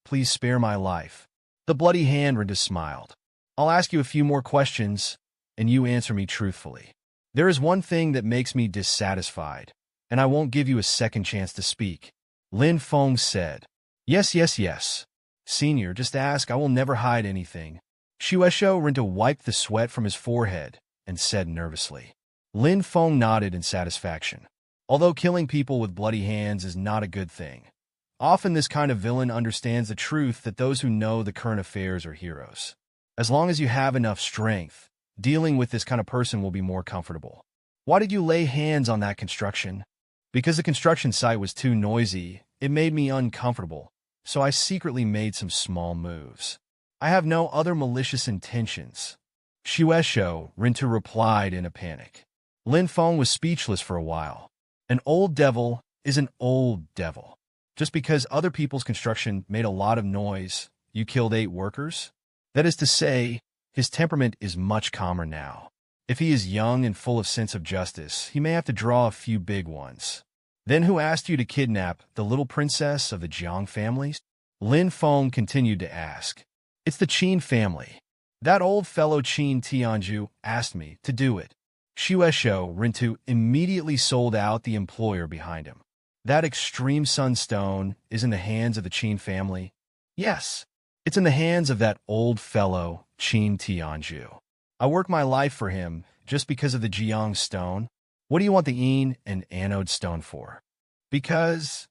Please spare my life. The Bloody Hand Rinda smiled. I'll ask you a few more questions, and you answer me truthfully. There is one thing that makes me dissatisfied, and I won't give you a second chance to speak. Lin Feng said. Yes. Senior, just ask. I will never hide anything. Shueisho Rinta wiped the sweat from his forehead and said nervously. Lin Feng nodded in satisfaction. Although killing people with bloody hands is not a good thing, often this kind of villain understands the truth that those who know the current affairs are heroes. As long as you have enough strength, dealing with this kind of person will be more comfortable. Why did you lay hands on that construction? Because the construction site was too noisy, it made me uncomfortable, so I secretly made some small moves. I have no other malicious intentions. Shueisho Rintu replied in a panic. Lin Feng was speechless for a while. An old devil is an old devil. Just because other people's construction made a lot of noise, you killed 8 workers? That is to say, his temperament is much calmer now. If he is young and full of sense of justice, he may have to draw a few big ones. Then who asked you to kidnap the little princess of the Jiang families? Lin Feng continued to ask. It's the Qin family. That old fellow Qin Tianju asked me to do it. Shueisho Rintu immediately sold out the employer behind him. That extreme sunstone is in the hands of the Qin family? Yes, it's in the hands of that old fellow Qin Tianju. I worked my life for him just because of the Jiang stone. What do you want the Yin and Anode stone for? Because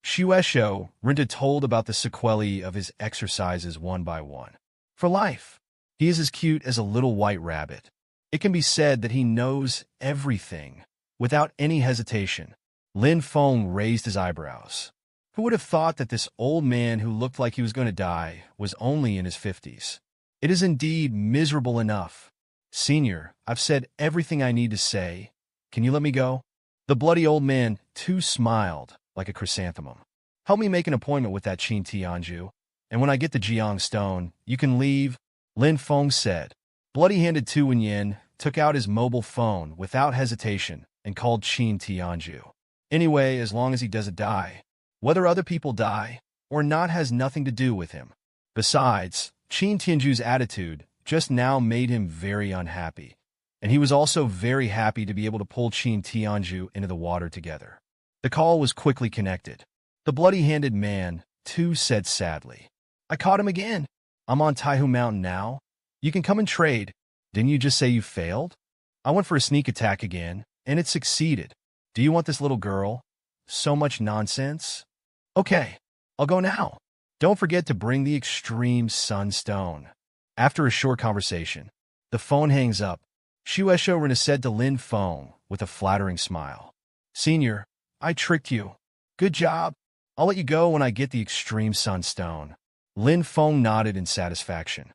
Shueisho Rintu told about the sequelae of his exercises one by one. For life, he is as cute as a little white rabbit. It can be said that he knows everything. Without any hesitation, Lin Feng raised his eyebrows. Who would have thought that this old man who looked like he was going to die was only in his 50s? It is indeed miserable enough. Senior, I've said everything I need to say. Can you let me go? The bloody old man, too, smiled like a chrysanthemum. Help me make an appointment with that Qin Tianju, and when I get the Jiang stone, you can leave, Lin Feng said. Bloody-handed Tu Wenyin took out his mobile phone without hesitation and called Qin Tianju. Anyway, as long as he doesn't die, whether other people die or not has nothing to do with him. Besides, Qin Tianju's attitude just now made him very unhappy, and he was also very happy to be able to pull Qin Tianju into the water together. The call was quickly connected. The bloody-handed man, too, said sadly. I caught him again. I'm on Taihu Mountain now. You can come and trade. Didn't you just say you failed? I went for a sneak attack again, and it succeeded. Do you want this little girl? So much nonsense. Okay, I'll go now. Don't forget to bring the extreme sunstone. After a short conversation, the phone hangs up. Shueisho Rintu said to Lin Feng with a flattering smile. Senior, I tricked you. Good job. I'll let you go when I get the extreme sunstone. Lin Feng nodded in satisfaction.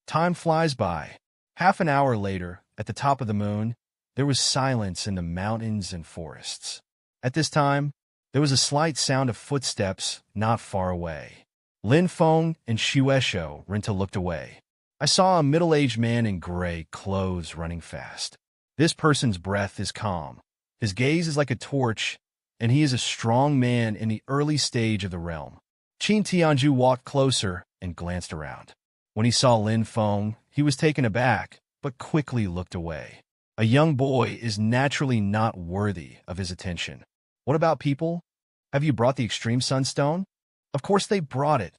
Time flies by. Half an hour later, at the top of the moon, there was silence in the mountains and forests. At this time, there was a slight sound of footsteps not far away. Lin Feng and Shueisho Rintu looked away. I saw a middle-aged man in gray clothes running fast. This person's breath is calm. His gaze is like a torch, and he is a strong man in the early stage of the realm. Qin Tianju walked closer and glanced around. When he saw Lin Feng, he was taken aback, but quickly looked away. A young boy is naturally not worthy of his attention. What about people? Have you brought the extreme sunstone? Of course they brought it.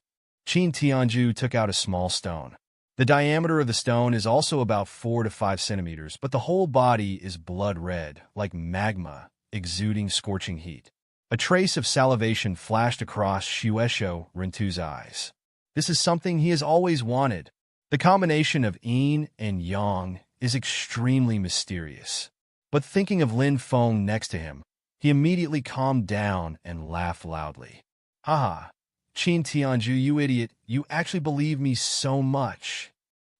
Qin Tianju took out a small stone. The diameter of the stone is also about 4 to 5 centimeters, but the whole body is blood red, like magma, exuding scorching heat. A trace of salivation flashed across Shueisho Rintu's eyes. This is something he has always wanted. The combination of yin and yang is extremely mysterious. But thinking of Lin Feng next to him, he immediately calmed down and laughed loudly. Haha, Qin Tianju, you idiot, you actually believe me so much.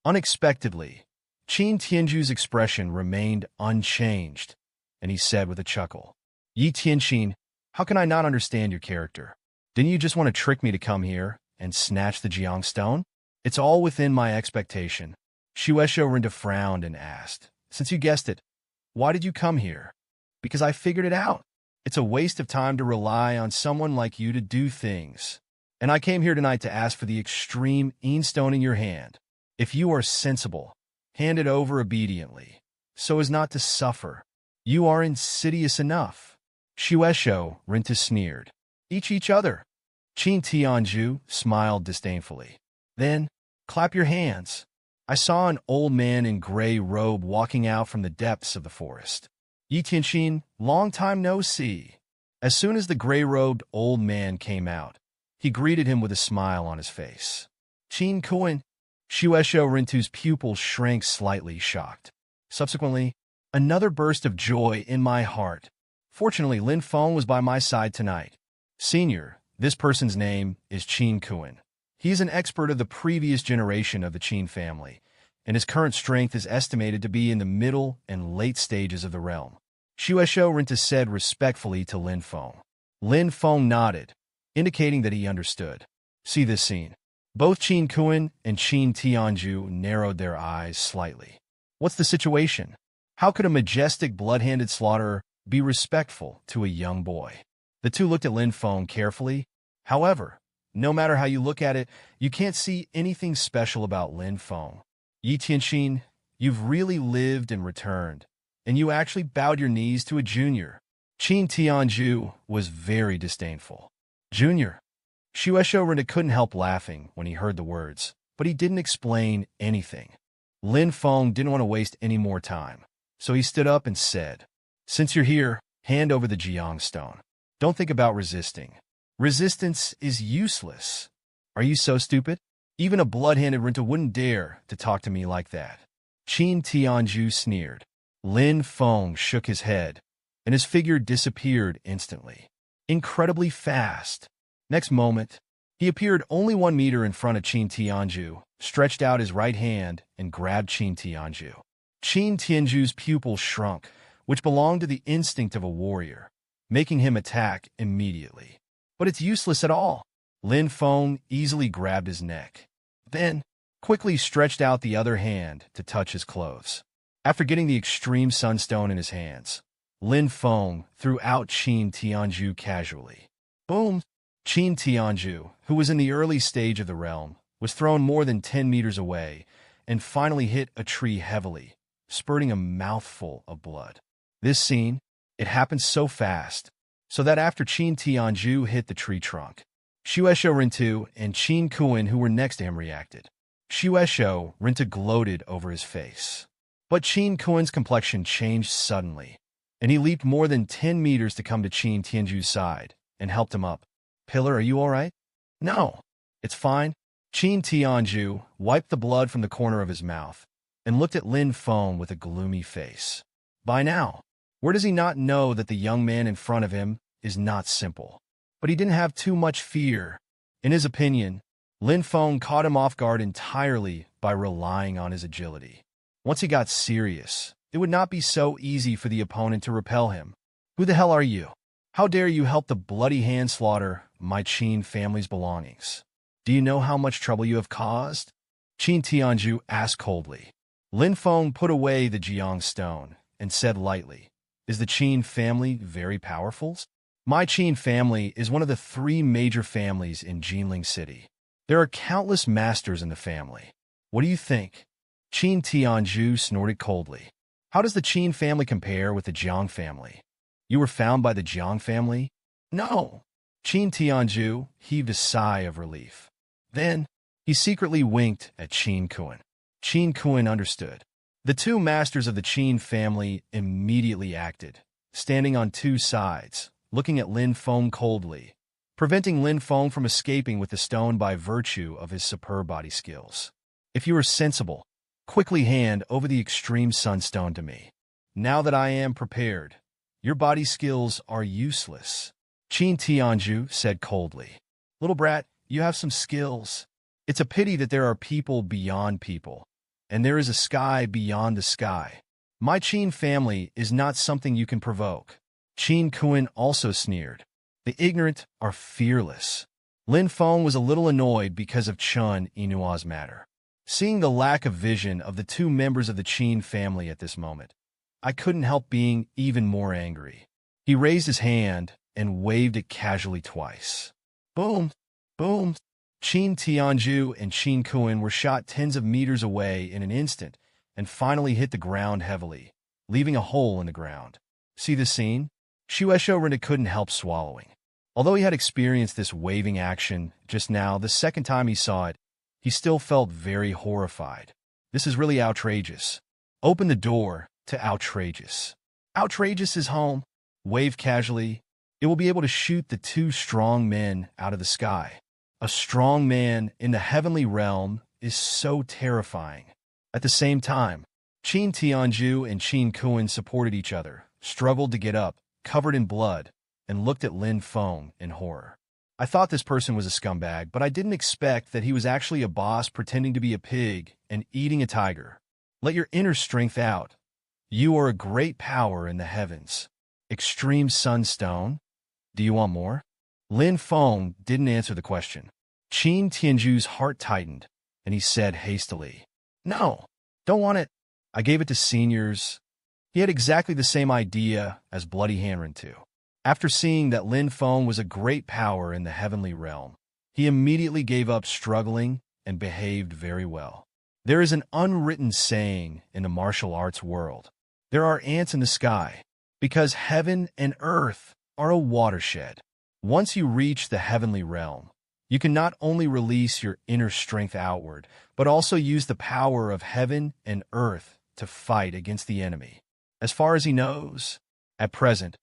Unexpectedly, Qin Tianju's expression remained unchanged, and he said with a chuckle, Yi Tianqin, how can I not understand your character? Didn't you just want to trick me to come here and snatch the Jiang stone? It's all within my expectation. Shueisho Rintu frowned and asked, Since you guessed it, why did you come here? Because I figured it out. It's a waste of time to rely on someone like you to do things. And I came here tonight to ask for the extreme Yin stone in your hand. If you are sensible, hand it over obediently, so as not to suffer. You are insidious enough. Shueisho Rintu sneered. Each other. Qin Tianju smiled disdainfully. Then, clap your hands. I saw an old man in gray robe walking out from the depths of the forest. Yi Tianqin, long time no see. As soon as the gray-robed old man came out, he greeted him with a smile on his face. Qin Kuan. Shueisho Rintu's pupils shrank slightly, shocked. Subsequently, another burst of joy in my heart. Fortunately, Lin Feng was by my side tonight. Senior, this person's name is Qin Kuan. He is an expert of the previous generation of the Qin family, and his current strength is estimated to be in the middle and late stages of the realm. Shueisho Rintu said respectfully to Lin Feng. Lin Feng nodded, indicating that he understood. See this scene. Both Qin Kuan and Qin Tianju narrowed their eyes slightly. What's the situation? How could a majestic blood-handed slaughterer Be respectful to a young boy. The two looked at Lin Feng carefully. However, no matter how you look at it, you can't see anything special about Lin Feng. Yi Tianxin, you've really lived and returned, and you actually bowed your knees to a junior. Qin Tianju was very disdainful. Junior. Shueisho Rinda couldn't help laughing when he heard the words, but he didn't explain anything. Lin Feng didn't want to waste any more time, so he stood up and said, "Since you're here, hand over the Jiang stone. Don't think about resisting. Resistance is useless. Are you so stupid? Even a blood-handed Rinta wouldn't dare to talk to me like that." Qin Tianju sneered. Lin Feng shook his head, and his figure disappeared instantly. Incredibly fast. Next moment, he appeared only 1 meter in front of Qin Tianju, stretched out his right hand and grabbed Qin Tianju. Qin Tianju's pupil shrunk, which belonged to the instinct of a warrior, making him attack immediately. But it's useless at all. Lin Feng easily grabbed his neck, then quickly stretched out the other hand to touch his clothes. After getting the extreme sunstone in his hands, Lin Feng threw out Qin Tianju casually. Boom! Qin Tianju, who was in the early stage of the realm, was thrown more than 10 meters away and finally hit a tree heavily, spurting a mouthful of blood. This scene, it happened so fast, so that after Qin Tianju hit the tree trunk, Shueisho Rintu and Qin Kuan, who were next to him, reacted. Shueisho Rintu gloated over his face. But Qin Kuan's complexion changed suddenly, and he leaped more than 10 meters to come to Qin Tianju's side and helped him up. "Pillar, are you all right?" "No, it's fine." Qin Tianju wiped the blood from the corner of his mouth and looked at Lin Feng with a gloomy face. By now, where does he not know that the young man in front of him is not simple? But he didn't have too much fear. In his opinion, Lin Feng caught him off guard entirely by relying on his agility. Once he got serious, it would not be so easy for the opponent to repel him. "Who the hell are you? How dare you help the bloody hand slaughter my Qin family's belongings? Do you know how much trouble you have caused?" Qin Tianju asked coldly. Lin Feng put away the Jiang stone and said lightly, "Is the Qin family very powerful?" "My Qin family is one of the 3 major families in Jinling City. There are countless masters in the family. What do you think?" Qin Tianju snorted coldly. "How does the Qin family compare with the Jiang family? You were found by the Jiang family?" "No." Qin Tianju heaved a sigh of relief. Then, he secretly winked at Qin Kuan. Qin Kuan understood. The 2 masters of the Qin family immediately acted, standing on 2 sides, looking at Lin Feng coldly, preventing Lin Feng from escaping with the stone by virtue of his superb body skills. "If you are sensible, quickly hand over the extreme sunstone to me. Now that I am prepared, your body skills are useless." Qin Tianju said coldly. "Little brat, you have some skills. It's a pity that there are people beyond people, and there is a sky beyond the sky. My Qin family is not something you can provoke." Qin Kuan also sneered. "The ignorant are fearless." Lin Feng was a little annoyed because of Chun Inua's matter. Seeing the lack of vision of the 2 members of the Qin family at this moment, I couldn't help being even more angry. He raised his hand and waved it casually twice. Boom! Boom! Qin Tianju and Qin Kuan were shot tens of meters away in an instant and finally hit the ground heavily, leaving a hole in the ground. See the scene? Shueisho Rinda couldn't help swallowing. Although he had experienced this waving action just now, the second time he saw it, he still felt very horrified. This is really outrageous. Open the door to outrageous. Outrageous is home. Wave casually. It will be able to shoot the 2 strong men out of the sky. A strong man in the heavenly realm is so terrifying. At the same time, Qin Tianju and Qin Kuan supported each other, struggled to get up, covered in blood, and looked at Lin Feng in horror. I thought this person was a scumbag, but I didn't expect that he was actually a boss pretending to be a pig and eating a tiger. Let your inner strength out. You are a great power in the heavens. Extreme Sunstone? Do you want more? Lin Feng didn't answer the question. Qin Tianju's heart tightened, and he said hastily, "No, don't want it. I gave it to seniors." He had exactly the same idea as Bloody Hanren too. After seeing that Lin Feng was a great power in the heavenly realm, he immediately gave up struggling and behaved very well. There is an unwritten saying in the martial arts world: there are ants in the sky, because heaven and earth are a watershed. Once you reach the heavenly realm, you can not only release your inner strength outward, but also use the power of heaven and earth to fight against the enemy. As far as he knows, at present,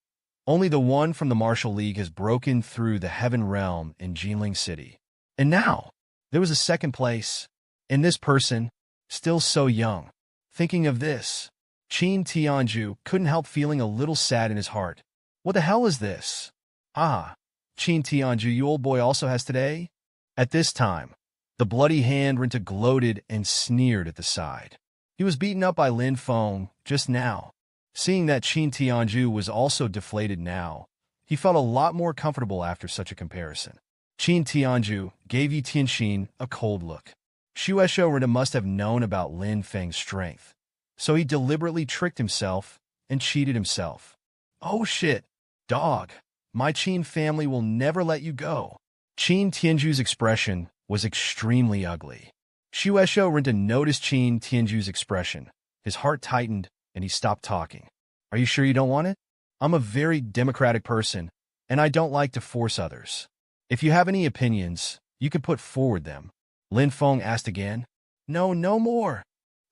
only the one from the Martial League has broken through the heaven realm in Jinling City. And now, there was a second place, and this person, still so young. Thinking of this, Qin Tianju couldn't help feeling a little sad in his heart. What the hell is this? Ah, Qin Tianju, you old boy also has today? At this time, the bloody hand Rinta gloated and sneered at the side. He was beaten up by Lin Feng just now. Seeing that Qin Tianju was also deflated now, he felt a lot more comfortable after such a comparison. Qin Tianju gave Yi Tianxin a cold look. Shueisho Rinta must have known about Lin Feng's strength, so he deliberately tricked himself and cheated himself. Oh shit, dog, my Qin family will never let you go. Qin Tianju's expression was extremely ugly. Shueisho Rinta noticed Qin Tianju's expression. His heart tightened, and he stopped talking. Are you sure you don't want it? I'm a very democratic person, and I don't like to force others. If you have any opinions, you can put forward them. Lin Feng asked again. No, no more,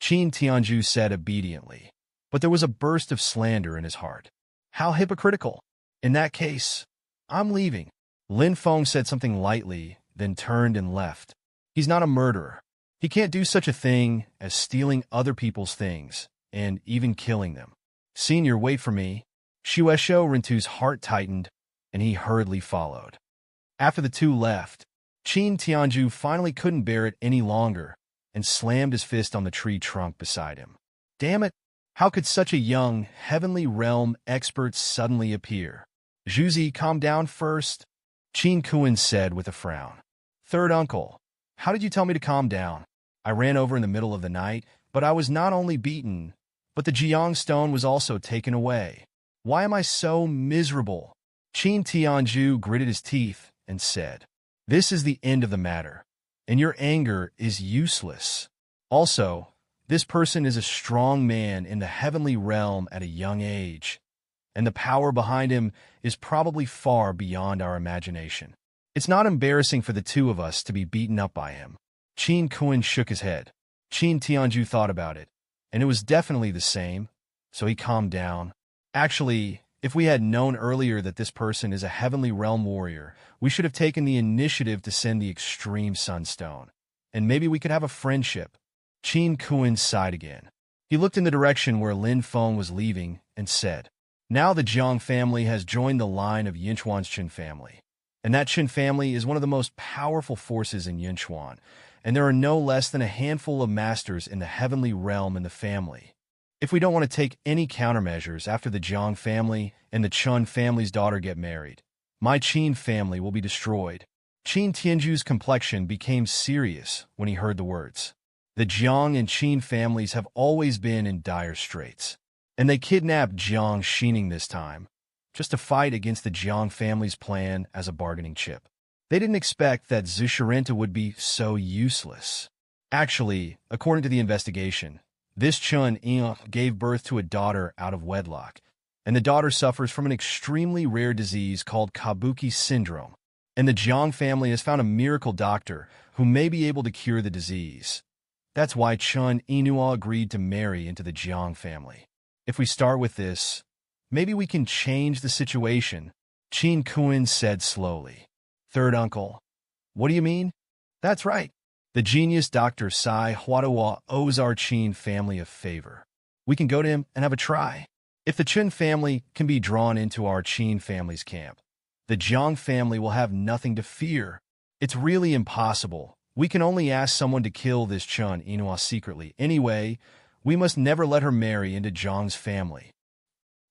Qin Tianju said obediently. But there was a burst of slander in his heart. How hypocritical. In that case, I'm leaving. Lin Feng said something lightly, then turned and left. He's not a murderer. He can't do such a thing as stealing other people's things, and even killing them. Senior, wait for me. Shueisho Rintu's heart tightened, and he hurriedly followed. After the two left, Qin Tianju finally couldn't bear it any longer and slammed his fist on the tree trunk beside him. Damn it! How could such a young, heavenly realm expert suddenly appear? Zhuzi, calm down first, Qin Kuan said with a frown. Third uncle, how did you tell me to calm down? I ran over in the middle of the night, but I was not only beaten, but the Jiang stone was also taken away. Why am I so miserable? Qin Tianju gritted his teeth and said, this is the end of the matter, and your anger is useless. Also, this person is a strong man in the heavenly realm at a young age, and the power behind him is probably far beyond our imagination. It's not embarrassing for the two of us to be beaten up by him. Qin Kuan shook his head. Qin Tianju thought about it, and it was definitely the same, so he calmed down. Actually, if we had known earlier that this person is a heavenly realm warrior, we should have taken the initiative to send the extreme sunstone, and maybe we could have a friendship. Qin Kuan sighed again. He looked in the direction where Lin Feng was leaving and said, now the Jiang family has joined the line of Yinchuan's Qin family, and that Qin family is one of the most powerful forces in Yinchuan, and there are no less than a handful of masters in the heavenly realm in the family. If we don't want to take any countermeasures after the Jiang family and the Chun family's daughter get married, my Qin family will be destroyed. Qin Tianju's complexion became serious when he heard the words. The Jiang and Qin families have always been in dire straits, and they kidnapped Jiang Xining this time, just to fight against the Jiang family's plan as a bargaining chip. They didn't expect that Zushirinta would be so useless. Actually, according to the investigation, this Chun Ing gave birth to a daughter out of wedlock, and the daughter suffers from an extremely rare disease called Kabuki syndrome, and the Jiang family has found a miracle doctor who may be able to cure the disease. That's why Chun Inua agreed to marry into the Jiang family. If we start with this, maybe we can change the situation, Qin Kuan said slowly. Third uncle. What do you mean? That's right. The genius Dr. Sai Huadawa owes our Qin family a favor. We can go to him and have a try. If the Qin family can be drawn into our Qin family's camp, the Jiang family will have nothing to fear. It's really impossible. We can only ask someone to kill this Chun Inua secretly. Anyway, we must never let her marry into Jiang's family.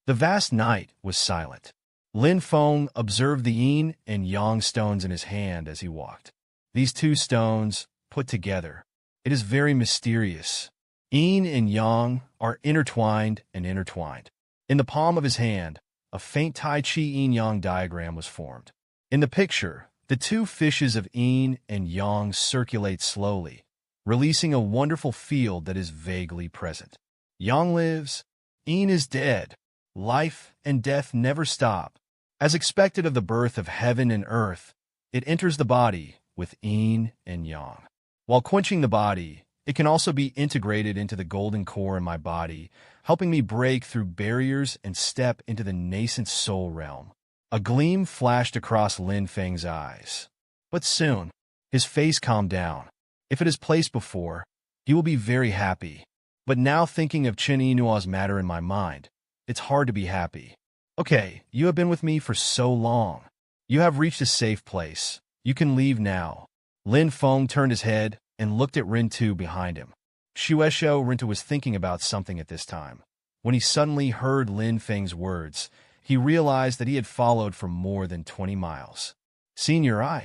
The vast night was silent. Lin Feng observed the yin and yang stones in his hand as he walked. These two stones, put together, it is very mysterious. Yin and yang are intertwined and intertwined. In the palm of his hand, a faint Tai Chi yin-yang diagram was formed. In the picture, the two fishes of yin and yang circulate slowly, releasing a wonderful field that is vaguely present. Yang lives, yin is dead. Life and death never stop. As expected of the birth of heaven and earth, it enters the body with yin and yang. While quenching the body, it can also be integrated into the golden core in my body, helping me break through barriers and step into the nascent soul realm. A gleam flashed across Lin Feng's eyes. But soon, his face calmed down. If it is placed before, he will be very happy. But now thinking of Chen Yinua's matter in my mind, it's hard to be happy. Okay, you have been with me for so long. You have reached a safe place. You can leave now. Lin Feng turned his head and looked at Rintu behind him. Shueisho Rintu was thinking about something at this time. When he suddenly heard Lin Feng's words, he realized that he had followed for more than 20 miles. Senior,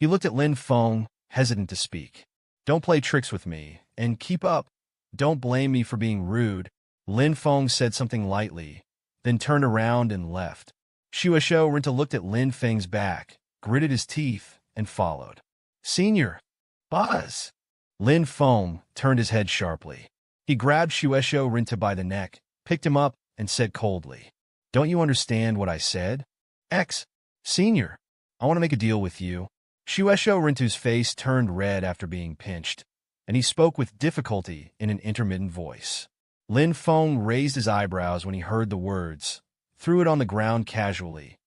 He looked at Lin Feng, hesitant to speak. Don't play tricks with me, and keep up. Don't blame me for being rude. Lin Feng said something lightly, then turned around and left. Shueisho Rintu looked at Lin Feng's back, gritted his teeth, and followed. Senior, Buzz! Lin Feng turned his head sharply. He grabbed Shueisho Rintu by the neck, picked him up, and said coldly, Don't you understand what I said? Senior, I want to make a deal with you. Shueisho Rintu's face turned red after being pinched, and he spoke with difficulty in an intermittent voice. Lin Feng raised his eyebrows when he heard the words, threw it on the ground casually,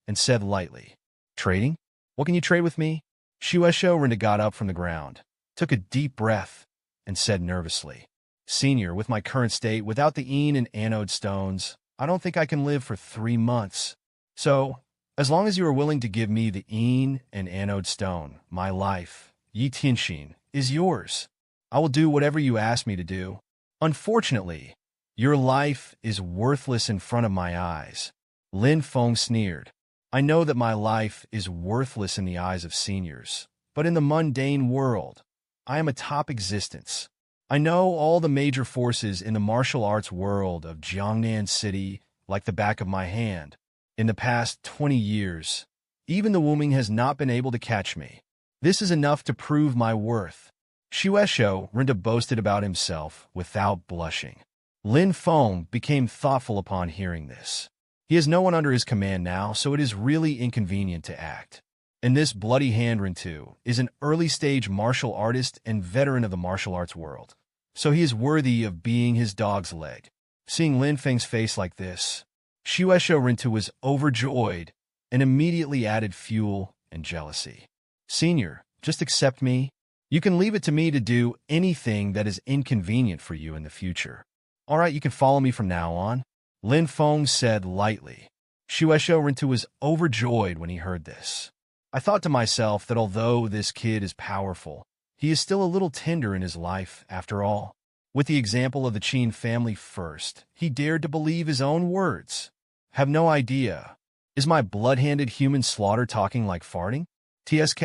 and said lightly, Trading? What can you trade with me? Shueisho Rintu got up from the ground, took a deep breath, and said nervously, Senior, with my current state, without the yin and anode stones, I don't think I can live for 3 months. So, as long as you are willing to give me the yin and anode stone, my life, Yi Tianxin, is yours. I will do whatever you ask me to do. Unfortunately, your life is worthless in front of my eyes. Lin Feng sneered. I know that my life is worthless in the eyes of seniors, but in the mundane world, I am a top existence. I know all the major forces in the martial arts world of Jiangnan City like the back of my hand. In the past 20 years, even the Wuming has not been able to catch me. This is enough to prove my worth. Shueisho Rintu boasted about himself without blushing. Lin Feng became thoughtful upon hearing this. He has no one under his command now, so it is really inconvenient to act. And this bloody hand Rintu is an early-stage martial artist and veteran of the martial arts world, so he is worthy of being his dog's leg. Seeing Lin Feng's face like this, Shueisho Rintu was overjoyed and immediately added fuel and jealousy. Senior, just accept me. You can leave it to me to do anything that is inconvenient for you in the future. All right, you can follow me from now on, Lin Feng said lightly. Shueisho Rintu was overjoyed when he heard this. I thought to myself that although this kid is powerful, he is still a little tender in his life, after all. With the example of the Qin family first, he dared to believe his own words. Have no idea. Is my blood-handed human slaughter talking like farting? TSK.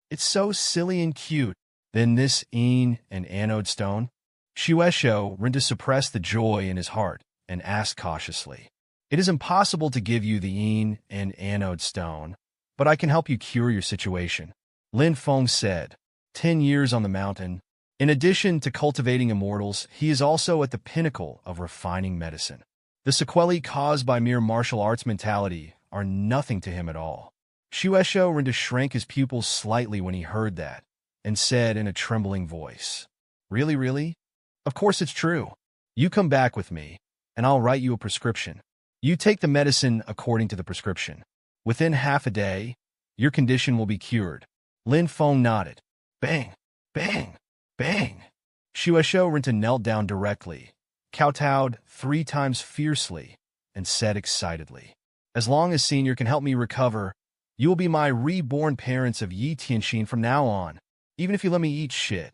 It's so silly and cute. Then this yin and anode stone? Shueisho Rintu suppressed the joy in his heart and asked cautiously. It is impossible to give you the yin and anode stone, but I can help you cure your situation. Lin Feng said, 10 years on the mountain. In addition to cultivating immortals, he is also at the pinnacle of refining medicine. The sequelae caused by mere martial arts mentality are nothing to him at all. Shueisho Rintu shrank his pupils slightly when he heard that, and said in a trembling voice, Really, really? Of course it's true. You come back with me, and I'll write you a prescription. You take the medicine according to the prescription. Within half a day, your condition will be cured. Lin Feng nodded. Bang, bang, bang. Shueisho Rintu knelt down directly, kowtowed 3 times fiercely, and said excitedly, As long as Senior can help me recover, you will be my reborn parents of Yi Tianxin from now on. Even if you let me eat shit,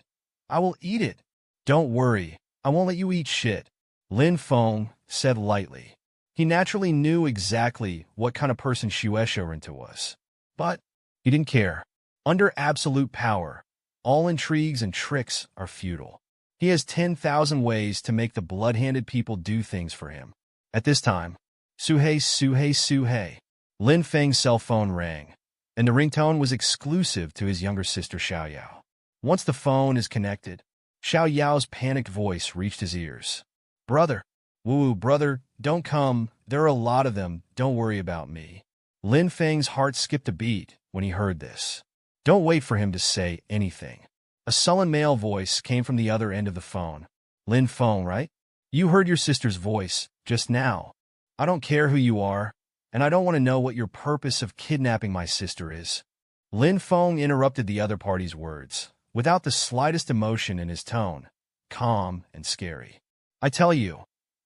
I will eat it. Don't worry, I won't let you eat shit, Lin Feng said lightly. He naturally knew exactly what kind of person Shueisho Rintu was. But he didn't care. Under absolute power, all intrigues and tricks are futile. He has 10,000 ways to make the blood-handed people do things for him. At this time, Suhei. Lin Feng's cell phone rang, and the ringtone was exclusive to his younger sister Xiaoyao. Once the phone is connected, Xiaoyao's panicked voice reached his ears. Brother, brother, don't come. There are a lot of them. Don't worry about me. Lin Feng's heart skipped a beat when he heard this. Don't wait for him to say anything. A sullen male voice came from the other end of the phone. Lin Feng, right? You heard your sister's voice just now. I don't care who you are, and I don't want to know what your purpose of kidnapping my sister is. Lin Feng interrupted the other party's words, without the slightest emotion in his tone, calm and scary. I tell you,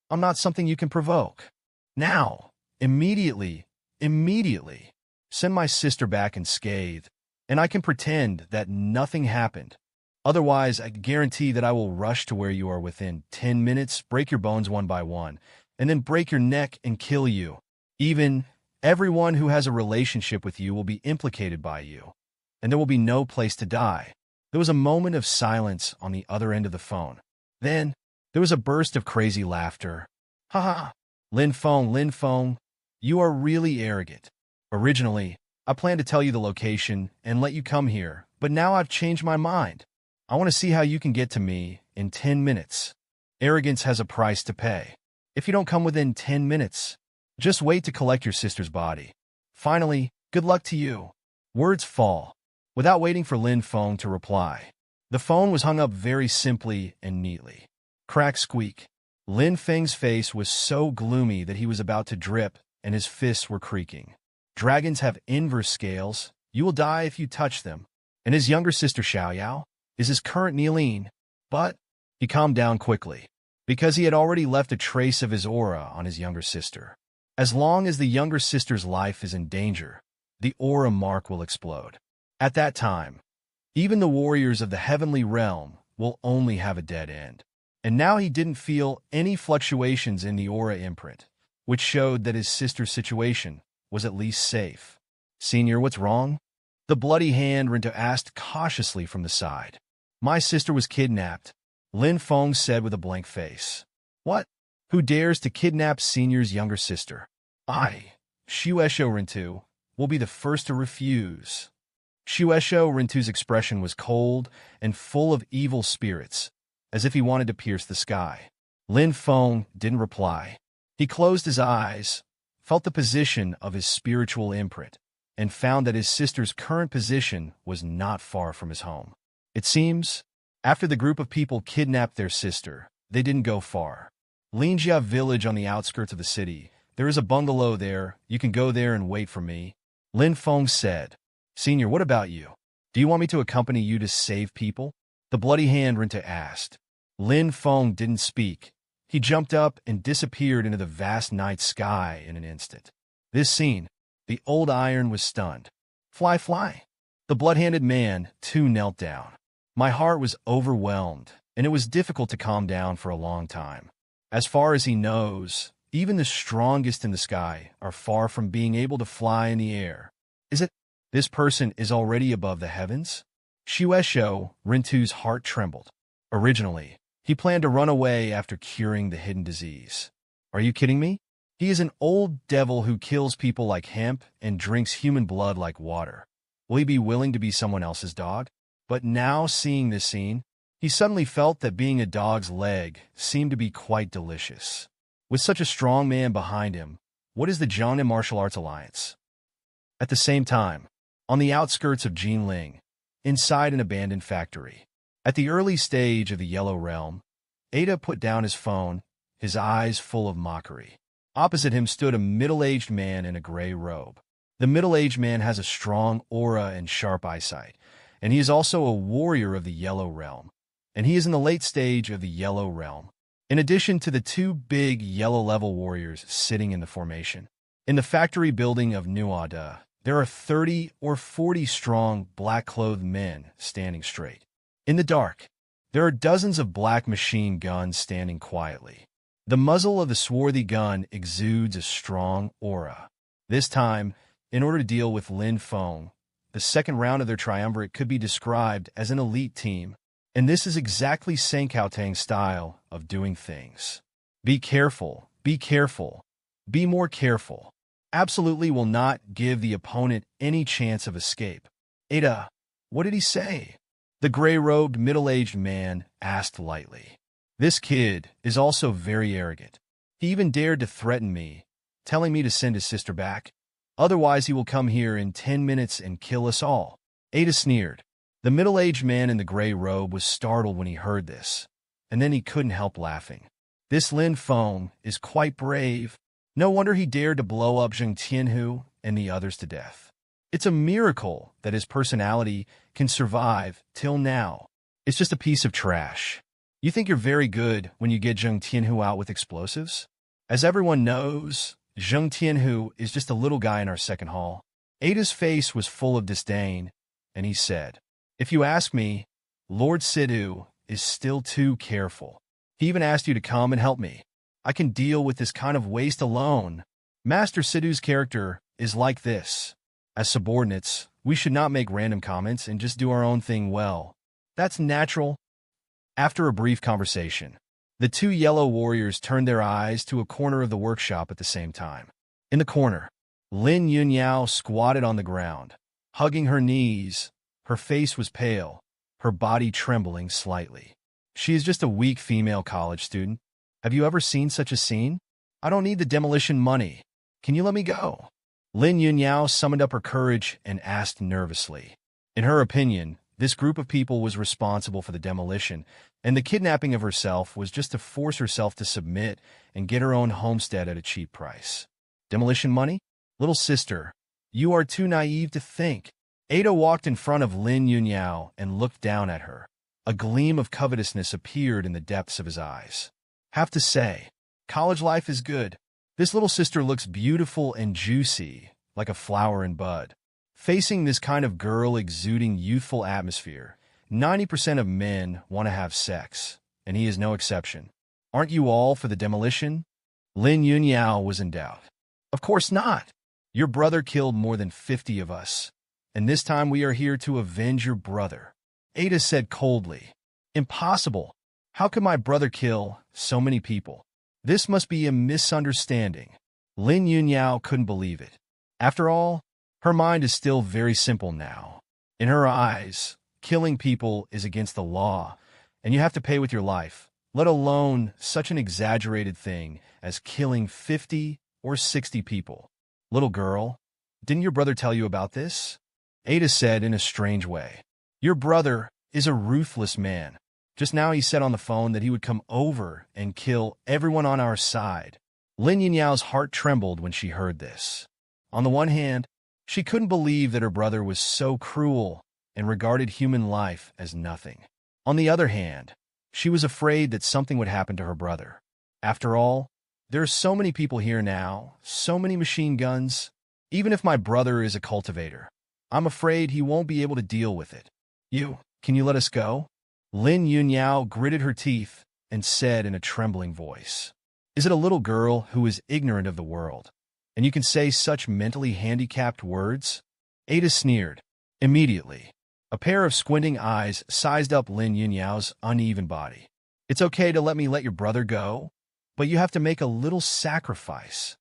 I'm not something you can provoke. Now, immediately, send my sister back unscathed, and I can pretend that nothing happened. Otherwise, I guarantee that I will rush to where you are within 10 minutes, break your bones one by one, and then break your neck and kill you. Even everyone who has a relationship with you will be implicated by you, and there will be no place to die. There was a moment of silence on the other end of the phone. Then, there was a burst of crazy laughter. Ha ha! Lin Feng, you are really arrogant. Originally, I planned to tell you the location and let you come here, but now I've changed my mind. I want to see how you can get to me in 10 minutes. Arrogance has a price to pay. If you don't come within 10 minutes, just wait to collect your sister's body. Finally, good luck to you. Words fall. Without waiting for Lin Feng to reply, the phone was hung up very simply and neatly. Crack squeak. Lin Feng's face was so gloomy that he was about to drip, and his fists were creaking. Dragons have inverse scales. You will die if you touch them. And his younger sister Xiaoyao is his current Nielin. But he calmed down quickly, because he had already left a trace of his aura on his younger sister. As long as the younger sister's life is in danger, the aura mark will explode. At that time, even the warriors of the heavenly realm will only have a dead end. And now he didn't feel any fluctuations in the aura imprint, which showed that his sister's situation was at least safe. Senior, what's wrong? The bloody hand Rinto asked cautiously from the side. My sister was kidnapped, Lin Feng said with a blank face. What? Who dares to kidnap Senior's younger sister? I, Shuesho Rintu, will be the first to refuse. Shuesho Rintu's expression was cold and full of evil spirits, as if he wanted to pierce the sky. Lin Feng didn't reply. He closed his eyes, felt the position of his spiritual imprint, and found that his sister's current position was not far from his home. It seems, after the group of people kidnapped their sister, they didn't go far. Linjia village on the outskirts of the city. There is a bungalow there. You can go there and wait for me. Lin Feng said. Senior, what about you? Do you want me to accompany you to save people? The bloody hand Rinta asked. Lin Feng didn't speak. He jumped up and disappeared into the vast night sky in an instant. This scene, the old iron was stunned. Fly. The blood-handed man, too, knelt down. My heart was overwhelmed, and it was difficult to calm down for a long time. As far as he knows, even the strongest in the sky are far from being able to fly in the air. Is it? This person is already above the heavens? Shuesho Rintu's heart trembled. Originally, he planned to run away after curing the hidden disease. Are you kidding me? He is an old devil who kills people like hemp and drinks human blood like water. Will he be willing to be someone else's dog? But now, seeing this scene, he suddenly felt that being a dog's leg seemed to be quite delicious. With such a strong man behind him, what is the Jiangnan Martial Arts Alliance? At the same time, on the outskirts of Jinling, inside an abandoned factory, at the early stage of the Yellow Realm, Ada put down his phone, his eyes full of mockery. Opposite him stood a middle-aged man in a gray robe. The middle-aged man has a strong aura and sharp eyesight, and he is also a warrior of the Yellow Realm, and he is in the late stage of the Yellow Realm. In addition to the two big yellow-level warriors sitting in the formation, in the factory building of Nuada, there are 30 or 40 strong black-clothed men standing straight. In the dark, there are dozens of black machine guns standing quietly. The muzzle of the swarthy gun exudes a strong aura. This time, in order to deal with Lin Feng, the second round of their triumvirate could be described as an elite team. And this is exactly Sankautang's style of doing things. Be careful, be careful, be more careful. Absolutely will not give the opponent any chance of escape. Ada, what did he say? The gray-robed, middle-aged man asked lightly. This kid is also very arrogant. He even dared to threaten me, telling me to send his sister back. Otherwise, he will come here in 10 minutes and kill us all. Ada sneered. The middle-aged man in the gray robe was startled when he heard this, and then he couldn't help laughing. This Lin Feng is quite brave. No wonder he dared to blow up Zheng Tianhu and the others to death. It's a miracle that his personality can survive till now. It's just a piece of trash. You think you're very good when you get Zheng Tianhu out with explosives? As everyone knows, Zheng Tianhu is just a little guy in our second hall. Ada's face was full of disdain, and he said, if you ask me, Lord Sidhu is still too careful. He even asked you to come and help me. I can deal with this kind of waste alone. Master Sidhu's character is like this. As subordinates, we should not make random comments and just do our own thing well. That's natural. After a brief conversation, the two yellow warriors turned their eyes to a corner of the workshop at the same time. In the corner, Lin Yunyao squatted on the ground, hugging her knees. Her face was pale, her body trembling slightly. She is just a weak female college student. Have you ever seen such a scene? I don't need the demolition money. Can you let me go? Lin Yunyao summoned up her courage and asked nervously. In her opinion, this group of people was responsible for the demolition, and the kidnapping of herself was just to force herself to submit and get her own homestead at a cheap price. Demolition money? Little sister, you are too naive to think. Ada walked in front of Lin Yunyao and looked down at her. A gleam of covetousness appeared in the depths of his eyes. Have to say, college life is good. This little sister looks beautiful and juicy, like a flower in bud. Facing this kind of girl exuding youthful atmosphere, 90% of men want to have sex, and he is no exception. Aren't you all for the demolition? Lin Yunyao was in doubt. Of course not. Your brother killed more than 50 of us, and this time we are here to avenge your brother. Ada said coldly. Impossible. How could my brother kill so many people? This must be a misunderstanding. Lin Yunyao couldn't believe it. After all, her mind is still very simple now. In her eyes, killing people is against the law, and you have to pay with your life, let alone such an exaggerated thing as killing 50 or 60 people. Little girl, didn't your brother tell you about this? Ada said in a strange way. Your brother is a ruthless man. Just now he said on the phone that he would come over and kill everyone on our side. Lin Yinyao's heart trembled when she heard this. On the one hand, she couldn't believe that her brother was so cruel and regarded human life as nothing. On the other hand, she was afraid that something would happen to her brother. After all, there are so many people here now, so many machine guns. Even if my brother is a cultivator, I'm afraid he won't be able to deal with it. Can you let us go? Lin Yunyao gritted her teeth and said in a trembling voice. Is it a little girl who is ignorant of the world? And you can say such mentally handicapped words? Ada sneered. Immediately, a pair of squinting eyes sized up Lin Yunyao's uneven body. It's okay to let your brother go, but you have to make a little sacrifice.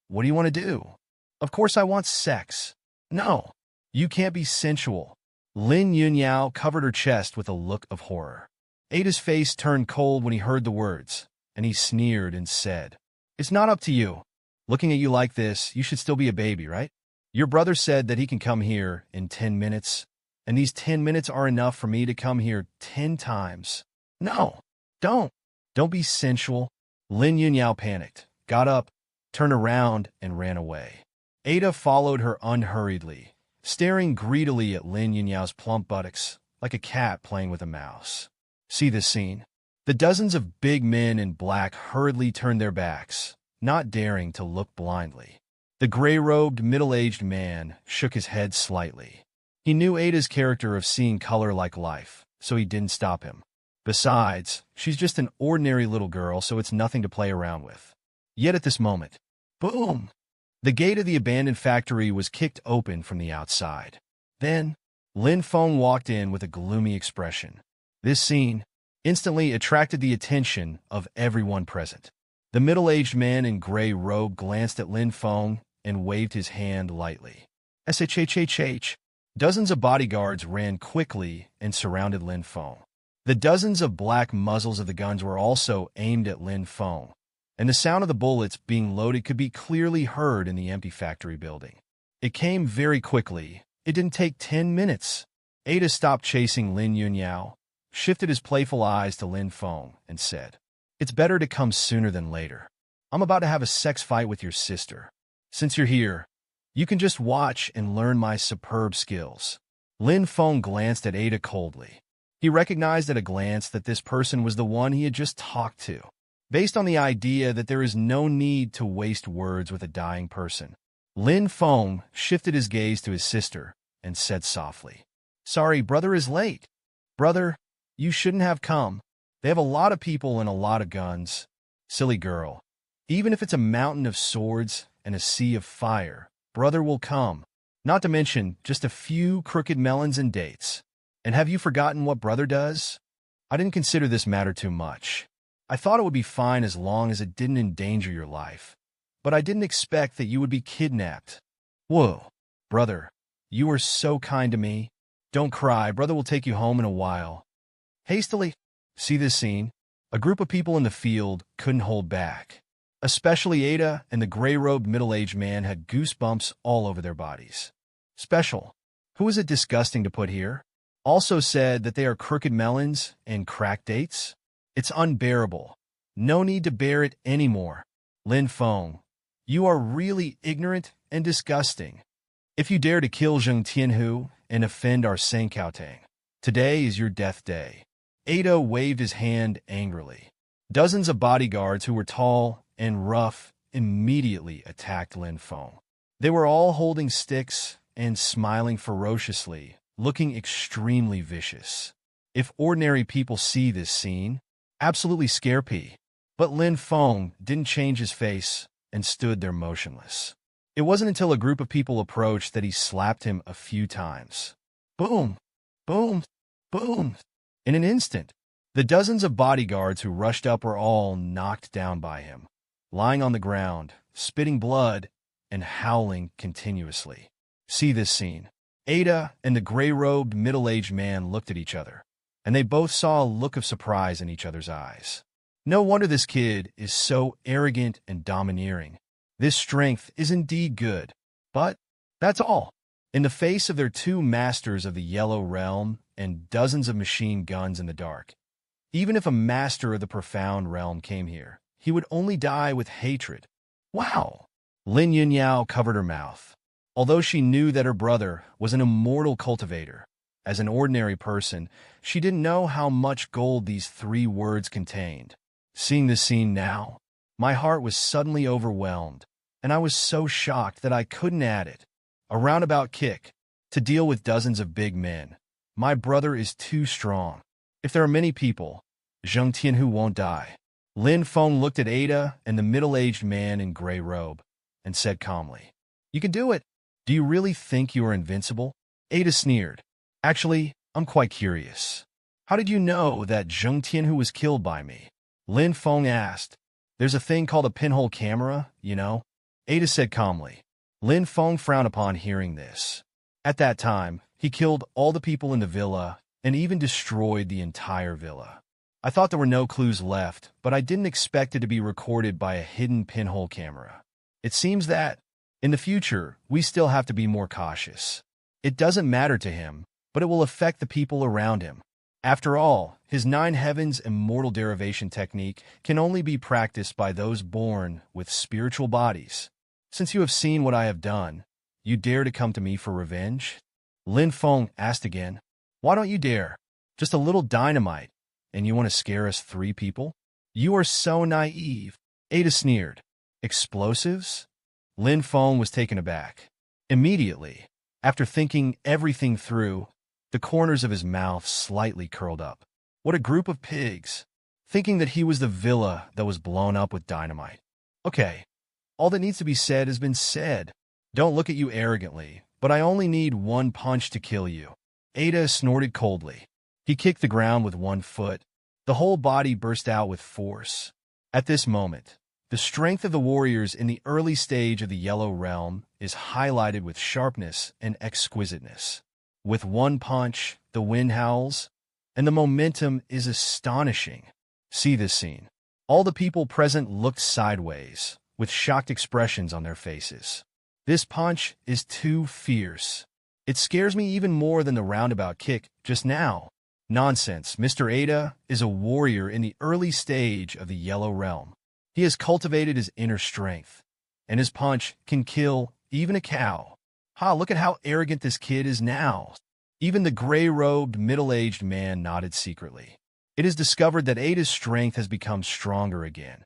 What do you want to do? Of course I want sex. No, you can't be sensual. Lin Yunyao covered her chest with a look of horror. Ada's face turned cold when he heard the words, and he sneered and said, It's not up to you. Looking at you like this, you should still be a baby, right? Your brother said that he can come here in 10 minutes, and these 10 minutes are enough for me to come here 10 times. No, don't be sensual. Lin Yunyao panicked, got up, turned around, and ran away. Ada followed her unhurriedly, staring greedily at Lin Yunyao's plump buttocks, like a cat playing with a mouse. See this scene? The dozens of big men in black hurriedly turned their backs, not daring to look blindly. The gray-robed, middle-aged man shook his head slightly. He knew Ada's character of seeing color like life, so he didn't stop him. Besides, she's just an ordinary little girl, so it's nothing to play around with. Yet at this moment, boom! The gate of the abandoned factory was kicked open from the outside. Then, Lin Feng walked in with a gloomy expression. This scene instantly attracted the attention of everyone present. The middle-aged man in gray robe glanced at Lin Feng and waved his hand lightly. SHHHH. Dozens of bodyguards ran quickly and surrounded Lin Feng. The dozens of black muzzles of the guns were also aimed at Lin Feng, and the sound of the bullets being loaded could be clearly heard in the empty factory building. It came very quickly. It didn't take 10 minutes. Ada stopped chasing Lin Yunyao, shifted his playful eyes to Lin Feng, and said, "It's better to come sooner than later. I'm about to have a sex fight with your sister. Since you're here, you can just watch and learn my superb skills." Lin Feng glanced at Ada coldly. He recognized at a glance that this person was the one he had just talked to. Based on the idea that there is no need to waste words with a dying person, Lin Feng shifted his gaze to his sister and said softly, "Sorry, brother is late. Brother, you shouldn't have come. They have a lot of people and a lot of guns." "Silly girl. Even if it's a mountain of swords and a sea of fire, brother will come. Not to mention just a few crooked melons and dates. And have you forgotten what brother does?" "I didn't consider this matter too much. I thought it would be fine as long as it didn't endanger your life. But I didn't expect that you would be kidnapped." "Whoa, brother, you are so kind to me. Don't cry, brother will take you home in a while." Hastily, see this scene? A group of people in the field couldn't hold back. Especially Ada and the gray-robed middle-aged man had goosebumps all over their bodies. Special. Who is it disgusting to put here? Also said that they are crooked melons and crack dates? It's unbearable. No need to bear it anymore. Lin Feng, you are really ignorant and disgusting. If you dare to kill Zheng Tianhu and offend our Senkaotang, today is your death day. Ada waved his hand angrily. Dozens of bodyguards who were tall and rough immediately attacked Lin Feng. They were all holding sticks and smiling ferociously, looking extremely vicious. If ordinary people see this scene, absolutely scare P. But Lin Feng didn't change his face and stood there motionless. It wasn't until a group of people approached that he slapped him a few times. Boom! Boom! Boom! In an instant, the dozens of bodyguards who rushed up were all knocked down by him, lying on the ground, spitting blood, and howling continuously. See this scene. Ada and the gray-robed middle-aged man looked at each other, and they both saw a look of surprise in each other's eyes. No wonder this kid is so arrogant and domineering. This strength is indeed good, but that's all. In the face of their two masters of the Yellow Realm and dozens of machine guns in the dark, even if a master of the Profound Realm came here, he would only die with hatred. Wow! Lin Yunyao covered her mouth. Although she knew that her brother was an immortal cultivator, as an ordinary person, she didn't know how much gold these 3 words contained. Seeing this scene now, my heart was suddenly overwhelmed, and I was so shocked that I couldn't add it. A roundabout kick. To deal with dozens of big men. My brother is too strong. If there are many people, Zheng Tianhu won't die. Lin Feng looked at Ada and the middle-aged man in gray robe, and said calmly, "You can do it. Do you really think you are invincible?" Ada sneered. "Actually, I'm quite curious. How did you know that Zheng Tianhu was killed by me?" Lin Feng asked. "There's a thing called a pinhole camera, you know?" Ada said calmly. Lin Feng frowned upon hearing this. At that time, he killed all the people in the villa and even destroyed the entire villa. I thought there were no clues left, but I didn't expect it to be recorded by a hidden pinhole camera. It seems that, in the future, we still have to be more cautious. It doesn't matter to him, but it will affect the people around him. After all, his 9 heavens immortal derivation technique can only be practiced by those born with spiritual bodies. Since you have seen what I have done, you dare to come to me for revenge? Lin Feng asked again. Why don't you dare? Just a little dynamite, and you want to scare us 3 people? You are so naive. Ada sneered. Explosives? Lin Feng was taken aback. Immediately, after thinking everything through, the corners of his mouth slightly curled up. What a group of pigs, thinking that he was the villa that was blown up with dynamite. Okay, all that needs to be said has been said. Don't look at you arrogantly, but I only need 1 punch to kill you. Ada snorted coldly. He kicked the ground with one foot. The whole body burst out with force. At this moment, the strength of the warriors in the early stage of the Yellow Realm is highlighted with sharpness and exquisiteness. With one punch, the wind howls, and the momentum is astonishing. See this scene. All the people present looked sideways, with shocked expressions on their faces. This punch is too fierce. It scares me even more than the roundabout kick just now. Nonsense. Mr. Ada is a warrior in the early stage of the Yellow Realm. He has cultivated his inner strength, and his punch can kill even a cow. Ha, look at how arrogant this kid is now. Even the gray-robed, middle-aged man nodded secretly. It is discovered that Ada's strength has become stronger again,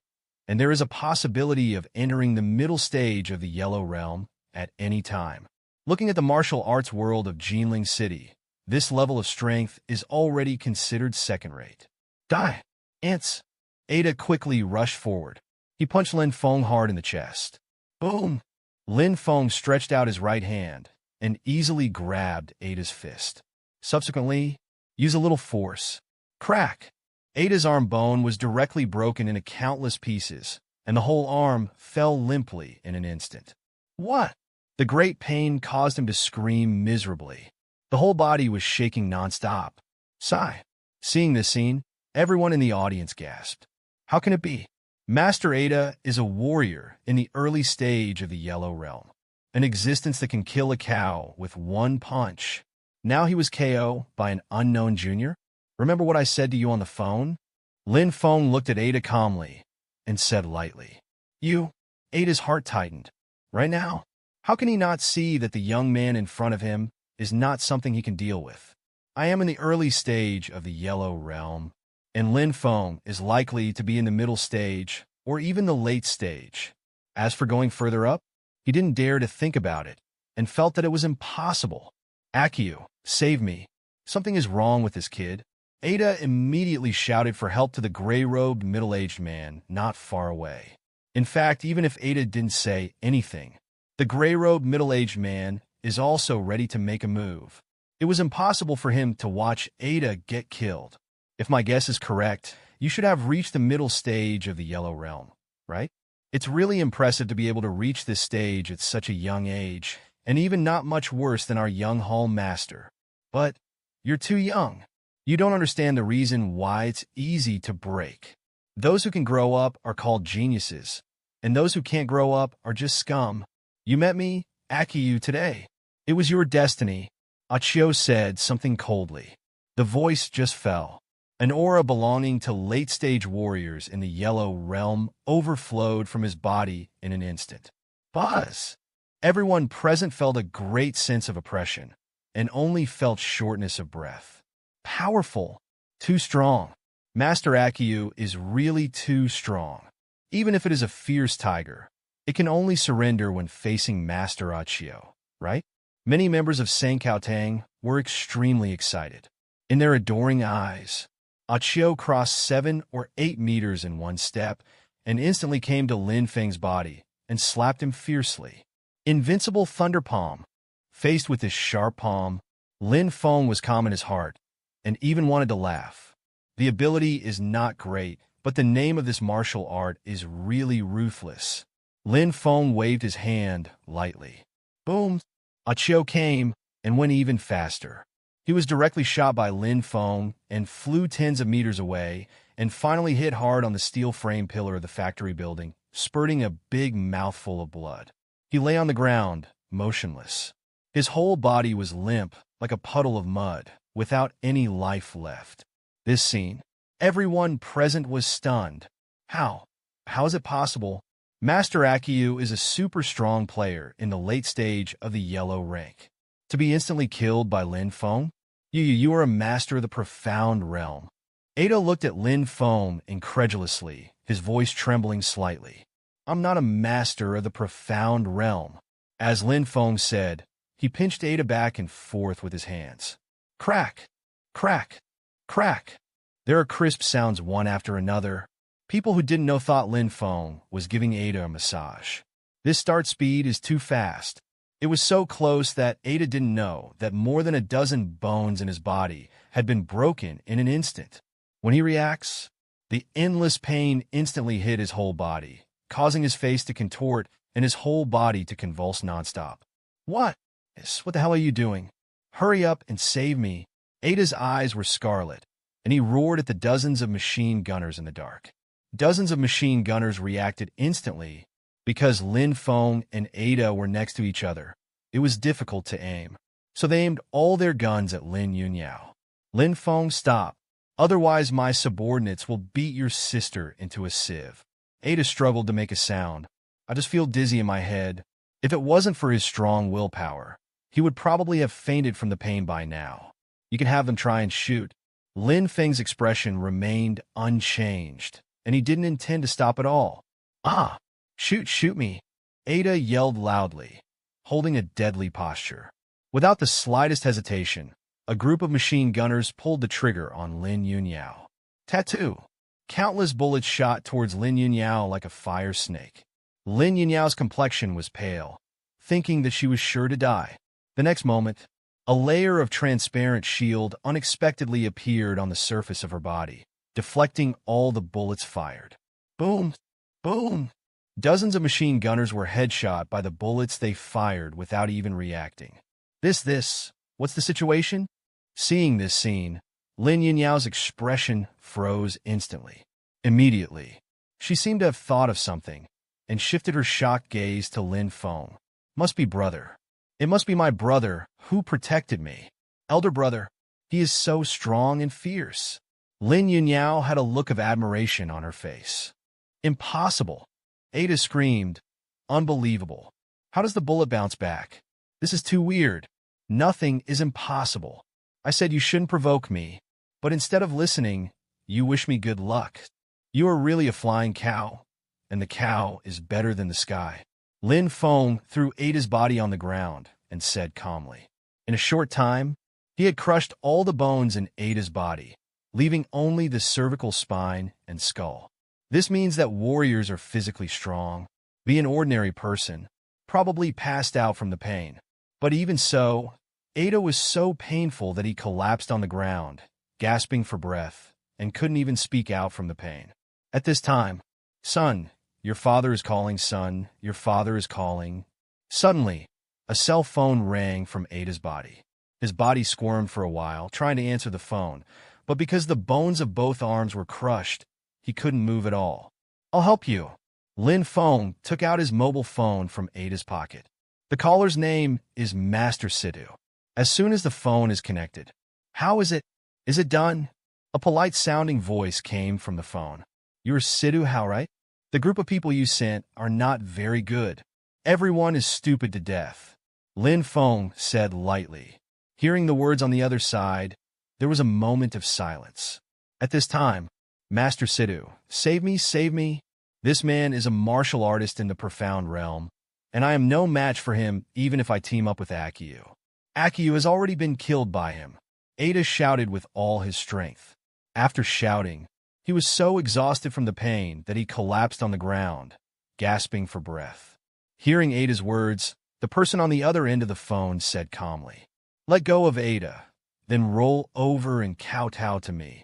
and there is a possibility of entering the middle stage of the Yellow Realm at any time. Looking at the martial arts world of Jinling City, this level of strength is already considered second-rate. Die! Ants! Ada quickly rushed forward. He punched Lin Feng hard in the chest. Boom! Lin Feng stretched out his right hand and easily grabbed Ada's fist. Subsequently, use a little force. Crack! Ada's arm bone was directly broken into countless pieces, and the whole arm fell limply in an instant. What? The great pain caused him to scream miserably. The whole body was shaking nonstop. Sigh. Seeing this scene, everyone in the audience gasped. How can it be? Master Ada is a warrior in the early stage of the Yellow Realm, an existence that can kill a cow with one punch. Now he was KO by an unknown junior? Remember what I said to you on the phone? Lin Feng looked at Ada calmly and said lightly. Ada's heart tightened. Right now? How can he not see that the young man in front of him is not something he can deal with? I am in the early stage of the Yellow Realm, and Lin Feng is likely to be in the middle stage or even the late stage. As for going further up, he didn't dare to think about it and felt that it was impossible. Akio, save me. Something is wrong with this kid. Ada immediately shouted for help to the gray-robed middle-aged man not far away. In fact, even if Ada didn't say anything, the gray-robed middle-aged man is also ready to make a move. It was impossible for him to watch Ada get killed. If my guess is correct, you should have reached the middle stage of the Yellow Realm, right? It's really impressive to be able to reach this stage at such a young age, and even not much worse than our young hall master. But you're too young. You don't understand the reason why it's easy to break. Those who can grow up are called geniuses, and those who can't grow up are just scum. You met me, Akio, today. It was your destiny. Achio said something coldly. The voice just fell. An aura belonging to late-stage warriors in the Yellow Realm overflowed from his body in an instant. Buzz! Everyone present felt a great sense of oppression, and only felt shortness of breath. Powerful. Too strong. Master Akio is really too strong. Even if it is a fierce tiger, it can only surrender when facing Master Achio, right? Many members of Sankaotang were extremely excited. In their adoring eyes, Achio crossed 7 or 8 meters in one step and instantly came to Lin Feng's body and slapped him fiercely. Invincible Thunder Palm. Faced with this sharp palm, Lin Feng was calm in his heart and even wanted to laugh. The ability is not great, but the name of this martial art is really ruthless. Lin Feng waved his hand lightly. Boom! Achio came and went even faster. He was directly shot by Lin Feng and flew tens of meters away and finally hit hard on the steel frame pillar of the factory building, spurting a big mouthful of blood. He lay on the ground, motionless. His whole body was limp, like a puddle of mud, without any life left. This scene, everyone present was stunned. How? How is it possible? Master Akio is a super strong player in the late stage of the yellow rank. To be instantly killed by Lin Feng? You are a master of the profound realm. Ada looked at Lin Feng incredulously, his voice trembling slightly. I'm not a master of the profound realm. As Lin Feng said, he pinched Ada back and forth with his hands. Crack! Crack! Crack! There are crisp sounds one after another. People who didn't know thought Lin Feng was giving Ada a massage. This start speed is too fast. It was so close that Ada didn't know that more than a dozen bones in his body had been broken in an instant. When he reacts, the endless pain instantly hit his whole body, causing his face to contort and his whole body to convulse nonstop. What? What the hell are you doing? Hurry up and save me. Ada's eyes were scarlet, and he roared at the dozens of machine gunners in the dark. Dozens of machine gunners reacted instantly because Lin Feng and Ada were next to each other. It was difficult to aim, so they aimed all their guns at Lin Yunyao. Lin Feng, stop. Otherwise my subordinates will beat your sister into a sieve. Ada struggled to make a sound. I just feel dizzy in my head. If it wasn't for his strong willpower, he would probably have fainted from the pain by now. You can have them try and shoot. Lin Feng's expression remained unchanged, and he didn't intend to stop at all. Ah! Shoot me! Ada yelled loudly, holding a deadly posture. Without the slightest hesitation, a group of machine gunners pulled the trigger on Lin Yunyao. Tattoo! Countless bullets shot towards Lin Yunyao like a fire snake. Lin Yunyao's complexion was pale, thinking that she was sure to die. The next moment, a layer of transparent shield unexpectedly appeared on the surface of her body, deflecting all the bullets fired. Boom! Boom! Dozens of machine gunners were headshot by the bullets they fired without even reacting. What's the situation? Seeing this scene, Lin Yunyao's expression froze instantly. Immediately, she seemed to have thought of something and shifted her shocked gaze to Lin Feng. Must be brother. It must be my brother who protected me. Elder brother, he is so strong and fierce. Lin Yunyao had a look of admiration on her face. Impossible! Ada screamed. Unbelievable. How does the bullet bounce back? This is too weird. Nothing is impossible. I said you shouldn't provoke me, but instead of listening, you wish me good luck. You are really a flying cow, and the cow is better than the sky. Lin Feng threw Ada's body on the ground and said calmly. In a short time, he had crushed all the bones in Ada's body, leaving only the cervical spine and skull. This means that warriors are physically strong. Be an ordinary person, probably passed out from the pain. But even so, Ada was so painful that he collapsed on the ground, gasping for breath, and couldn't even speak out from the pain. At this time, son, your father is calling, son, your father is calling. Suddenly, a cell phone rang from Ada's body. His body squirmed for a while, trying to answer the phone, but because the bones of both arms were crushed, he couldn't move at all. I'll help you. Lin Feng took out his mobile phone from Ada's pocket. The caller's name is Master Sidhu. As soon as the phone is connected, how is it? Is it done? A polite-sounding voice came from the phone. You're Sidhu, how right? The group of people you sent are not very good. Everyone is stupid to death. Lin Feng said lightly. Hearing the words on the other side, there was a moment of silence. At this time, Master Sidhu, save me, save me. This man is a martial artist in the profound realm, and I am no match for him even if I team up with Akio. Akio has already been killed by him. Ada shouted with all his strength. After shouting, he was so exhausted from the pain that he collapsed on the ground, gasping for breath. Hearing Ada's words, the person on the other end of the phone said calmly, let go of Ada, then roll over and kowtow to me.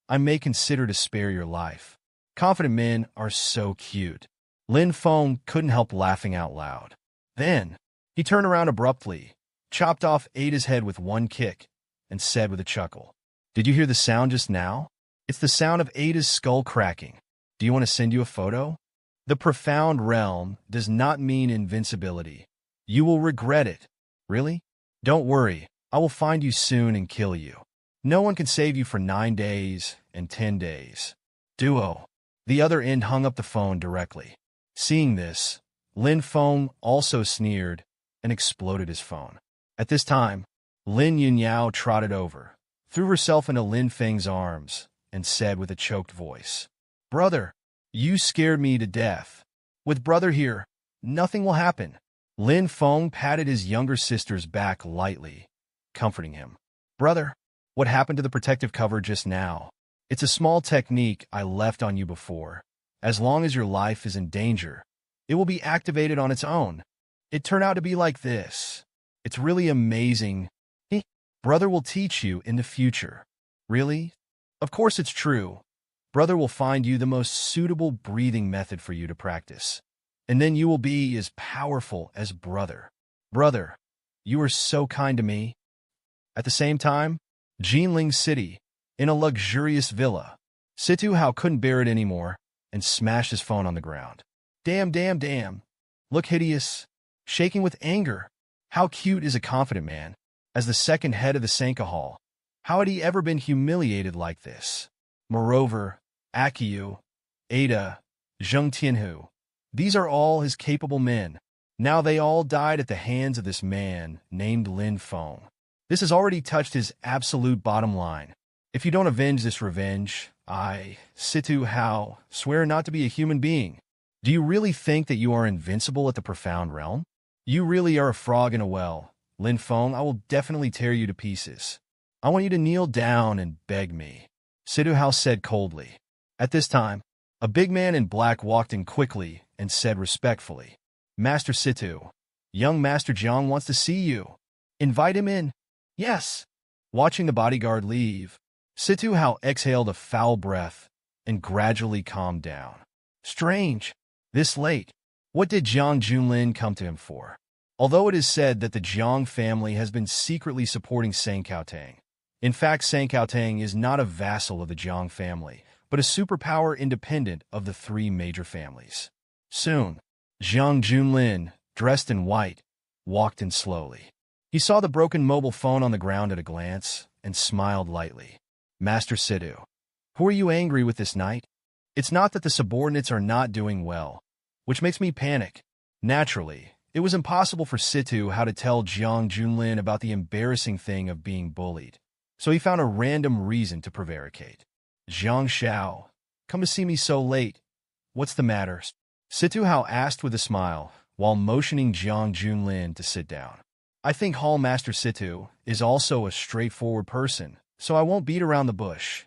I may consider to spare your life. Confident men are so cute. Lin Feng couldn't help laughing out loud. Then, he turned around abruptly, chopped off Ada's head with one kick, and said with a chuckle, did you hear the sound just now? It's the sound of Ada's skull cracking. Do you want to send you a photo? The profound realm does not mean invincibility. You will regret it. Really? Don't worry, I will find you soon and kill you. No one can save you for 9 days and 10 days. Duo. The other end hung up the phone directly. Seeing this, Lin Feng also sneered and exploded his phone. At this time, Lin Yunyao trotted over, threw herself into Lin Feng's arms, and said with a choked voice, brother, you scared me to death. With brother here, nothing will happen. Lin Feng patted his younger sister's back lightly, comforting him. Brother, what happened to the protective cover just now? It's a small technique I left on you before. As long as your life is in danger, it will be activated on its own. It turned out to be like this. It's really amazing. Heh. Brother will teach you in the future. Really? Of course it's true. Brother will find you the most suitable breathing method for you to practice. And then you will be as powerful as brother. Brother, you are so kind to me. At the same time, Jinling City, in a luxurious villa, Situ Hao couldn't bear it anymore and smashed his phone on the ground. Damn, damn, damn. Look hideous. Shaking with anger. How cute is a confident man? As the second head of the Sanka Hall, how had he ever been humiliated like this? Moreover, Akiyu, Ada, Zheng Tianhu, these are all his capable men. Now they all died at the hands of this man named Lin Feng. This has already touched his absolute bottom line. If you don't avenge this revenge, I, Situ Hao, swear not to be a human being. Do you really think that you are invincible at the profound realm? You really are a frog in a well. Lin Feng, I will definitely tear you to pieces. I want you to kneel down and beg me, Situ Hao said coldly. At this time, a big man in black walked in quickly and said respectfully, Master Situ, young Master Jiang wants to see you. Invite him in. Yes. Watching the bodyguard leave, Situ Hao exhaled a foul breath and gradually calmed down. Strange. This late. What did Jiang Junlin come to him for? Although it is said that the Jiang family has been secretly supporting Sang Caotang. In fact, Sang Caotang is not a vassal of the Jiang family, but a superpower independent of the three major families. Soon, Jiang Junlin, dressed in white, walked in slowly. He saw the broken mobile phone on the ground at a glance and smiled lightly. Master Situ, who are you angry with this night? It's not that the subordinates are not doing well, which makes me panic. Naturally, it was impossible for Situ how to tell Jiang Junlin about the embarrassing thing of being bullied, so he found a random reason to prevaricate. Jiang Xiao, come to see me so late. What's the matter? Situ Hao asked with a smile, while motioning Jiang Junlin to sit down. I think Hall Master Situ is also a straightforward person, so I won't beat around the bush.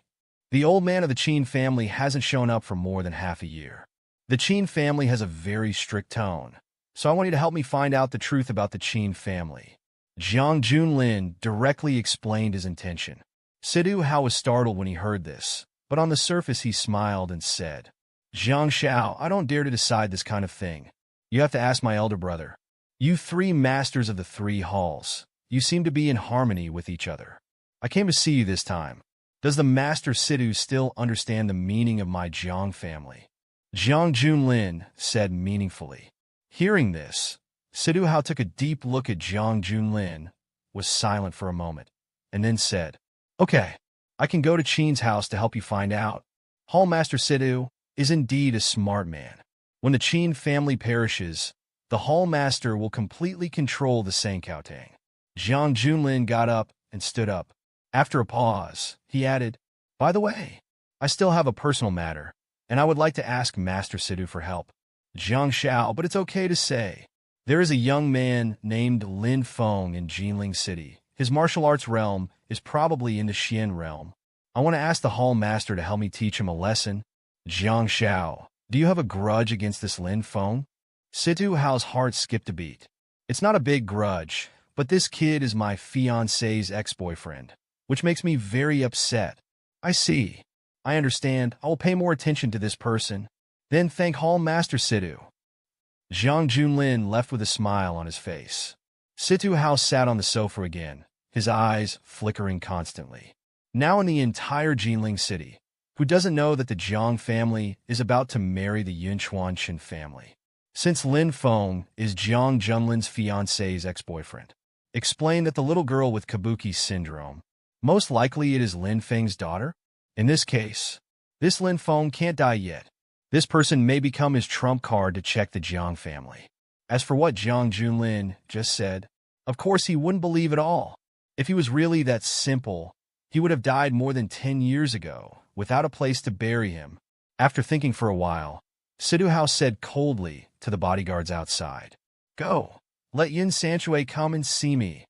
The old man of the Qin family hasn't shown up for more than half a year. The Qin family has a very strict tone, so I want you to help me find out the truth about the Qin family. Jiang Junlin directly explained his intention. Situ Hao was startled when he heard this, but on the surface he smiled and said, Jiang Xiao, I don't dare to decide this kind of thing. You have to ask my elder brother. You three masters of the three halls, you seem to be in harmony with each other. I came to see you this time. Does the Master Situ still understand the meaning of my Jiang family? Jiang Junlin said meaningfully. Hearing this, Situ Hao took a deep look at Jiang Junlin, was silent for a moment, and then said, Okay, I can go to Qin's house to help you find out. Hall Master Situ is indeed a smart man. When the Qin family perishes, the Hall Master will completely control the Sang Caotang. Jiang Junlin got up and stood up. After a pause, he added, By the way, I still have a personal matter, and I would like to ask Master Situ for help. Jiang Xiao, but it's okay to say. There is a young man named Lin Feng in Jinling City. His martial arts realm is probably in the Xian realm. I want to ask the Hall Master to help me teach him a lesson. Jiang Xiao, do you have a grudge against this Lin Feng? Situ Hao's heart skipped a beat. It's not a big grudge, but this kid is my fiancé's ex-boyfriend, which makes me very upset. I see. I understand. I will pay more attention to this person. Then thank Hall Master Situ. Jiang Junlin left with a smile on his face. Situ Hao sat on the sofa again, his eyes flickering constantly. Now in the entire Jinling City, who doesn't know that the Jiang family is about to marry the Yunchuan family? Since Lin Feng is Jiang Junlin's fiancé's ex-boyfriend, explain that the little girl with Kabuki syndrome, most likely it is Lin Feng's daughter? In this case, this Lin Feng can't die yet. This person may become his trump card to check the Jiang family. As for what Jiang Junlin just said, of course he wouldn't believe it all. If he was really that simple, he would have died more than 10 years ago, without a place to bury him. After thinking for a while, Situ Hao said coldly to the bodyguards outside, Go, let Yin Sanchue come and see me.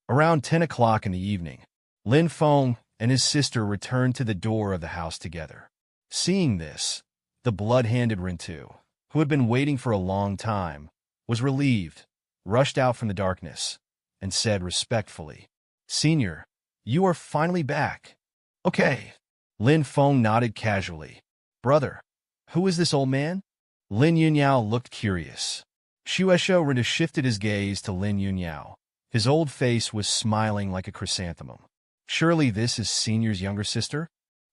Around 10 o'clock in the evening, Lin Feng and his sister returned to the door of the house together. Seeing this, the blood-handed Rintu, who had been waiting for a long time, was relieved. rushed out from the darkness and said respectfully, "Senior, you are finally back." "Okay." Lin Feng nodded casually. "Brother, who is this old man?" Lin Yunyao looked curious. Shueisho Rinda shifted his gaze to Lin Yunyao. His old face was smiling like a chrysanthemum. "Surely this is Senior's younger sister?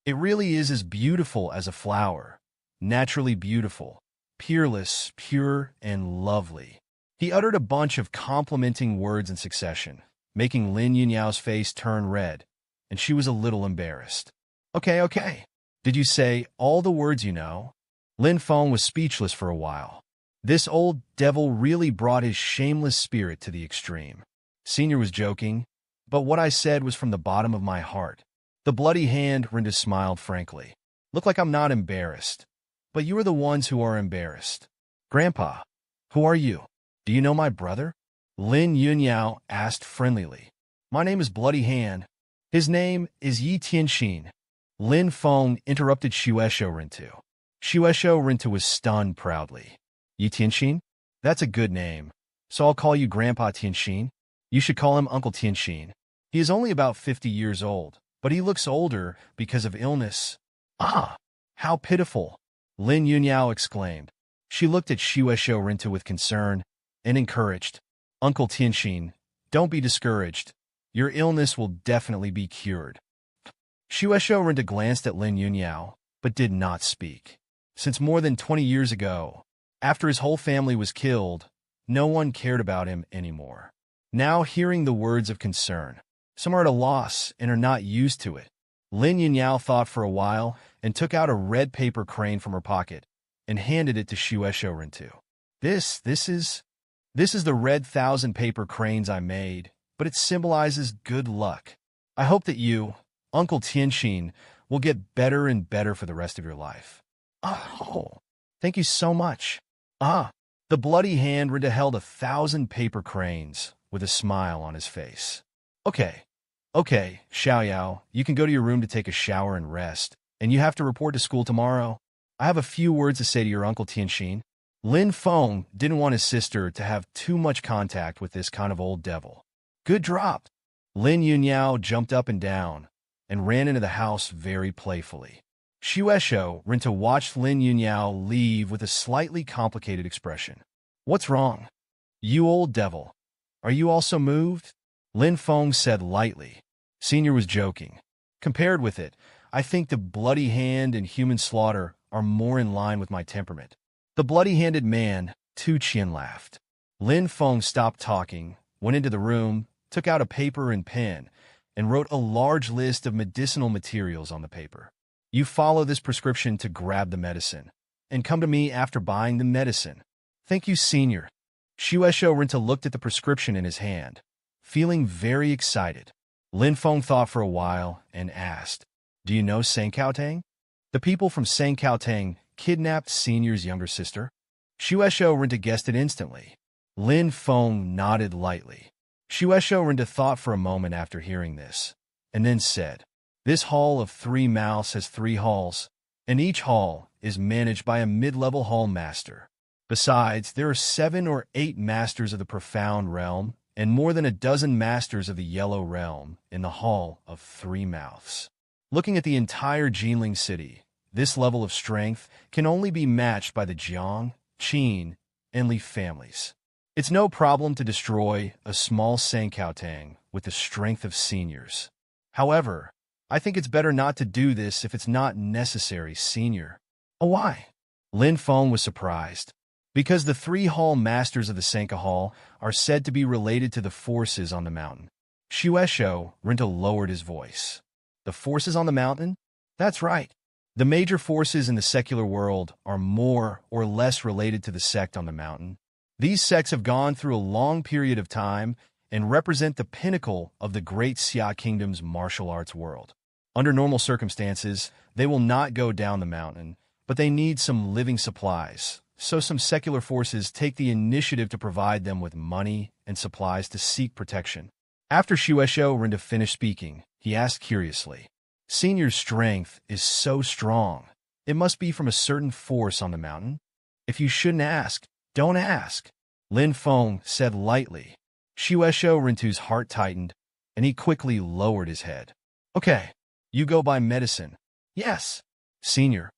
It really is as beautiful as a flower. Naturally beautiful, peerless, pure, and lovely." He uttered a bunch of complimenting words in succession, making Lin Yunyao's face turn red, and she was a little embarrassed. Okay. Did you say all the words you know?" Lin Feng was speechless for a while. This old devil really brought his shameless spirit to the extreme. Senior was joking, but what I said was from the bottom of my heart. The bloody hand, Rinda smiled frankly. "Look like I'm not embarrassed, but you are the ones who are embarrassed." "Grandpa, who are you? Do you know my brother?" Lin Yunyao asked friendlily. "My name is Bloody Hand. His name is Yi Tianxin." Lin Feng interrupted Shueisho Rintu. Shueisho Rintu was stunned proudly. "Yi Tianxin? That's a good name. So I'll call you Grandpa Tianxin. You should call him Uncle Tianxin. He is only about 50 years old, but he looks older because of illness." "Ah, how pitiful!" Lin Yunyao exclaimed. She looked at Shueisho Rintu with concern and encouraged. "Uncle Tianxin, don't be discouraged. Your illness will definitely be cured." Shueisho Rintu glanced at Lin Yunyao, but did not speak. Since more than 20 years ago, after his whole family was killed, no one cared about him anymore. Now hearing the words of concern, some are at a loss and are not used to it. Lin Yunyao thought for a while and took out a red paper crane from her pocket and handed it to Shueisho Rintu. This is the red 1,000 paper cranes I made, but it symbolizes good luck. I hope that you, Uncle Tianxin, will get better and better for the rest of your life." "Oh, thank you so much." The bloody hand Rinda held 1,000 paper cranes with a smile on his face. Okay, Xiaoyao, you can go to your room to take a shower and rest, and you have to report to school tomorrow. I have a few words to say to your Uncle Tianxin." Lin Feng didn't want his sister to have too much contact with this kind of old devil. "Good drop." Lin Yunyao jumped up and down and ran into the house very playfully. Shueisho Rintu watched Lin Yunyao leave with a slightly complicated expression. "What's wrong? You old devil. Are you also moved?" Lin Feng said lightly. Senior was joking. "Compared with it, I think the bloody hand and human slaughter are more in line with my temperament." The bloody-handed man, Tu Qian, laughed. Lin Feng stopped talking, went into the room, took out a paper and pen, and wrote a large list of medicinal materials on the paper. "You follow this prescription to grab the medicine, and come to me after buying the medicine." "Thank you, Senior." Shueisho Rintu looked at the prescription in his hand, feeling very excited. Lin Feng thought for a while and asked, "Do you know Sangcaotang?" "The people from Sangcaotang kidnapped Senior's younger sister?" Shueisho Rintu guessed it instantly. Lin Feng nodded lightly. Shueisho Rintu thought for a moment after hearing this, and then said, "This hall of 3 mouths has 3 halls, and each hall is managed by a mid-level hall master. Besides, there are 7 or 8 masters of the Profound Realm, and more than a dozen masters of the Yellow Realm in the hall of 3 mouths. Looking at the entire Jinling city, this level of strength can only be matched by the Jiang, Qin, and Li families. It's no problem to destroy a small Sangcaotang with the strength of Seniors. However, I think it's better not to do this if it's not necessary, Senior." "Oh, why?" Lin Feng was surprised. "Because the 3 hall masters of the Sanka Hall are said to be related to the forces on the mountain." Shueisho Rintu lowered his voice. "The forces on the mountain?" "That's right. The major forces in the secular world are more or less related to the sect on the mountain. These sects have gone through a long period of time and represent the pinnacle of the Great Xia Kingdom's martial arts world. Under normal circumstances, they will not go down the mountain, but they need some living supplies, so some secular forces take the initiative to provide them with money and supplies to seek protection." After Shueisho Rintu finished speaking, he asked curiously, "Senior's strength is so strong. It must be from a certain force on the mountain? If you shouldn't ask, don't ask." Lin Feng said lightly. Shueisho Rintu's heart tightened, and he quickly lowered his head. Okay, you go buy medicine. Yes, senior.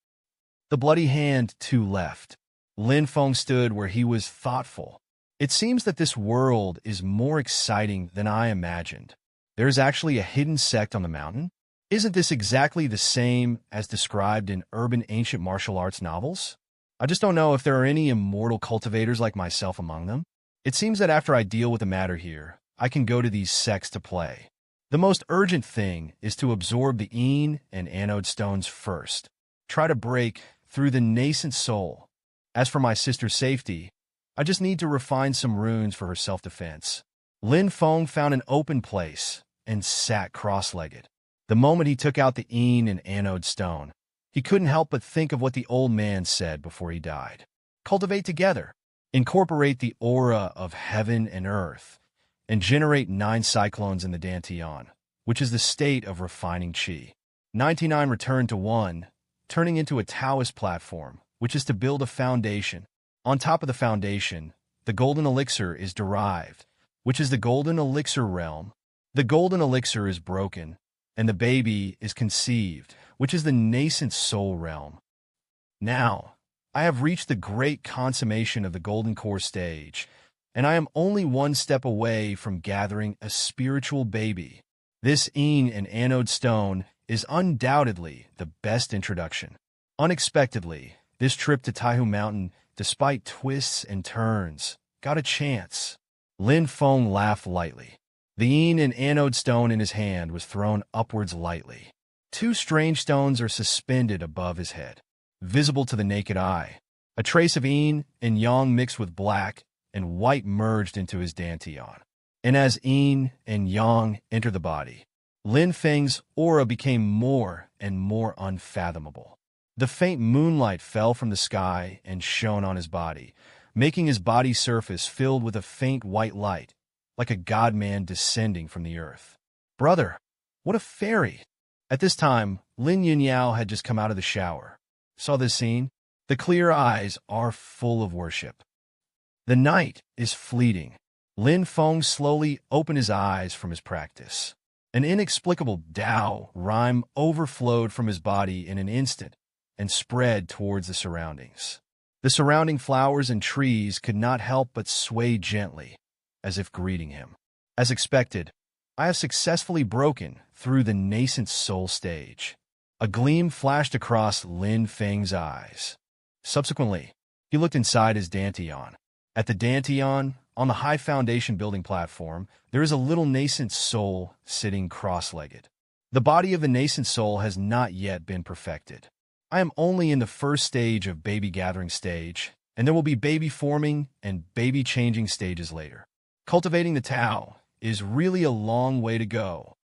The bloody hand, too, left. Lin Feng stood where he was thoughtful. It seems that this world is more exciting than I imagined. There's actually a hidden sect on the mountain? Isn't this exactly the same as described in urban ancient martial arts novels? I just don't know if there are any immortal cultivators like myself among them. It seems that after I deal with the matter here, I can go to these sects to play. The most urgent thing is to absorb the Yin and Anode stones first. Try to break through the nascent soul. As for my sister's safety, I just need to refine some runes for her self-defense. Lin Feng found an open place and sat cross-legged. The moment he took out the Yin and Anode stone, he couldn't help but think of what the old man said before he died. Cultivate together. Incorporate the aura of heaven and earth, and generate 9 cyclones in the Dantian, which is the state of refining qi. 99 return to 1, turning into a Taoist platform, which is to build a foundation. On top of the foundation, the golden elixir is derived, which is the golden elixir realm. The golden elixir is broken, and the baby is conceived, which is the nascent soul realm. Now, I have reached the great consummation of the golden core stage, and I am only one step away from gathering a spiritual baby. This Yin and Anode stone is undoubtedly the best introduction. Unexpectedly, this trip to Taihu Mountain, despite twists and turns, got a chance. Lin Feng laughed lightly. The Yin and Anode stone in his hand was thrown upwards lightly. 2 strange stones are suspended above his head, visible to the naked eye. A trace of Yin and Yang mixed with black and white merged into his Dantian. And as Yin and Yang entered the body, Lin Feng's aura became more and more unfathomable. The faint moonlight fell from the sky and shone on his body, making his body surface filled with a faint white light, like a god-man descending from the earth. Brother, what a fairy! At this time, Lin Yunyao had just come out of the shower. Saw this scene? The clear eyes are full of worship. The night is fleeting. Lin Feng slowly opened his eyes from his practice. An inexplicable Tao rhyme overflowed from his body in an instant and spread towards the surroundings. The surrounding flowers and trees could not help but sway gently, as if greeting him. As expected, I have successfully broken through the nascent soul stage. A gleam flashed across Lin Feng's eyes. Subsequently, he looked inside his Dantian. At the Dantian, on the high foundation building platform, there is a little nascent soul sitting cross-legged. The body of the nascent soul has not yet been perfected. I am only in the first stage of baby gathering stage, and there will be baby forming and baby changing stages later. Cultivating the Tao is really a long way to go.